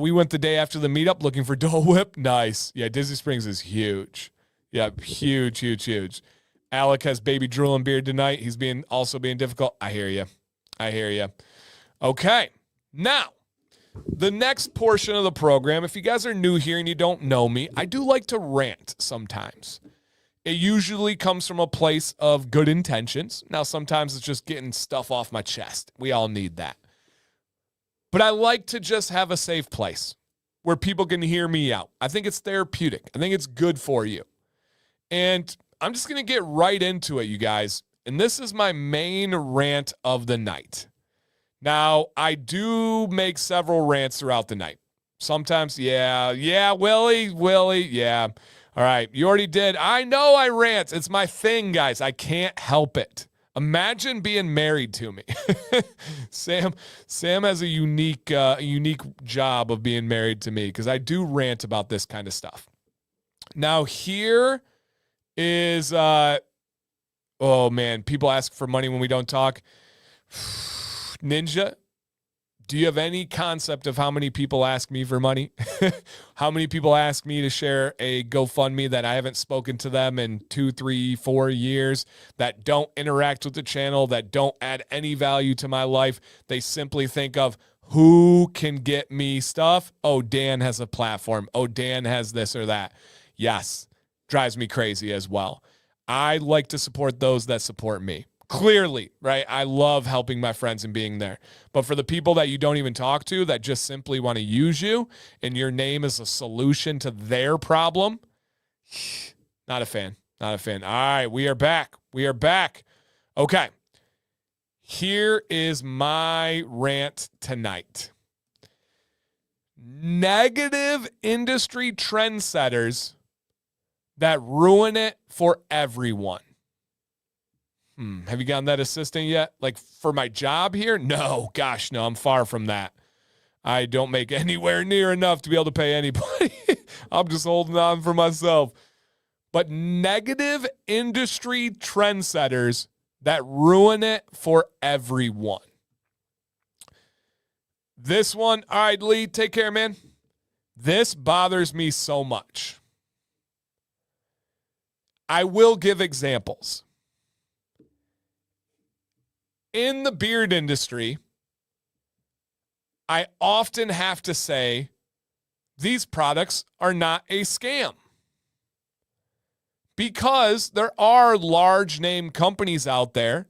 Speaker 1: We went the day after the meetup looking for Dole Whip. Nice. Yeah, Disney Springs is huge. Yeah, huge. Alec has baby drooling beard tonight. He's also being difficult. I hear you. Okay. Now, the next portion of the program, if you guys are new here and you don't know me, I do like to rant sometimes. It usually comes from a place of good intentions. Now, sometimes it's just getting stuff off my chest. We all need that. But I like to just have a safe place where people can hear me out. I think it's therapeutic. I think it's good for you. And I'm just going to get right into it, you guys. And this is my main rant of the night. Now, I do make several rants throughout the night. Sometimes, yeah, Willie, yeah. All right, you already did. I know I rant. It's my thing, guys. I can't help it. Imagine being married to me. Sam has a unique job of being married to me because I do rant about this kind of stuff. Now here is, oh man, people ask for money when we don't talk. Ninja, do you have any concept of how many people ask me for money? How many people ask me to share a GoFundMe that I haven't spoken to them in 2, 3, 4 years, that don't interact with the channel, that don't add any value to my life? They simply think of who can get me stuff. Oh, Dan has a platform. Oh, Dan has this or that. Yes, drives me crazy as well. I like to support those that support me. Clearly, right? I love helping my friends and being there. But for the people that you don't even talk to, that just simply want to use you and your name is a solution to their problem, not a fan. All right, we are back. Okay. Here is my rant tonight. Negative industry trendsetters that ruin it for everyone. Have you gotten that assistant yet? Like for my job here? No, gosh, no, I'm far from that. I don't make anywhere near enough to be able to pay anybody. I'm just holding on for myself. But negative industry trendsetters that ruin it for everyone. This one, all right, Lee, take care, man. This bothers me so much. I will give examples. In the beard industry, I often have to say these products are not a scam because there are large name companies out there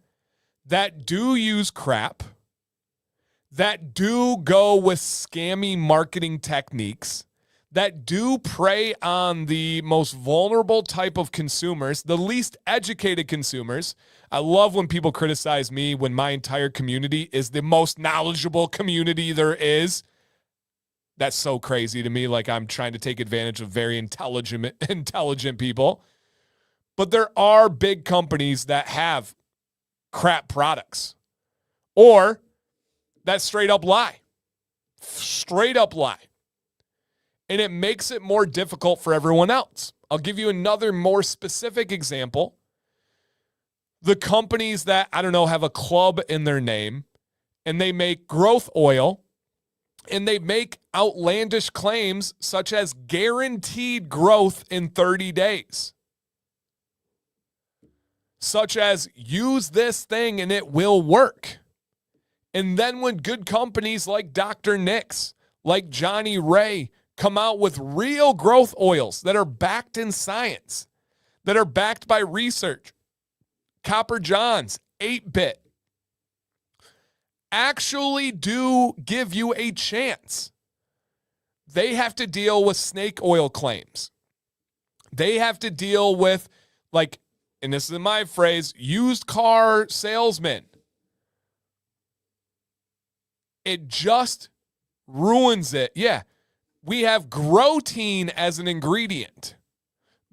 Speaker 1: that do use crap, that do go with scammy marketing techniques, that do prey on the most vulnerable type of consumers, the least educated consumers. I love when people criticize me when my entire community is the most knowledgeable community there is. That's so crazy to me, like I'm trying to take advantage of very intelligent people. But there are big companies that have crap products or that straight up lie. And it makes it more difficult for everyone else. I'll give you another more specific example. The companies that, I don't know, have a club in their name and they make growth oil and they make outlandish claims such as guaranteed growth in 30 days. Such as use this thing and it will work. And then when good companies like Dr. Nick's, like Johnny Ray, come out with real growth oils that are backed in science, that are backed by research. Copper Johns, 8-Bit, actually do give you a chance. They have to deal with snake oil claims. They have to deal with, like, and this is my phrase, used car salesmen. It just ruins it. Yeah, we have Grotein as an ingredient.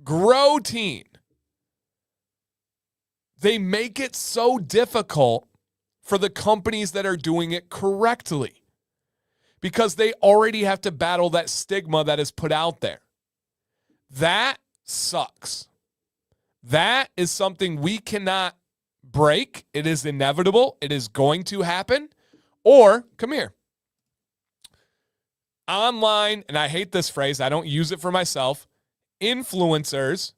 Speaker 1: Grotein. They make it so difficult for the companies that are doing it correctly because they already have to battle that stigma that is put out there. That sucks. That is something we cannot break. It is inevitable. It is going to happen. Or, come here. Online, and I hate this phrase, I don't use it for myself, influencers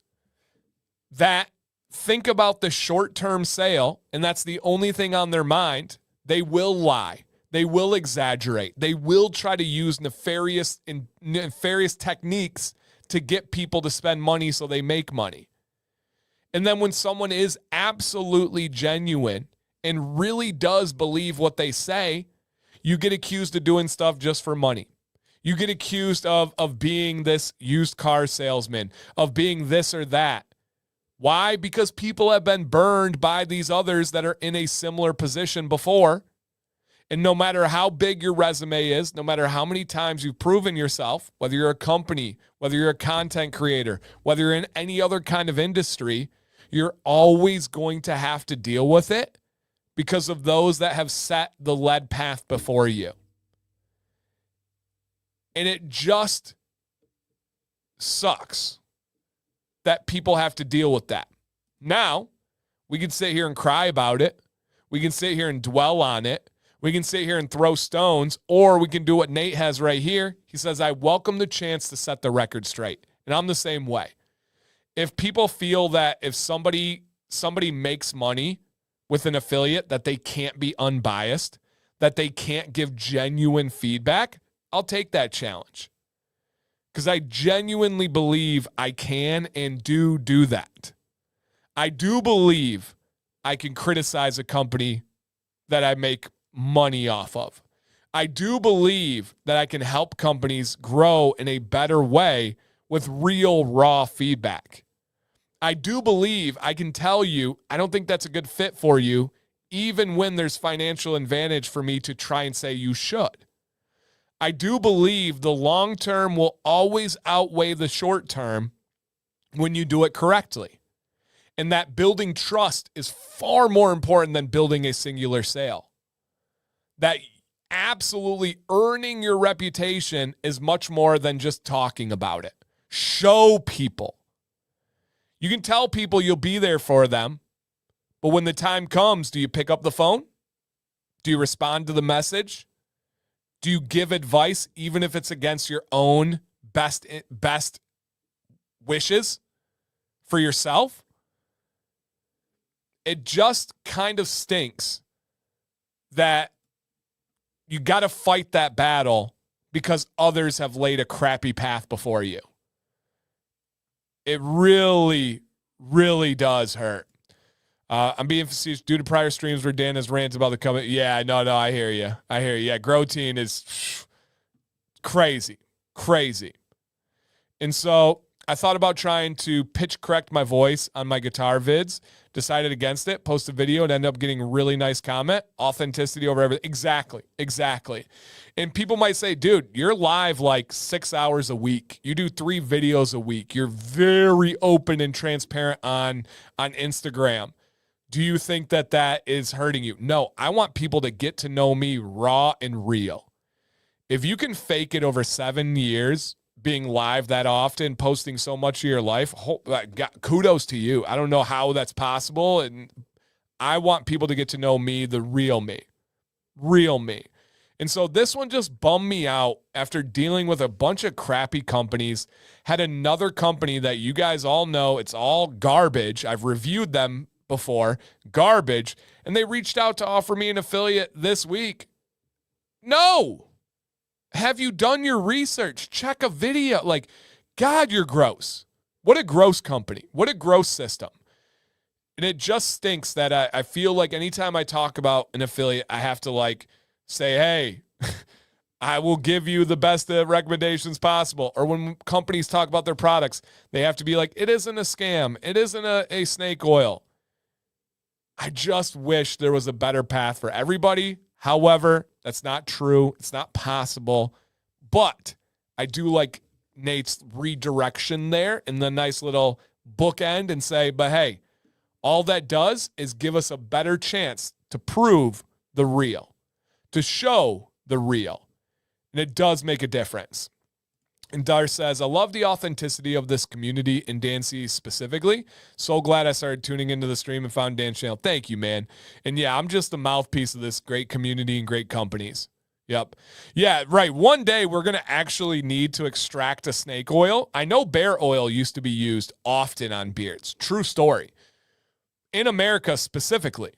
Speaker 1: that think about the short-term sale, and that's the only thing on their mind, they will lie. They will exaggerate. They will try to use nefarious techniques to get people to spend money so they make money. And then when someone is absolutely genuine and really does believe what they say, you get accused of doing stuff just for money. You get accused of being this used car salesman, of being this or that. Why? Because people have been burned by these others that are in a similar position before. And no matter how big your resume is, no matter how many times you've proven yourself, whether you're a company, whether you're a content creator, whether you're in any other kind of industry, you're always going to have to deal with it because of those that have set the lead path before you. And it just sucks that people have to deal with that. Now, we can sit here and cry about it. We can sit here and dwell on it. We can sit here and throw stones, or we can do what Nate has right here. He says, I welcome the chance to set the record straight. And I'm the same way. If people feel that if somebody makes money with an affiliate, that they can't be unbiased, that they can't give genuine feedback, I'll take that challenge. Because I genuinely believe I can and do that. I do believe I can criticize a company that I make money off of. I do believe that I can help companies grow in a better way with real raw feedback. I do believe I can tell you, I don't think that's a good fit for you, even when there's financial advantage for me to try and say you should. I do believe the long term will always outweigh the short term when you do it correctly. And that building trust is far more important than building a singular sale. That absolutely earning your reputation is much more than just talking about it. Show people. You can tell people you'll be there for them, but when the time comes, do you pick up the phone? Do you respond to the message? Do you give advice even if it's against your own best wishes for yourself? It just kind of stinks that you got to fight that battle because others have laid a crappy path before you. It really, really does hurt. I'm being facetious due to prior streams where Dan has rants about the company. Yeah, no, I hear you. Yeah, Grotein is crazy. And so I thought about trying to pitch correct my voice on my guitar vids, decided against it, post a video, and ended up getting a really nice comment. Authenticity over everything. Exactly. And people might say, dude, you're live like 6 hours a week. You do 3 videos a week. You're very open and transparent on Instagram. Do you think that is hurting you? No, I want people to get to know me raw and real. If you can fake it over 7 years, being live that often, posting so much of your life, kudos to you. I don't know how that's possible. And I want people to get to know me, the real me. And so this one just bummed me out after dealing with a bunch of crappy companies. Had another company that you guys all know, it's all garbage. I've reviewed them before, garbage. And they reached out to offer me an affiliate this week. No. Have you done your research? Check a video. Like, God, you're gross. What a gross company. What a gross system. And it just stinks that I feel like anytime I talk about an affiliate, I have to like say, hey, I will give you the best recommendations possible. Or when companies talk about their products, they have to be like, it isn't a scam. It isn't a snake oil. I just wish there was a better path for everybody. However, that's not true. It's not possible. But I do like Nate's redirection there in the nice little bookend and say, but hey, all that does is give us a better chance to prove the real, to show the real. And it does make a difference. And Dar says, I love the authenticity of this community and Dan C specifically. So glad I started tuning into the stream and found Dan's channel. Thank you, man. And yeah, I'm just the mouthpiece of this great community and great companies. Yep. Yeah, right. One day we're going to actually need to extract a snake oil. I know bear oil used to be used often on beards. True story. In America specifically.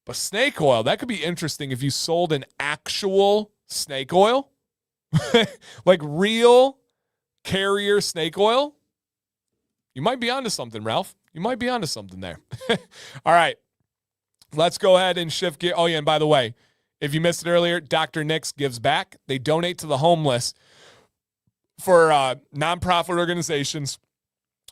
Speaker 1: But snake oil, that could be interesting if you sold an actual snake oil. Like real carrier snake oil. You might be onto something, Ralph. You might be onto something there. All right. Let's go ahead and shift gear. Oh, yeah, and by the way, if you missed it earlier, Dr. Nix gives back. They donate to the homeless for nonprofit organizations,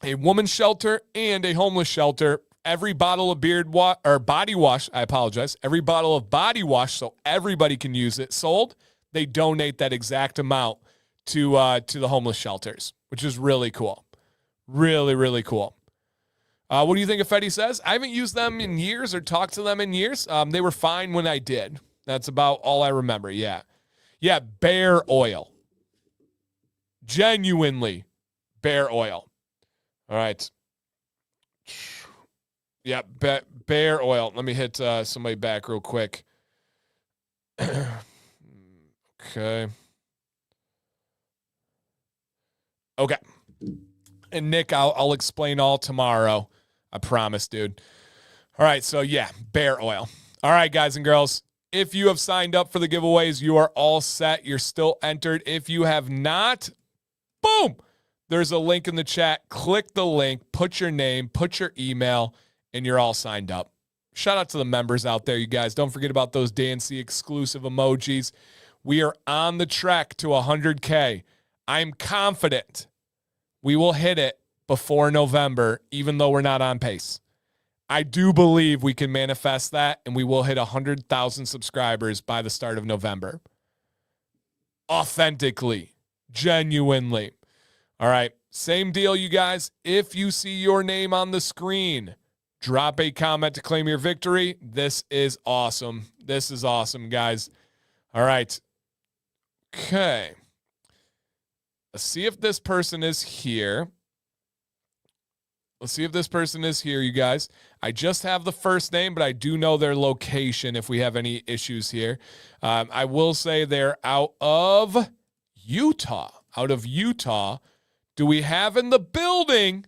Speaker 1: a women's shelter, and a homeless shelter. Every bottle of body wash, every bottle of body wash so everybody can use it sold, they donate that exact amount to the homeless shelters, which is really cool. Really, really cool. What do you think of Fetty Says? I haven't used them in years or talked to them in years. They were fine when I did. That's about all I remember. Yeah. Yeah, bear oil. Genuinely bear oil. All right. Yeah, bear oil. Let me hit somebody back real quick. Okay. And Nick, I'll explain all tomorrow. I promise, dude. All right, so yeah, bear oil. All right, guys and girls. If you have signed up for the giveaways, you are all set. You're still entered. If you have not, boom, there's a link in the chat. Click the link, put your name, put your email, and you're all signed up. Shout out to the members out there, you guys. Don't forget about those Dan C exclusive emojis. We are on the track to 100K. I'm confident we will hit it before November, even though we're not on pace. I do believe we can manifest that, and we will hit 100,000 subscribers by the start of November. Authentically, genuinely. All right, same deal, you guys. If you see your name on the screen, drop a comment to claim your victory. This is awesome. This is awesome, guys. All right. Okay. Let's see if this person is here. Let's see if this person is here, you guys. I just have the first name, but I do know their location if we have any issues here. I will say they're out of Utah. Out of Utah. Do we have in the building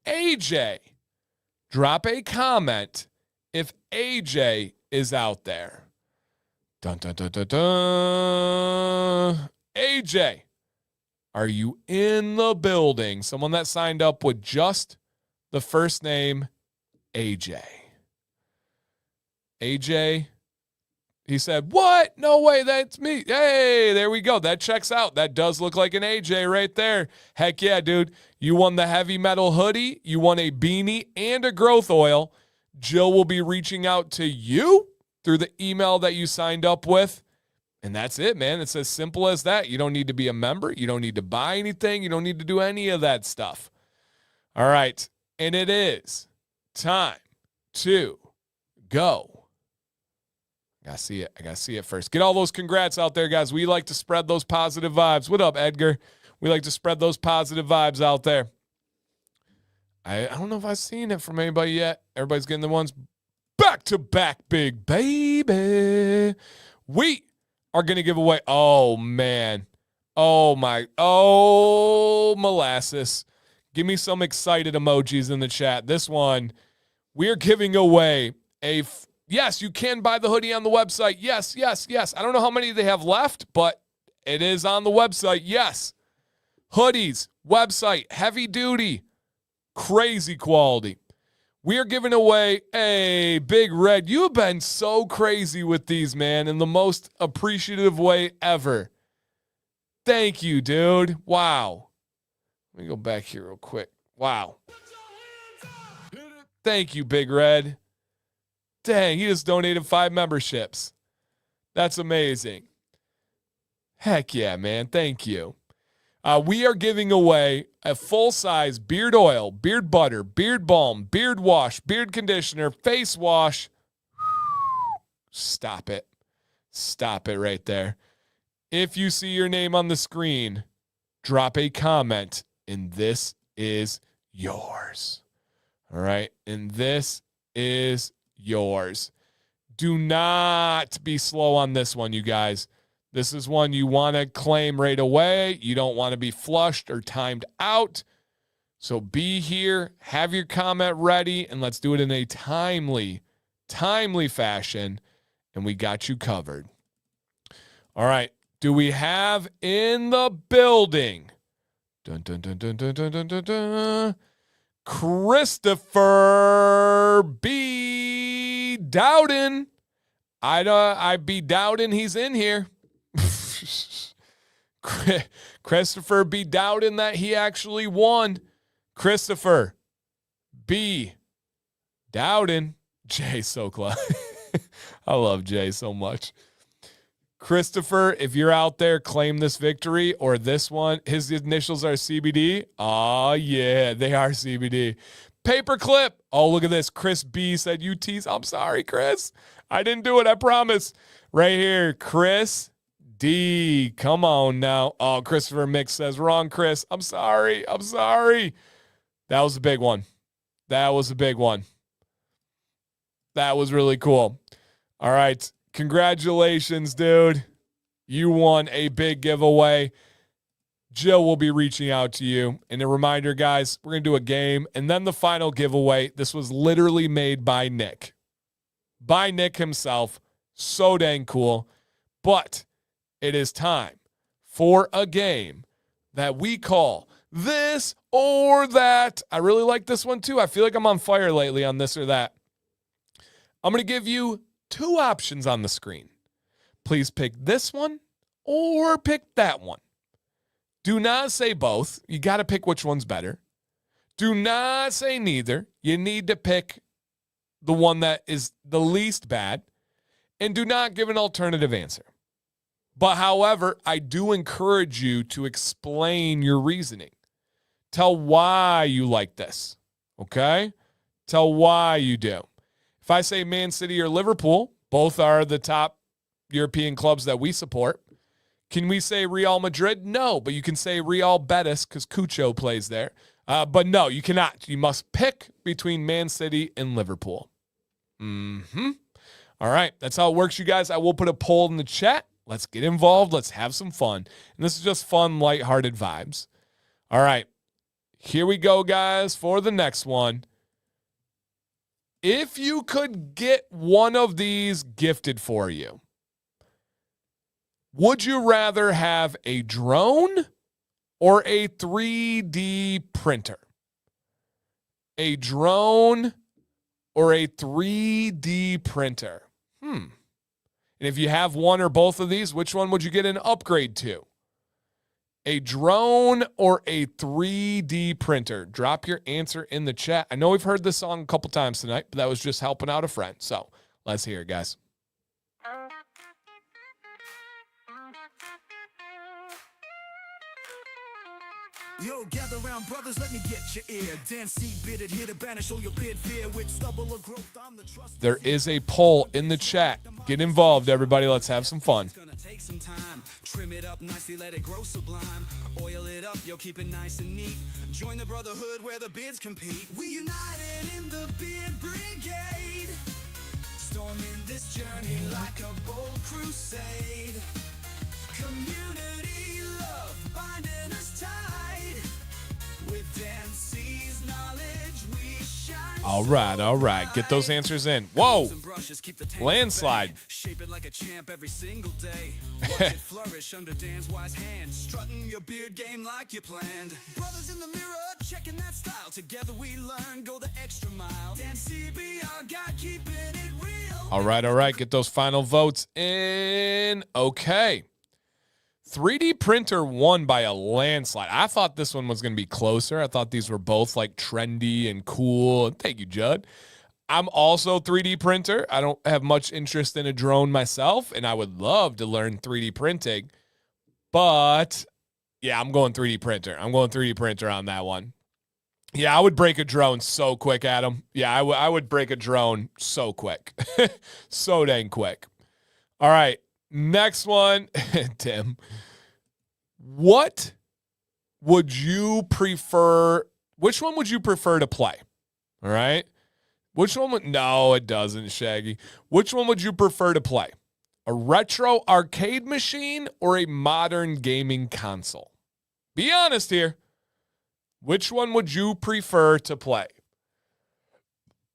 Speaker 1: AJ? Drop a comment if AJ is out there. Dun, dun, dun, dun, dun. AJ, are you in the building? Someone that signed up with just the first name, AJ. AJ, he said, what? No way, that's me. Hey, there we go. That checks out. That does look like an AJ right there. Heck yeah, dude. You won the heavy metal hoodie. You won a beanie and a growth oil. Jill will be reaching out to you through the email that you signed up with. And that's it, man. It's as simple as that. You don't need to be a member. You don't need to buy anything. You don't need to do any of that stuff. All right. And it is time to go. I gotta see it. I gotta see it first. Get all those congrats out there, guys. We like to spread those positive vibes. What up, Edgar? We like to spread those positive vibes out there. I don't know if I've seen it from anybody yet. Everybody's getting the ones back to back, big baby. We are going to give away. Oh, man. Oh, my. Oh, molasses. Give me some excited emojis in the chat. This one, we're giving away yes, you can buy the hoodie on the website. Yes, yes, yes. I don't know how many they have left, but It is on the website, yes. Hoodies, website, heavy duty, crazy quality. We are giving away a Big Red. You have been so crazy with these, man, in the most appreciative way ever. Thank you, dude. Wow. Let me go back here real quick. Wow. Thank you, Big Red. Dang, he just donated 5 memberships. That's amazing. Heck yeah, man. Thank you. We are giving away a full-size beard oil, beard butter, beard balm, beard wash, beard conditioner, face wash. Stop it. Stop it right there. If you see your name on the screen, drop a comment, and this is yours. All right? And this is yours. Do not be slow on this one, you guys. This is one you want to claim right away. You don't want to be flushed or timed out. So be here, have your comment ready, and let's do it in a timely fashion, and we got you covered. All right. Do we have in the building? Dun, dun, dun, dun, dun, dun, dun, dun, dun. Christopher B. Dowden. I be doubting he's in here. Christopher B. Dowden that he actually won. Christopher B. Dowden. Jay so close. I love Jay so much. Christopher, if you're out there, claim this victory or this one. His initials are CBD. Oh, yeah, they are CBD. Paperclip. Oh, look at this. Chris B said you tease. I'm sorry, Chris. I didn't do it. I promise. Right here, Chris D. Come on now. Oh, Christopher Mix says wrong, Chris. I'm sorry. I'm sorry. That was a big one. That was a big one. That was really cool. All right. Congratulations, dude. You won a big giveaway. Jill will be reaching out to you. And a reminder, guys, we're going to do a game. And then the final giveaway. This was literally made by Nick. By Nick himself. So dang cool. But it is time for a game that we call This or That. I really like this one too. I feel like I'm on fire lately on this or that. I'm going to give you 2 options on the screen. Please pick this one or pick that one. Do not say both. You got to pick which one's better. Do not say neither. You need to pick the one that is the least bad. And do not give an alternative answer. But however, I do encourage you to explain your reasoning. Tell why you like this. Okay? Tell why you do. If I say Man City or Liverpool, both are the top European clubs that we support. Can we say Real Madrid? No, but you can say Real Betis because Cucho plays there. But no, you cannot. You must pick between Man City and Liverpool. All right, that's how it works, you guys. I will put a poll in the chat. Let's get involved. Let's have some fun. And this is just fun, lighthearted vibes. All right, here we go, guys, for the next one. If you could get one of these gifted for you, would you rather have a drone or a 3D printer? A drone or a 3D printer? And if you have one or both of these, which one would you get an upgrade to? A drone or a 3D printer? Drop your answer in the chat. I know we've heard this song a couple times tonight, but that was just helping out a friend. So let's hear it, guys.
Speaker 2: Yo, gather round, brothers, let me get your ear. Dance, see, bid it, here to banish all your bid fear. With stubble or growth, I'm the trusted.
Speaker 1: There is a poll in the chat. Get involved, everybody. Let's have some fun.
Speaker 3: It's gonna take some time. Trim it up nicely, let it grow sublime. Oil it up, yo, keep it nice and neat. Join the brotherhood where the bids compete. We united in the bid brigade. Storming this journey like a bold crusade. Community love binding us tight. With Dancy's knowledge, we shine
Speaker 1: All right. Get those answers in. Whoa.
Speaker 3: And brushes keep the tangle
Speaker 1: Landslide.
Speaker 3: at bay. Shape it like a champ every single day. Watch it flourish under Dan's wise hand. Strutting your beard game like you planned. Brothers in the mirror, checking that style. Together we learn, go the extra mile. Dan CBR got keeping it real.
Speaker 1: All right. Get those final votes in. Okay. 3D printer won by a landslide. I thought this one was going to be closer. I thought these were both like trendy and cool. Thank you, Judd. I'm also 3D printer. I don't have much interest in a drone myself, and I would love to learn 3D printing. But yeah, I'm going 3D printer. I'm going 3D printer on that one. Yeah, I would break a drone so quick, Adam. Yeah, I would break a drone so quick. So dang quick. All right. Next one, Tim. What would you prefer? Which one would you prefer to play? All right. Which one would, no, it doesn't, Shaggy. Which one would you prefer to play? A retro arcade machine or a modern gaming console? Be honest here. Which one would you prefer to play?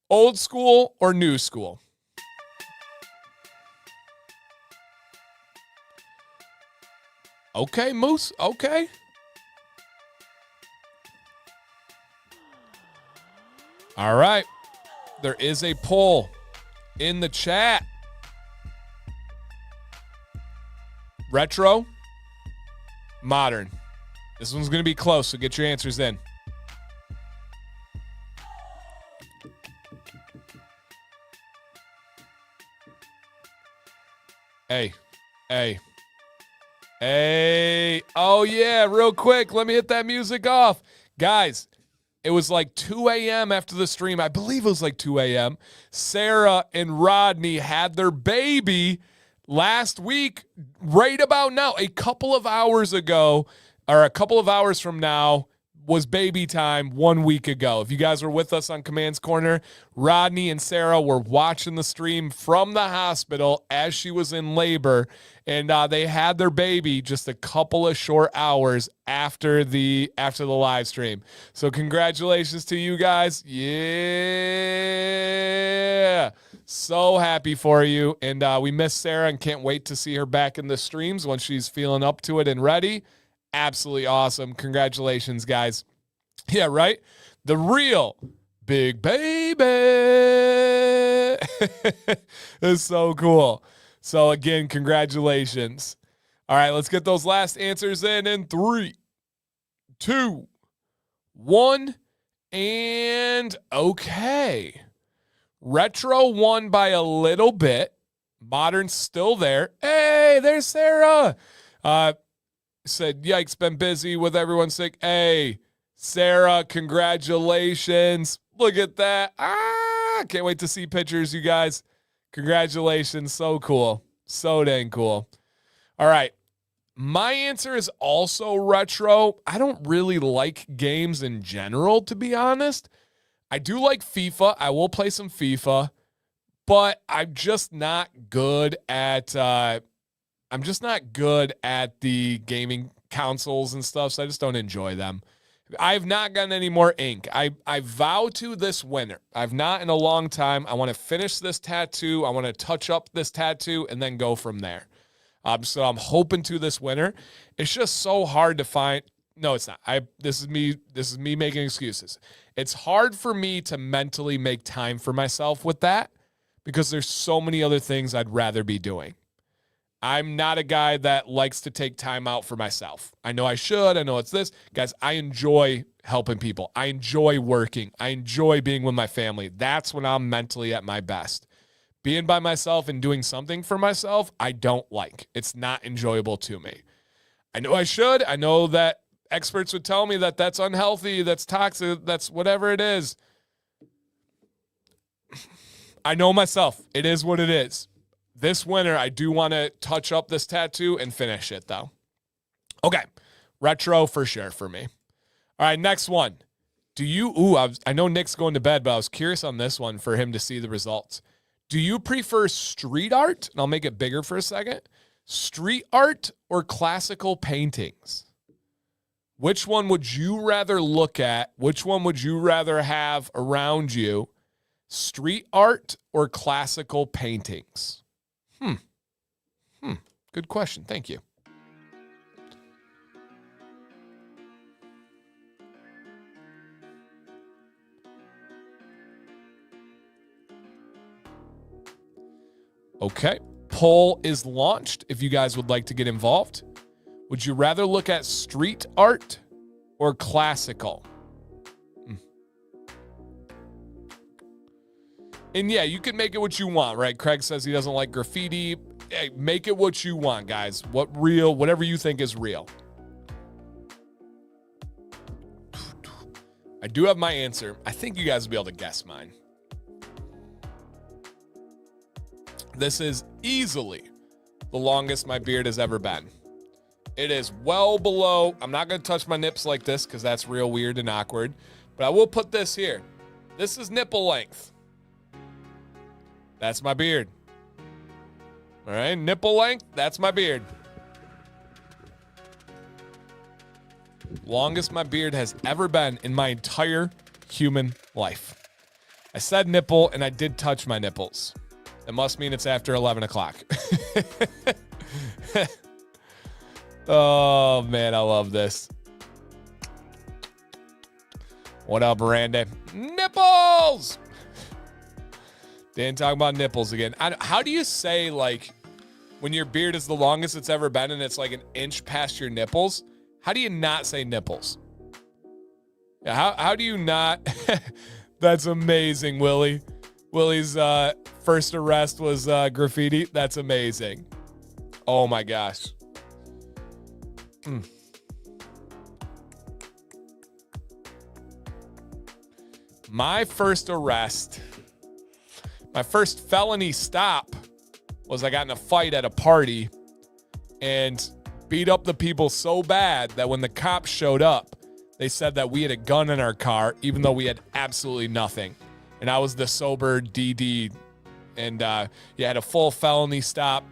Speaker 1: Old school or new school? Okay, Moose. Okay. All right. There is a poll in the chat. Retro, modern. This one's going to be close, so get your answers in. Hey. Oh, yeah, real quick. Let me hit that music off. Guys, it was like 2 a.m. after the stream. I believe it was like 2 a.m. Sarah and Rodney had their baby last week, right about now. A couple of hours ago, or a couple of hours from now, was baby time 1 week ago. If you guys were with us on Command's Corner, Rodney and Sarah were watching the stream from the hospital as she was in labor, and they had their baby just a couple of short hours after the live stream. So congratulations to you guys. Yeah. So happy for you. And we miss Sarah and can't wait to see her back in the streams when she's feeling up to it and ready. Absolutely awesome. Congratulations, guys. Yeah, right? The real big baby. It's so cool. So, again, congratulations. All right, let's get those last answers in 3, 2, 1. And okay. Retro won by a little bit. Modern's still there. Hey, there's Sarah. Said, yikes, been busy with everyone sick. Hey, Sarah, congratulations. Look at that. Can't wait to see pictures, you guys. Congratulations. So cool. So dang cool. All right. My answer is also retro. I don't really like games in general, to be honest. I do like FIFA. I will play some FIFA, but I'm just not good at the gaming consoles and stuff, so I just don't enjoy them. I've not gotten any more ink. I vow to this winter. I've not in a long time. I want to finish this tattoo. I want to touch up this tattoo and then go from there. So I'm hoping to this winter. It's just so hard to find. No, it's not. This is me making excuses. It's hard for me to mentally make time for myself with that because there's so many other things I'd rather be doing. I'm not a guy that likes to take time out for myself. I know I should. I know it's this. Guys, I enjoy helping people. I enjoy working. I enjoy being with my family. That's when I'm mentally at my best. Being by myself and doing something for myself, I don't like. It's not enjoyable to me. I know I should. I know that experts would tell me that that's unhealthy, that's toxic, that's whatever it is. I know myself. It is what it is. This winter, I do want to touch up this tattoo and finish it, though. Okay. Retro for sure for me. All right, next one. I know Nick's going to bed, but I was curious on this one for him to see the results. Do you prefer street art? And I'll make it bigger for a second. Street art or classical paintings? Which one would you rather look at? Which one would you rather have around you? Street art or classical paintings? Good question. Thank you. Okay. Poll is launched if you guys would like to get involved. Would you rather look at street art or classical? And yeah, you can make it what you want, right? Craig says he doesn't like graffiti. Hey, make it what you want, guys. Whatever you think is real. I do have my answer. I think you guys will be able to guess mine. This is easily the longest my beard has ever been. It is well below. I'm not going to touch my nips like this because that's real weird and awkward. But I will put this here. This is nipple length. That's my beard. All right, nipple length, that's my beard. Longest my beard has ever been in my entire human life. I said nipple, and I did touch my nipples. It must mean it's after 11 o'clock. Oh, man, I love this. What up, Randy? Nipples! Dan talking about nipples again. How do you say, like, when your beard is the longest it's ever been and it's like an inch past your nipples? How do you not say nipples? Yeah, how do you not? That's amazing, Willie. Willie's first arrest was graffiti. That's amazing. Oh, my gosh. My first arrest, my first felony stop was I got in a fight at a party and beat up the people so bad that when the cops showed up, they said that we had a gun in our car, even though we had absolutely nothing. And I was the sober DD. And had a full felony stop,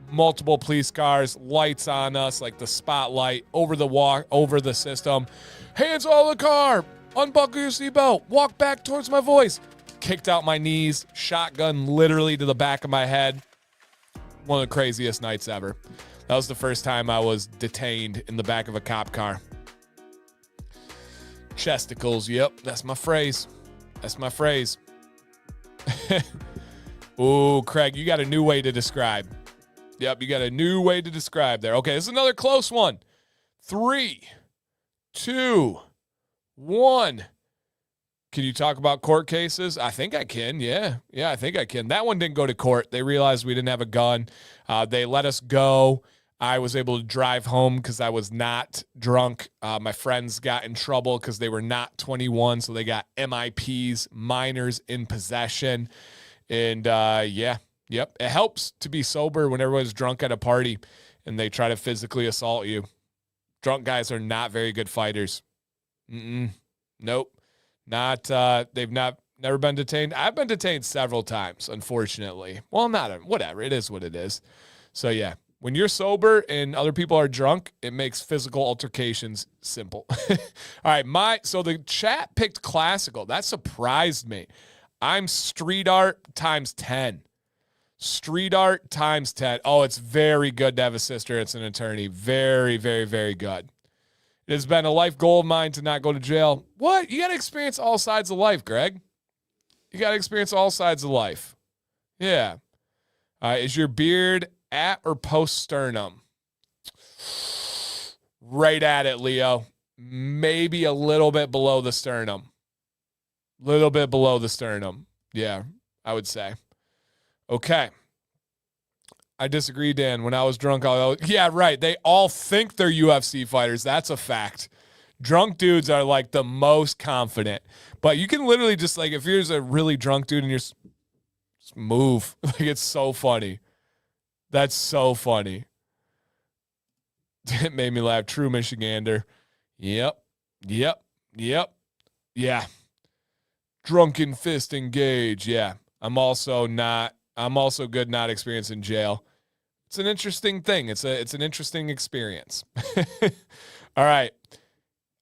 Speaker 1: multiple police cars, lights on us, like the spotlight, over the system. Hands on the car, unbuckle your seatbelt, walk back towards my voice. Kicked out my knees, shotgun literally to the back of my head. One of the craziest nights ever. That was the first time I was detained in the back of a cop car. Chesticles, yep, that's my phrase. That's my phrase. Ooh, Craig, you got a new way to describe. Yep, you got a new way to describe there. Okay, this is another close one. 3, 2, 1. Can you talk about court cases? I think I can, yeah. Yeah, I think I can. That one didn't go to court. They realized we didn't have a gun. They let us go. I was able to drive home because I was not drunk. My friends got in trouble because they were not 21, so they got MIPs, minors in possession. And, yep. It helps to be sober when everyone's drunk at a party and they try to physically assault you. Drunk guys are not very good fighters. Nope. Never been detained. I've been detained several times, unfortunately. Well, whatever. It is what it is. So, yeah. When you're sober and other people are drunk, it makes physical altercations simple. All right, so the chat picked classical. That surprised me. I'm street art times 10. Street art times 10. Oh, it's very good to have a sister. It's an attorney. Very, very, very good. It has been a life goal of mine to not go to jail. What? You got to experience all sides of life, Greg. You got to experience all sides of life. Yeah. Is your beard at or post sternum? Right at it, Leo. Maybe a little bit below the sternum. Little bit below the sternum. Yeah, I would say. Okay. I disagree, Dan. When I was drunk, yeah, right. They all think they're UFC fighters. That's a fact. Drunk dudes are like the most confident. But you can literally just like, if you're just a really drunk dude and you're just move. Like, it's so funny. That's so funny. It made me laugh. True Michigander. Yep. Yeah. Drunken fist engage. Yeah. I'm also good not experiencing jail. It's an interesting thing. It's an interesting experience. All right.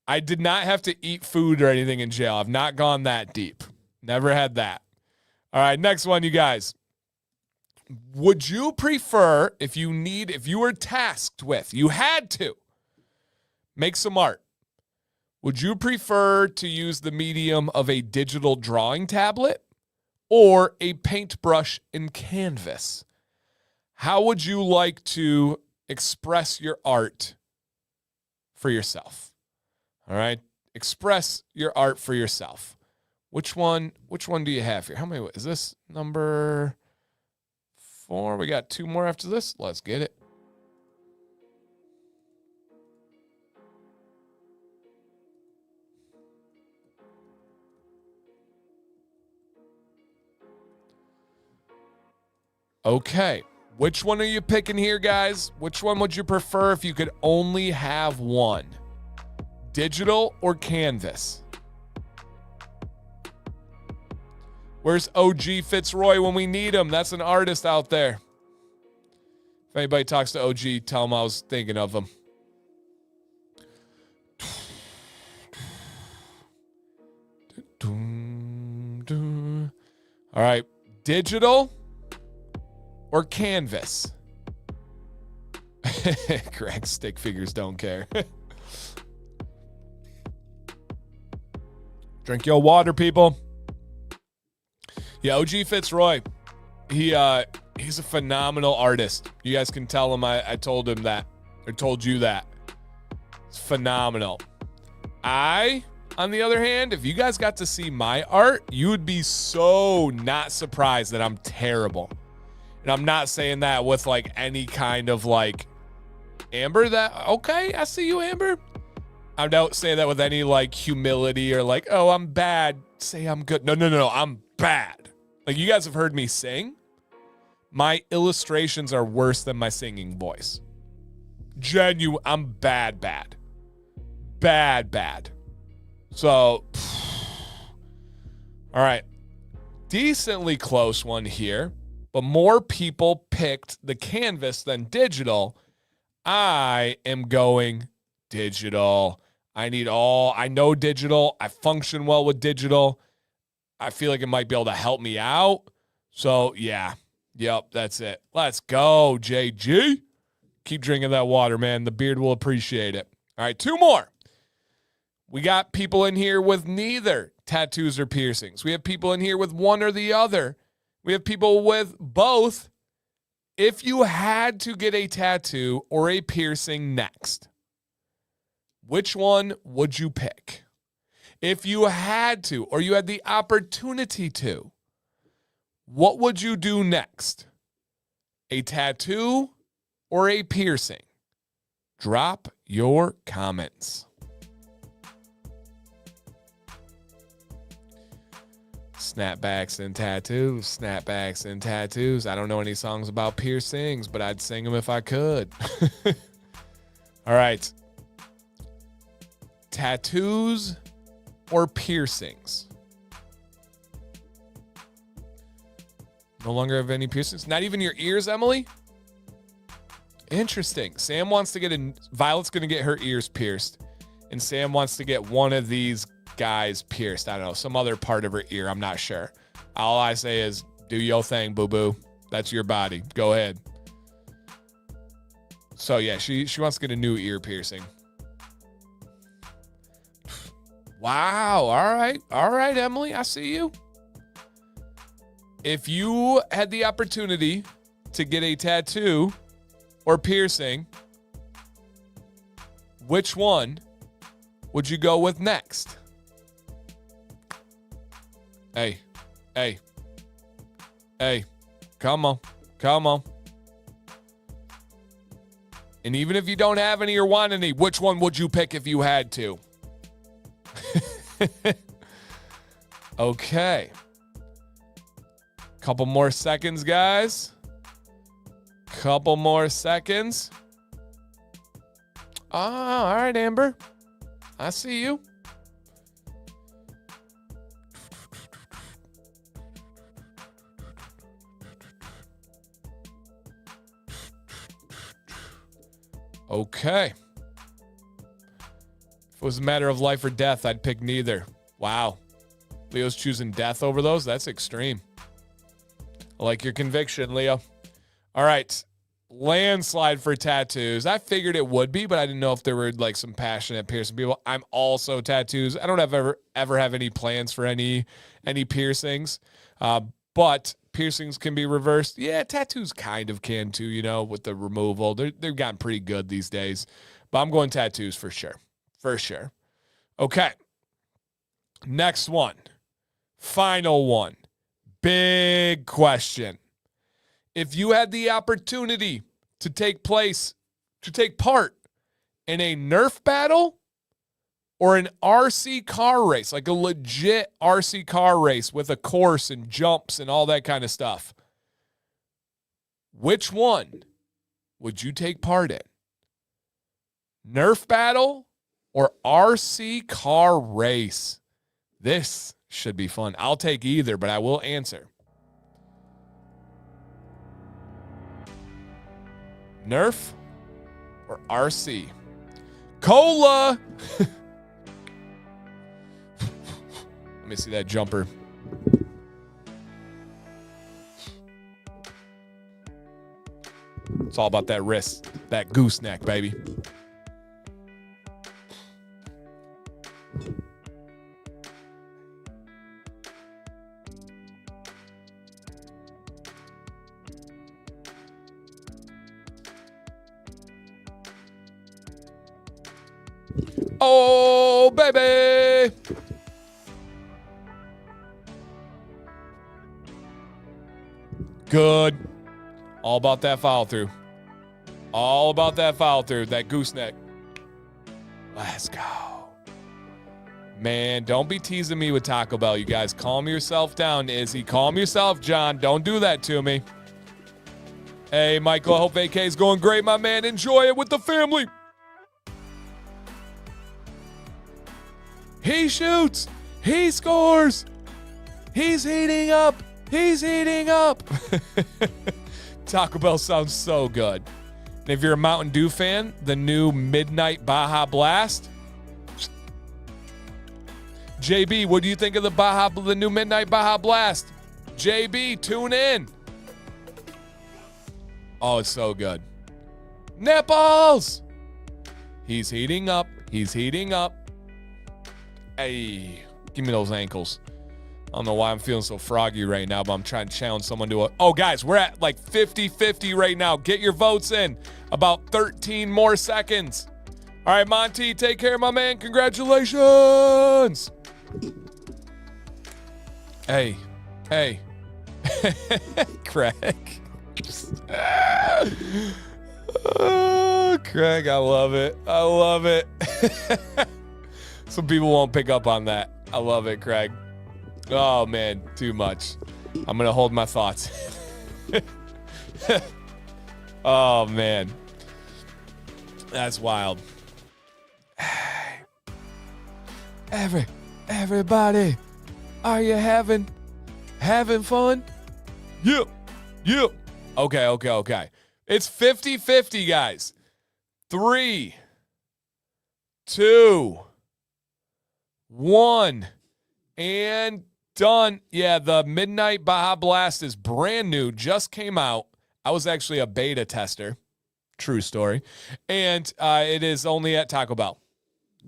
Speaker 1: I did not have to eat food or anything in jail. I've not gone that deep. Never had that. All right, next one, you guys. Would you prefer, if you were tasked with, you had to make some art, would you prefer to use the medium of a digital drawing tablet or a paintbrush and canvas? How would you like to express your art for yourself? All right, express your art for yourself. Which one do you have here? How many is this? Number 4. We got 2 more after this. Let's get it. Okay. Which one are you picking here, guys? Which one would you prefer if you could only have one? Digital or canvas? Where's OG Fitzroy when we need him? That's an artist out there. If anybody talks to OG, tell him I was thinking of him. All right. Digital or canvas? Correct. Stick figures don't care. Drink your water, people. Yeah, OG Fitzroy. He's a phenomenal artist. You guys can tell him I told him that. Or told you that. It's phenomenal. On the other hand, if you guys got to see my art, you would be so not surprised that I'm terrible. And I'm not saying that with like any kind of like, Amber, okay, I see you, Amber. I don't say that with any like humility or like, oh, I'm bad. Say I'm good. No, I'm bad. Like, you guys have heard me sing. My illustrations are worse than my singing voice. I'm bad. So, all right. Decently close one here, but more people picked the canvas than digital. I am going digital. I know digital. I function well with digital. I feel like it might be able to help me out. So, yeah. Yep, that's it. Let's go, JG. Keep drinking that water, man. The beard will appreciate it. All right, 2 more. We got people in here with neither tattoos or piercings. We have people in here with one or the other. We have people with both. If you had to get a tattoo or a piercing next, which one would you pick? If you had to, or you had the opportunity to, what would you do next? A tattoo or a piercing? Drop your comments. Snapbacks and tattoos. I don't know any songs about piercings, but I'd sing them if I could. All right. Tattoos or piercings? No longer have any piercings? Not even your ears, Emily? Interesting. Sam wants to get Violet's going to get her ears pierced. And Sam wants to get one of these guys pierced. I don't know, some other part of her ear. I'm not sure. All I say is, do your thing, boo-boo. That's your body. Go ahead. So, yeah, she wants to get a new ear piercing. Wow. All right, Emily. I see you. If you had the opportunity to get a tattoo or piercing, which one would you go with next? Hey, come on. And even if you don't have any or want any, which one would you pick if you had to? Okay. Couple more seconds, guys. Couple more seconds. All right, Amber. I see you. Okay. If it was a matter of life or death, I'd pick neither. Wow. Leo's choosing death over those? That's extreme. I like your conviction, Leo. All right. Landslide for tattoos. I figured it would be, but I didn't know if there were like some passionate piercing people. I'm also tattoos. I don't ever have any plans for any piercings. But piercings can be reversed. Yeah, tattoos kind of can too, you know, with the removal. They've gotten pretty good these days. But I'm going tattoos for sure. For sure. Okay. Next one. Final one. Big question. If you had the opportunity to take part in a Nerf battle or an RC car race, like a legit RC car race with a course and jumps and all that kind of stuff, which one would you take part in? Nerf battle or RC car race? This should be fun. I'll take either, but I will answer. Nerf or RC? Cola! Let me see that jumper. It's all about that wrist, that gooseneck, baby. Oh, baby. Good. All about that follow through. All about that follow through. That gooseneck. Let's go. Man, don't be teasing me with Taco Bell, you guys. Calm yourself down, Izzy. Calm yourself, John. Don't do that to me. Hey, Michael, I hope vacay's going great, my man. Enjoy it with the family. He shoots. He scores. He's heating up. He's heating up. Taco Bell sounds so good. And if you're a Mountain Dew fan, the new Midnight Baja Blast. JB, what do you think of the new Midnight Baja Blast? JB, tune in. Oh, it's so good. Nipples. He's heating up. He's heating up. Hey, give me those ankles. I don't know why I'm feeling so froggy right now, but I'm trying to challenge someone to Oh, guys, we're at like 50-50 right now. Get your votes in. About 13 more seconds. All right, Monty, take care, my man. Congratulations. Hey. Craig. Oh, Craig, I love it. I love it. Some people won't pick up on that. I love it, Craig. Oh, man, too much. I'm going to hold my thoughts. Oh, man. That's wild. Everybody, are you having fun? Yeah. Okay. It's 50-50, guys. 3, 2, 1, and done. Yeah, the Midnight Baja Blast is brand new, just came out. I was actually a beta tester. True story. And it is only at Taco Bell.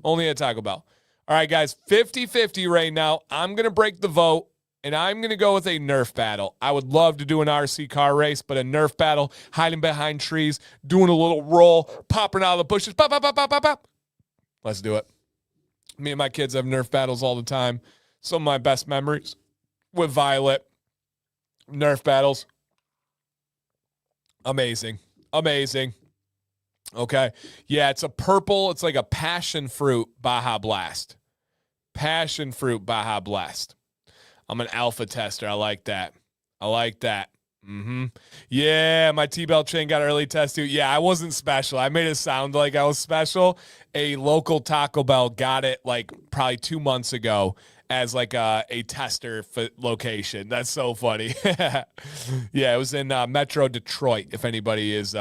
Speaker 1: Only at Taco Bell. All right, guys, 50-50 right now. I'm going to break the vote, and I'm going to go with a Nerf battle. I would love to do an RC car race, but a Nerf battle, hiding behind trees, doing a little roll, popping out of the bushes. Pop, pop, pop, pop, pop, pop. Let's do it. Me and my kids have Nerf battles all the time. Some of my best memories with Violet. Nerf battles. Amazing. Okay. Yeah, it's a purple. It's like a passion fruit Baja Blast. Passion fruit Baja Blast. I'm an alpha tester. I like that. Mm-hmm. Yeah, my T-belt chain got early test too. Yeah, I wasn't special. I made it sound like I was special. A local Taco Bell got it like probably 2 months ago as like a tester location. That's so funny. Yeah, it was in Metro Detroit, if anybody is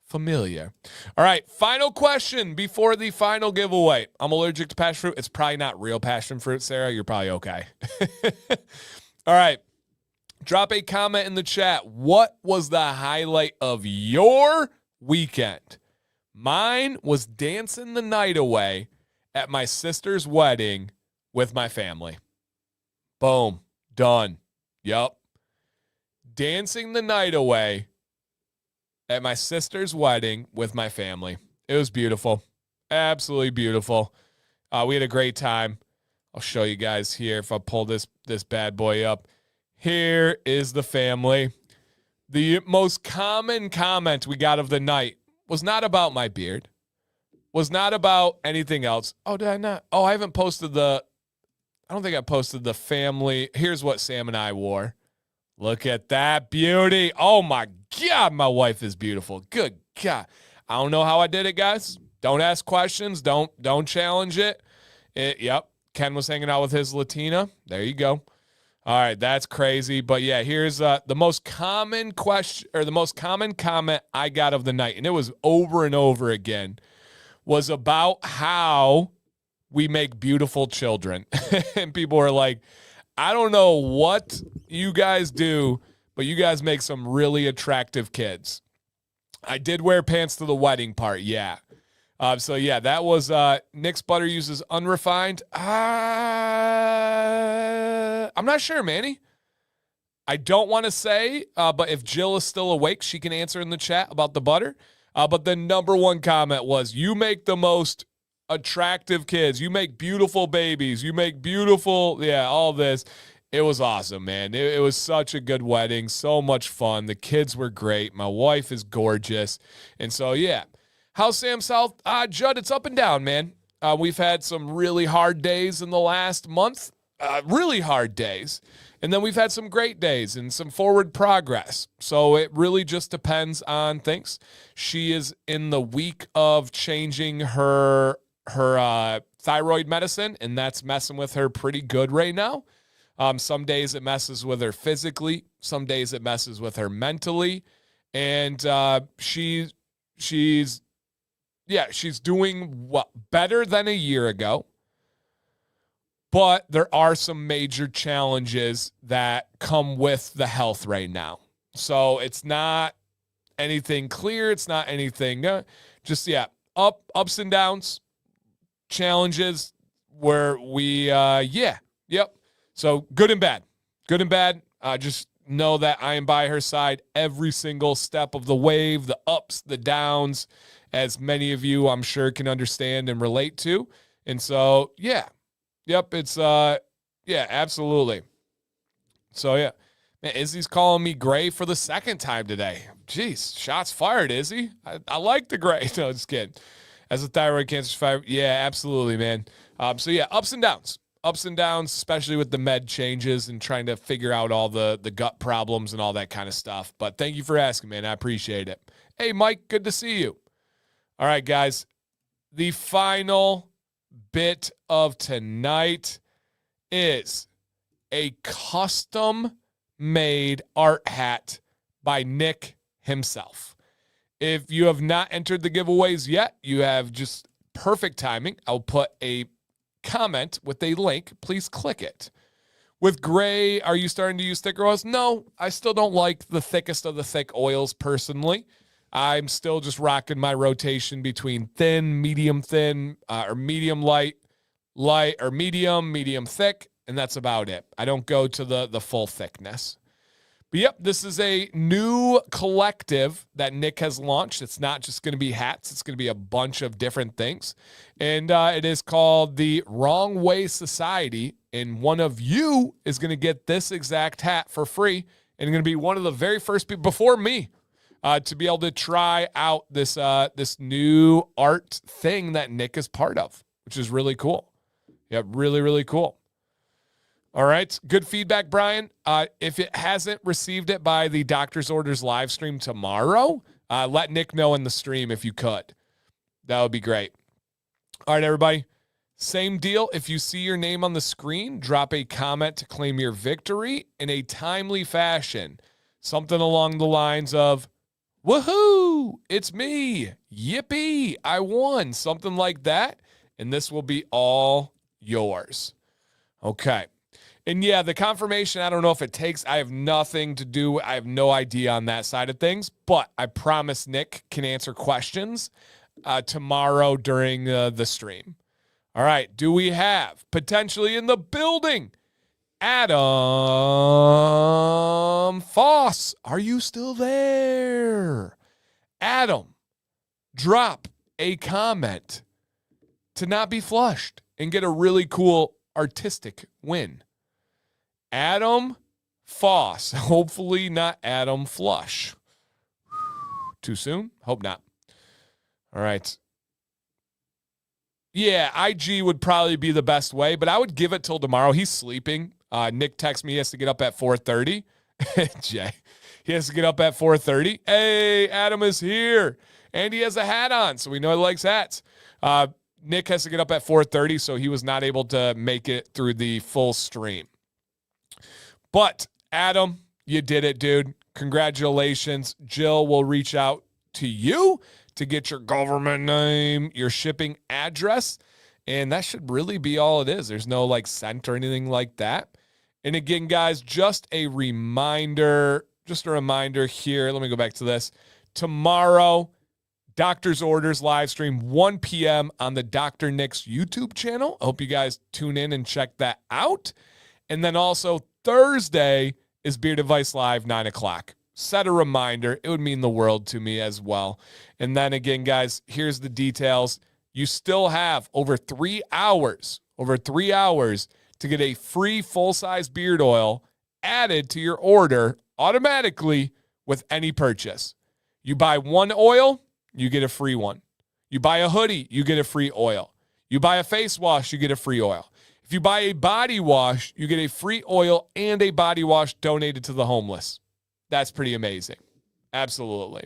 Speaker 1: familiar. All right, final question before the final giveaway. I'm allergic to passion fruit. It's probably not real passion fruit, Sarah. You're probably okay. All right. Drop a comment in the chat. What was the highlight of your weekend? Mine was dancing the night away at my sister's wedding with my family. Boom. Done. Yup. Dancing the night away at my sister's wedding with my family. It was beautiful. Absolutely beautiful. We had a great time. I'll show you guys here if I pull this bad boy up. Here is the family. The most common comment we got of the night was not about my beard, was not about anything else. Oh, did I not? Oh, I don't think I posted the family. Here's what Sam and I wore. Look at that beauty. Oh my God, my wife is beautiful. Good God. I don't know how I did it, guys. Don't ask questions. Don't challenge it. Yep. Ken was hanging out with his Latina. There you go. All right, that's crazy. But yeah, here's the most common question, or the most common comment I got of the night, and it was over and over again, was about how we make beautiful children. And people were like, I don't know what you guys do, but you guys make some really attractive kids. I did wear pants to the wedding part, yeah. So yeah, that was Nick's butter uses unrefined. I'm not sure, Manny. I don't want to say, but if Jill is still awake, she can answer in the chat about the butter. But the number one comment was, you make the most attractive kids. You make beautiful babies. You make beautiful, all this. It was awesome, man. It was such a good wedding. So much fun. The kids were great. My wife is gorgeous. And so, yeah. How's Sam South? Judd, it's up and down, man. We've had some really hard days in the last month. Really hard days. And then we've had some great days and some forward progress. So it really just depends on things. She is in the week of changing her thyroid medicine, and that's messing with her pretty good right now. Some days it messes with her physically. Some days it messes with her mentally. And she's doing better than a year ago. But there are some major challenges that come with the health right now. So it's not anything clear. It's not anything, ups and downs, challenges where yep. So good and bad. Just know that I am by her side every single step of the wave, the ups, the downs, as many of you I'm sure can understand and relate to. And so, yeah. Yep, it's, absolutely. So, yeah. Man, Izzy's calling me gray for the second time today. Jeez, shots fired, Izzy. I like the gray. No, just kidding. As a thyroid cancer survivor, yeah, absolutely, man. So, yeah, ups and downs, especially with the med changes and trying to figure out all the gut problems and all that kind of stuff. But thank you for asking, man. I appreciate it. Hey, Mike, good to see you. All right, guys, the final bit of tonight is a custom-made art hat by Nick himself. If you have not entered the giveaways yet, you have just perfect timing. I'll put a comment with a link. Please click it. With gray, are you starting to use thicker oils? No, I still don't like the thickest of the thick oils personally. I'm still just rocking my rotation between thin, medium thin, or medium light, or medium thick, and that's about it. I don't go to the full thickness. But yep, this is a new collective that Nick has launched. It's not just going to be hats. It's going to be a bunch of different things. And it is called the Wrong Way Society. And one of you is going to get this exact hat for free. And going to be one of the very first people before me to be able to try out this new art thing that Nick is part of, which is really cool. Yeah, really, really cool. All right. Good feedback, Brian. If it hasn't received it by the Doctor's Orders live stream tomorrow, let Nick know in the stream if you could. That would be great. All right, everybody. Same deal. If you see your name on the screen, drop a comment to claim your victory in a timely fashion. Something along the lines of, woohoo, it's me. Yippee, I won. Something like that. And this will be all yours. Okay. And yeah, the confirmation, I don't know if it takes, I have nothing to do, I have no idea on that side of things, but I promise Nick can answer questions tomorrow during the stream. All right, do we have potentially in the building Adam Foss? Are you still there? Adam, drop a comment to not be flushed and get a really cool artistic win. Adam Foss, hopefully not Adam Flush. Too soon? Hope not. All right. Yeah, IG would probably be the best way, but I would give it till tomorrow. He's sleeping. Nick texts me he has to get up at 4:30. Jay, he has to get up at 4:30. Hey, Adam is here. And he has a hat on, so we know he likes hats. Nick has to get up at 4:30, so he was not able to make it through the full stream. But, Adam, you did it, dude. Congratulations. Jill will reach out to you to get your government name, your shipping address, and that should really be all it is. There's no like cent or anything like that. And again, guys, just a reminder here. Let me go back to this. Tomorrow, Doctor's Orders live stream, 1 p.m. on the Dr. Nick's YouTube channel. I hope you guys tune in and check that out. And then also Thursday is Beard Advice Live, 9 o'clock. Set a reminder. It would mean the world to me as well. And then again, guys, here's the details. You still have over 3 hours to get a free full-size beard oil added to your order automatically with any purchase. You buy one oil, you get a free one. You buy a hoodie, you get a free oil. You buy a face wash, you get a free oil. If you buy a body wash, you get a free oil and a body wash donated to the homeless. That's pretty amazing. Absolutely.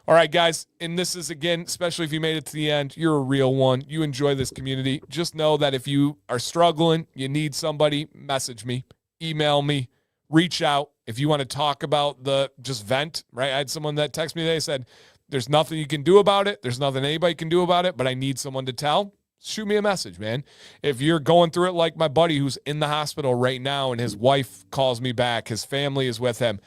Speaker 1: All right, guys. And this is, again, especially if you made it to the end, you're a real one. You enjoy this community. Just know that if you are struggling, you need somebody, message me, email me, reach out. If you want to talk about just vent, right? I had someone that texted me today, said, there's nothing you can do about it. There's nothing anybody can do about it, but I need someone to tell. Shoot me a message, man. If you're going through it like my buddy who's in the hospital right now and his wife calls me back, his family is with him,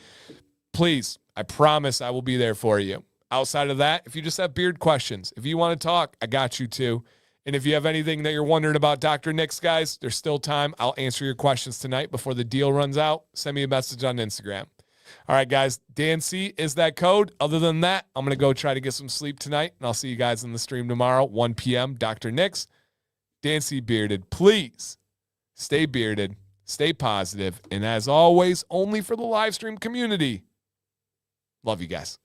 Speaker 1: please, I promise I will be there for you. Outside of that, if you just have beard questions, if you want to talk, I got you too. And if you have anything that you're wondering about Dr. Nick's, guys, there's still time. I'll answer your questions tonight before the deal runs out. Send me a message on Instagram. All right, guys, Dan C is that code. Other than that, I'm going to go try to get some sleep tonight, and I'll see you guys in the stream tomorrow, 1 p.m., Dr. Nick's. Dan C Bearded, please stay bearded, stay positive, and as always, only for the live stream community. Love you guys.